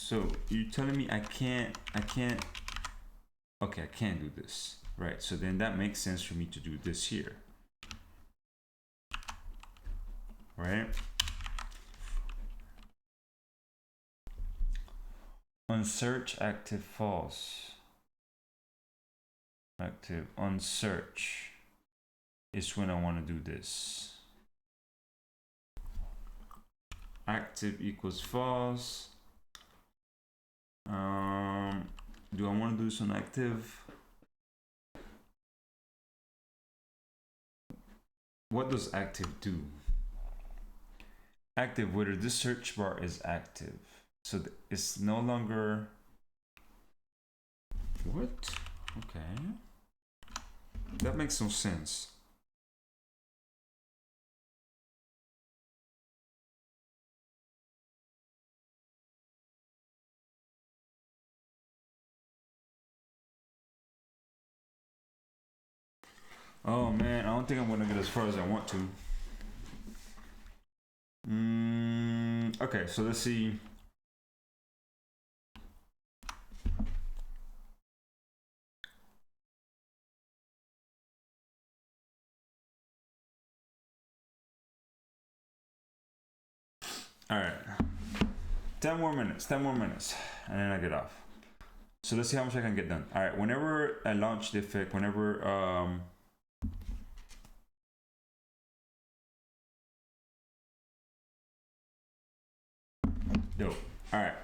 So you're telling me I can't, okay, I can't do this, right? So then that makes sense for me to do this here, right? On search, active, false. Active, on search is when I want to do this. Active equals false. Do I want to do this on active? What does active do? Active, whether this search bar is active. So it's no longer. What? Okay. That makes no sense. Oh man, I don't think I'm gonna get as far as I want to. Okay, so let's see. All right, 10 more minutes, and then I get off. So let's see how much I can get done. All right, whenever I launch the effect, whenever dope. All right,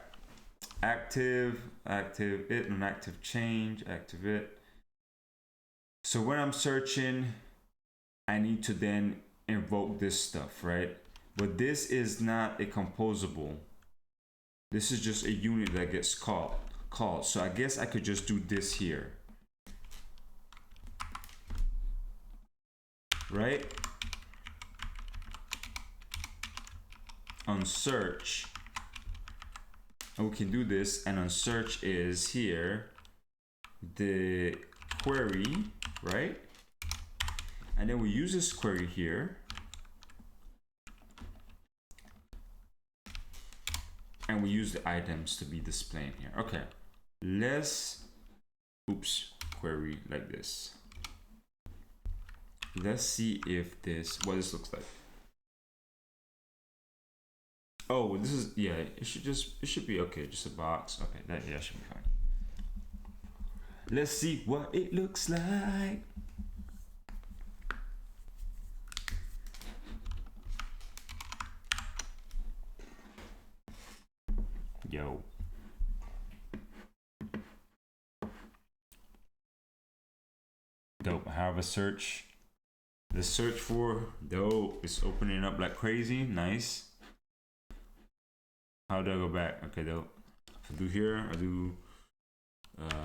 active it, non-active change, active it. So when I'm searching, I need to then invoke this stuff, right? But this is not a composable. This is just a unit that gets called. So I guess I could just do this here, right? On search, and we can do this, and on search is here, the query, right? And then we use this query here, and we use the items to be displayed here. Okay, let's, oops, query like this. Let's see if what this looks like. Oh, this is, yeah, it should be okay, just a box. Okay, that should be fine. Let's see what it looks like. Yo. Dope. I have a search. The search for dope is opening up like crazy. Nice. How do I go back? Okay, dope. If I do here, I do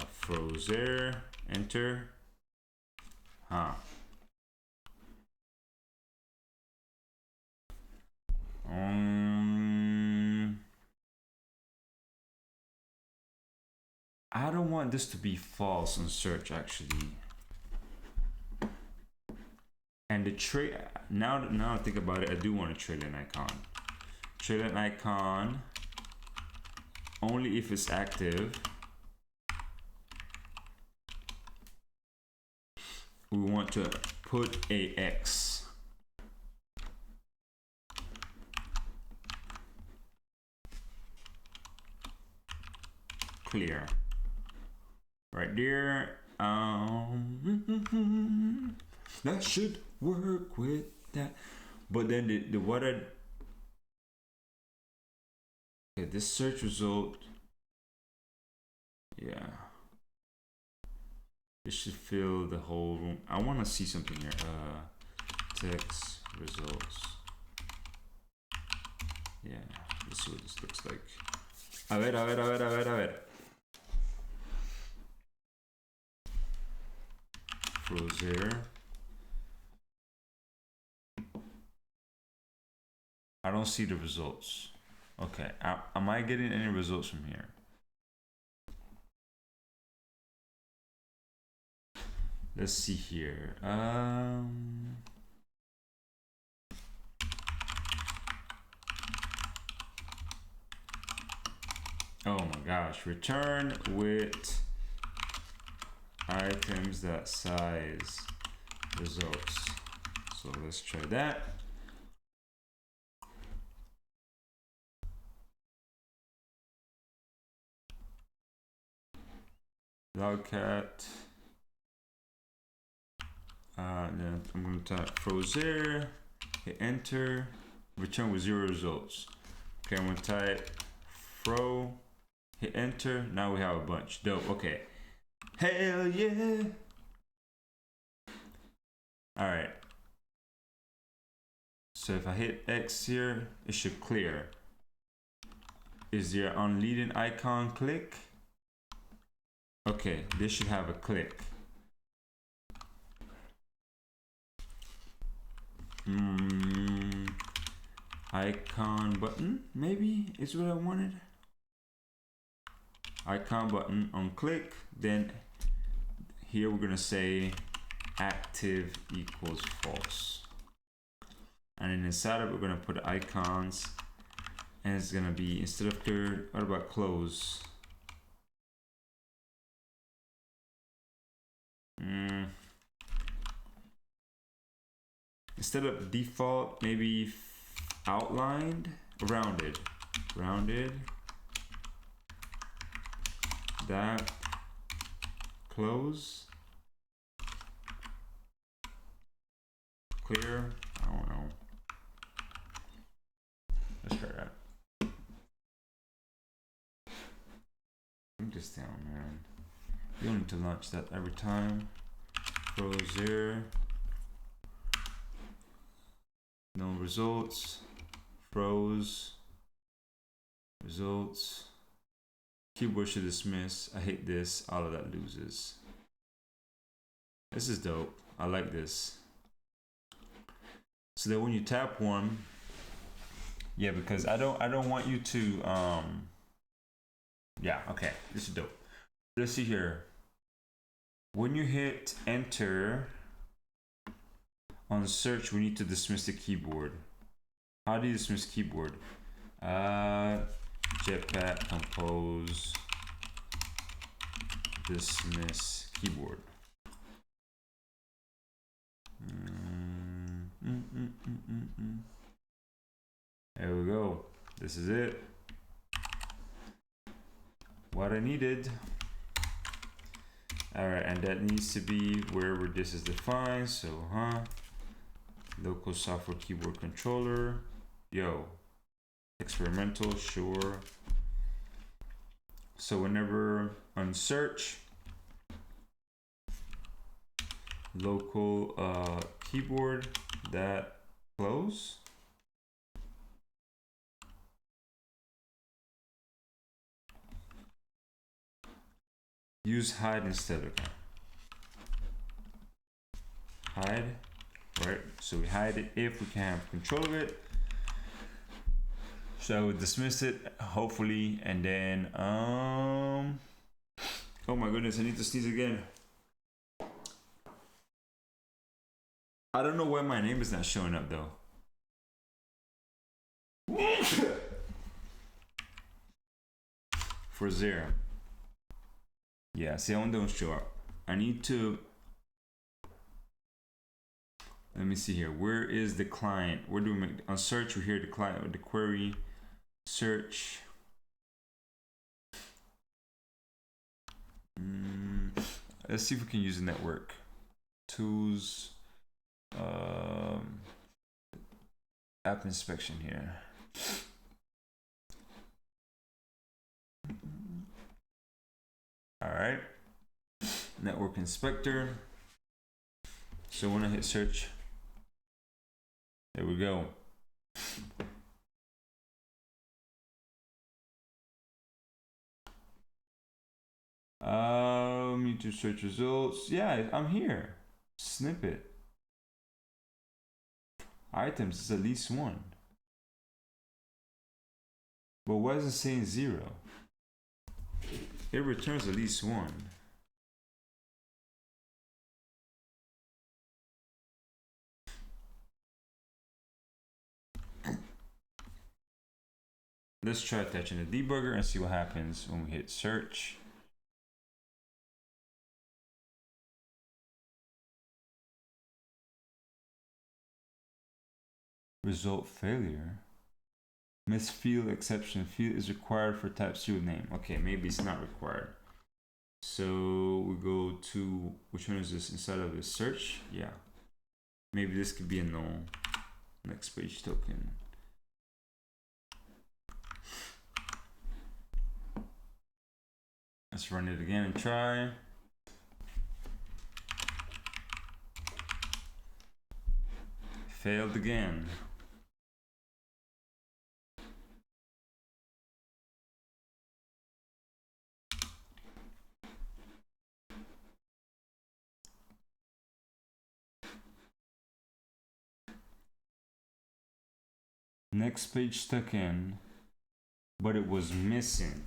froze there, enter. Huh. I don't want this to be false on search actually. And the trailer, now I think about it, I do want a trailer icon. Trailer icon only if it's active. We want to put a X. Clear. Right there. That should work with that. But then the what I, okay, this search result, yeah, it should fill the whole room. I want to see something here. Text results. Yeah, let's see what this looks like. A ver. Froze there. I don't see the results. Okay, am I getting any results from here? Let's see here. Oh my gosh, return with items that size results. So let's try that. Logcat. Then I'm going to type froze there, hit enter, return with 0 results. Okay, I'm going to type fro, hit enter. Now we have a bunch. Dope. Okay. Hell yeah. All right. So if I hit X here, it should clear. Is there on leading icon click? Okay, this should have a click. Icon button, maybe is what I wanted. Icon button on click, then here we're gonna say active equals false. And then inside of it, we're gonna put icons, and it's gonna be, instead of clear, what about close? Instead of default, maybe outlined, rounded, that, close, clear. I don't know. Let's try that. Bring this down, man. You don't need to launch that every time. froze there. No results. Froze. Results. Keyboard should dismiss. I hate this. All of that loses. This is dope. I like this. So that when you tap one, yeah, because I don't want you to yeah, okay, this is dope. Let's see here. When you hit enter on search, we need to dismiss the keyboard. How do you dismiss keyboard? Jetpack Compose dismiss keyboard. There we go. This is it. What I needed. All right, and that needs to be wherever this is defined. So, local software keyboard controller. Yo, experimental, sure. So whenever on search, local keyboard that close. Use hide instead, okay. Hide, right? So we hide it if we can have control of it. So I would dismiss it, hopefully, and then, oh my goodness, I need to sneeze again. I don't know why my name is not showing up though. For 0. Yeah, see, I don't show up. I need to, let me see here. Where is the client? Where do we make, on search, we hear the client with the query, search. Let's see if we can use the network. Tools, app inspection here. All right, network inspector. So when I hit search, there we go. Need to search results. Yeah, I'm here. Snippet. Items is at least 1. But why is it saying 0? It returns at least 1. Let's try attaching the debugger and see what happens when we hit search. Result failure. Miss field exception. Field is required for type field name. Okay, maybe it's not required. So we go to, which one is this inside of this search? Yeah. Maybe this could be a null. Next page token. Let's run it again and try. Failed again. Next page stuck in, but it was missing.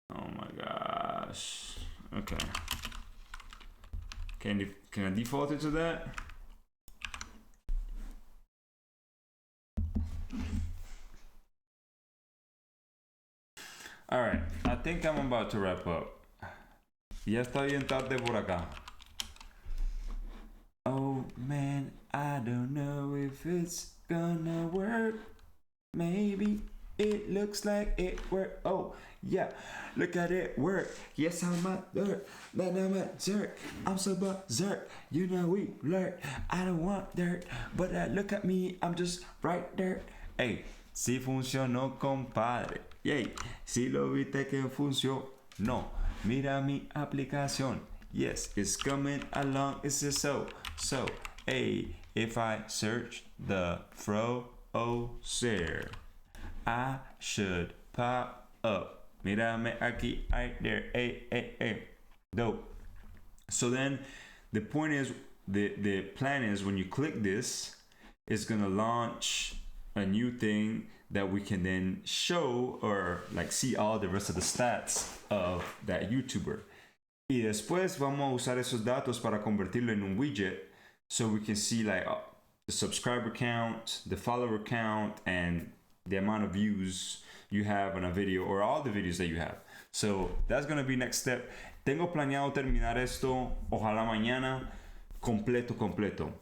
Oh my gosh. Okay. Can I default it to that? All right, I think I'm about to wrap up. Ya está bien tarde por acá. Oh man, I don't know if it's gonna work. Maybe it looks like it worked. Oh yeah, look at it work. Yes, I'm a dirt, then I'm a jerk. I'm so berserk, you know we lurk. I don't want dirt, but look at me, I'm just right there. Hey, si funcionó, compadre. Yay, si lo viste que funcionó. No. Mira mi aplicación. Yes, it's coming along. It's just so. Hey, if I search the browser, I should pop up. Mírame aquí, right there. Hey. Dope. So then the point is, the plan is when you click this, it's gonna launch a new thing that we can then show or like see all the rest of the stats of that YouTuber. Y después vamos a usar esos datos para convertirlo en un widget so we can see like the subscriber count, the follower count, and the amount of views you have on a video or all the videos that you have. So that's going to be next step. Tengo planeado terminar esto, ojalá mañana, completo.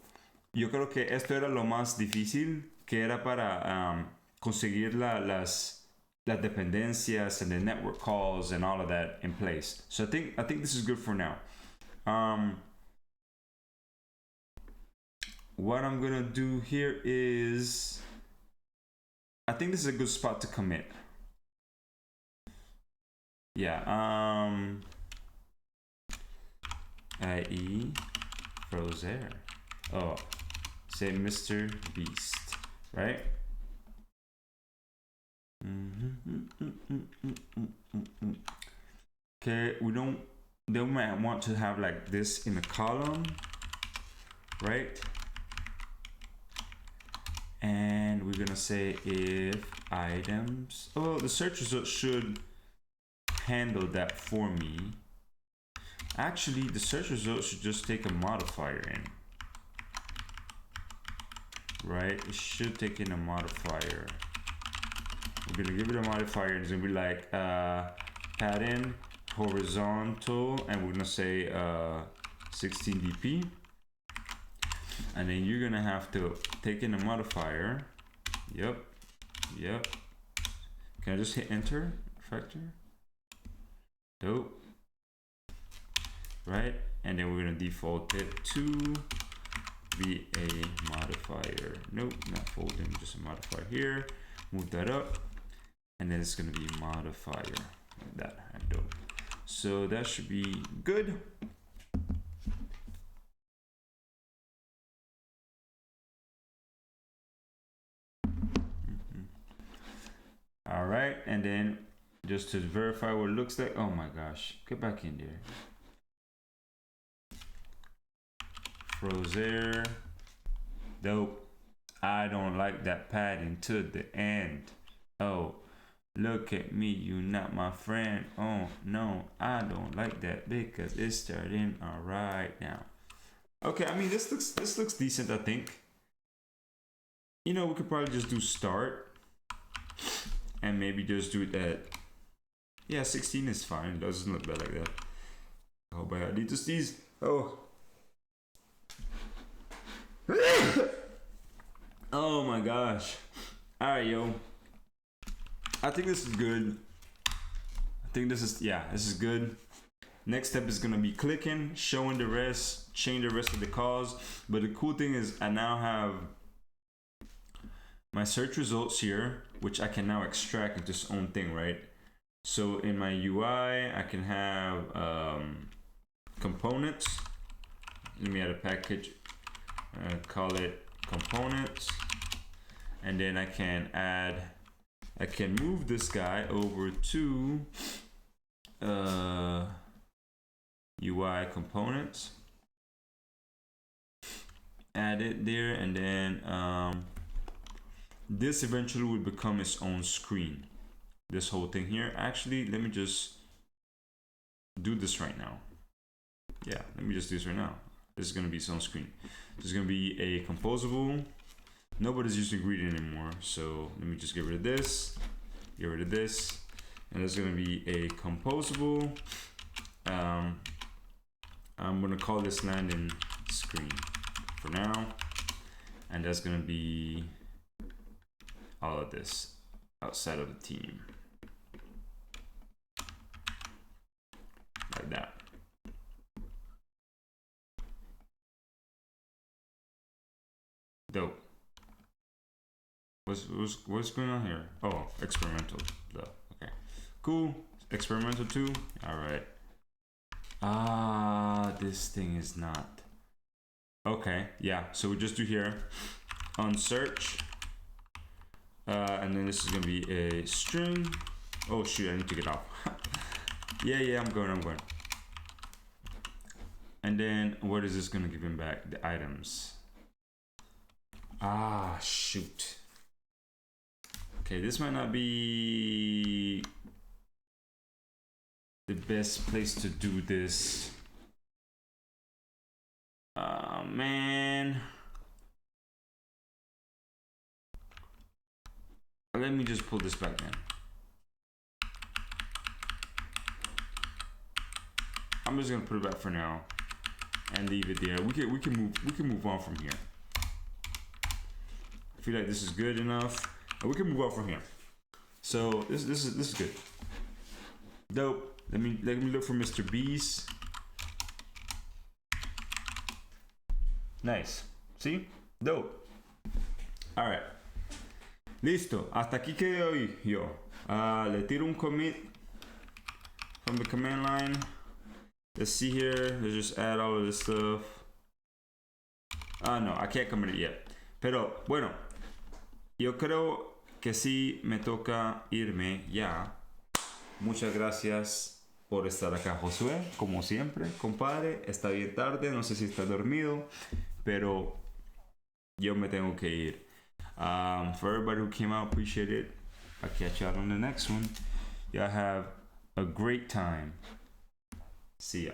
Yo creo que esto era lo más difícil, que era para conseguir las dependencias and the network calls and all of that in place. So I think this is good for now. What I'm gonna do here is, I think this is a good spot to commit. Yeah. IE Frozer. Oh, say Mr. Beast, right? Okay, we don't want to have like this in a column, right? And we're gonna say if items, oh, the search result should handle that for me. Actually, the search result should just take a modifier in, right? It should take in a modifier. We're gonna give it a modifier, and it's gonna be like padding horizontal, and we're gonna say 16 dp, and then you're gonna have to take in a modifier. Yep. Can I just hit enter factor? Dope. Right, and then we're gonna default it to be a modifier. Nope, not folding, just a modifier here. Move that up, and then it's gonna be a modifier like that. Dope. So that should be good. All right, and then just to verify what it looks like. Oh my gosh, get back in there. Frozer. Dope. I don't like that padding to the end. Oh, look at me, you not my friend. Oh no, I don't like that because it's starting all right now. Okay, I mean this looks decent, I think. You know, we could probably just do start and maybe just do it at, yeah, 16 is fine. It doesn't look bad like that. Oh, but I need to sneeze. Oh. Oh my gosh. All right, yo. I think this is good. I think this is good. Next step is gonna be clicking, showing the rest, change the rest of the calls. But the cool thing is I now have my search results here, which I can now extract into its own thing, right? So in my UI, I can have components. Let me add a package, call it components. And then I can move this guy over to UI components, add it there, and then this eventually will become its own screen. This whole thing here. Actually, let me just do this right now. Yeah, let me just do this right now. This is gonna be its own screen. This is gonna be a composable. Nobody's using greeting anymore, so let me just get rid of this, and there's gonna be a composable. I'm gonna call this landing screen for now, and that's gonna be all of this outside of the team, like that. Dope. What's going on here? Oh, experimental. Okay, cool. experimental 2. All right. Ah, this thing is not. Okay, yeah. So we just do here on search, and then this is gonna be a string. Oh shoot, I need to get off. yeah, I'm going. And then what is this gonna give him back? The items. Ah, shoot. Okay, this might not be the best place to do this. Man. Let me just pull this back then. I'm just gonna put it back for now and leave it there. We can move on from here. I feel like this is good enough. And we can move on from here. So this is good. Dope. Let me look for Mr. Beast. Nice. See? Dope. All right. Listo. Hasta aquí quedé hoy yo. Le tiro un commit from the command line. Let's see here. Let's just add all of this stuff. No, I can't commit it yet. Pero bueno, yo creo que sí me toca irme ya. Muchas gracias por estar acá, Josué, como siempre, compadre. Está bien tarde, no sé si está dormido, pero yo me tengo que ir. For everybody who came out, appreciate it. I'll catch you out on the next one. Y'all have a great time. See ya.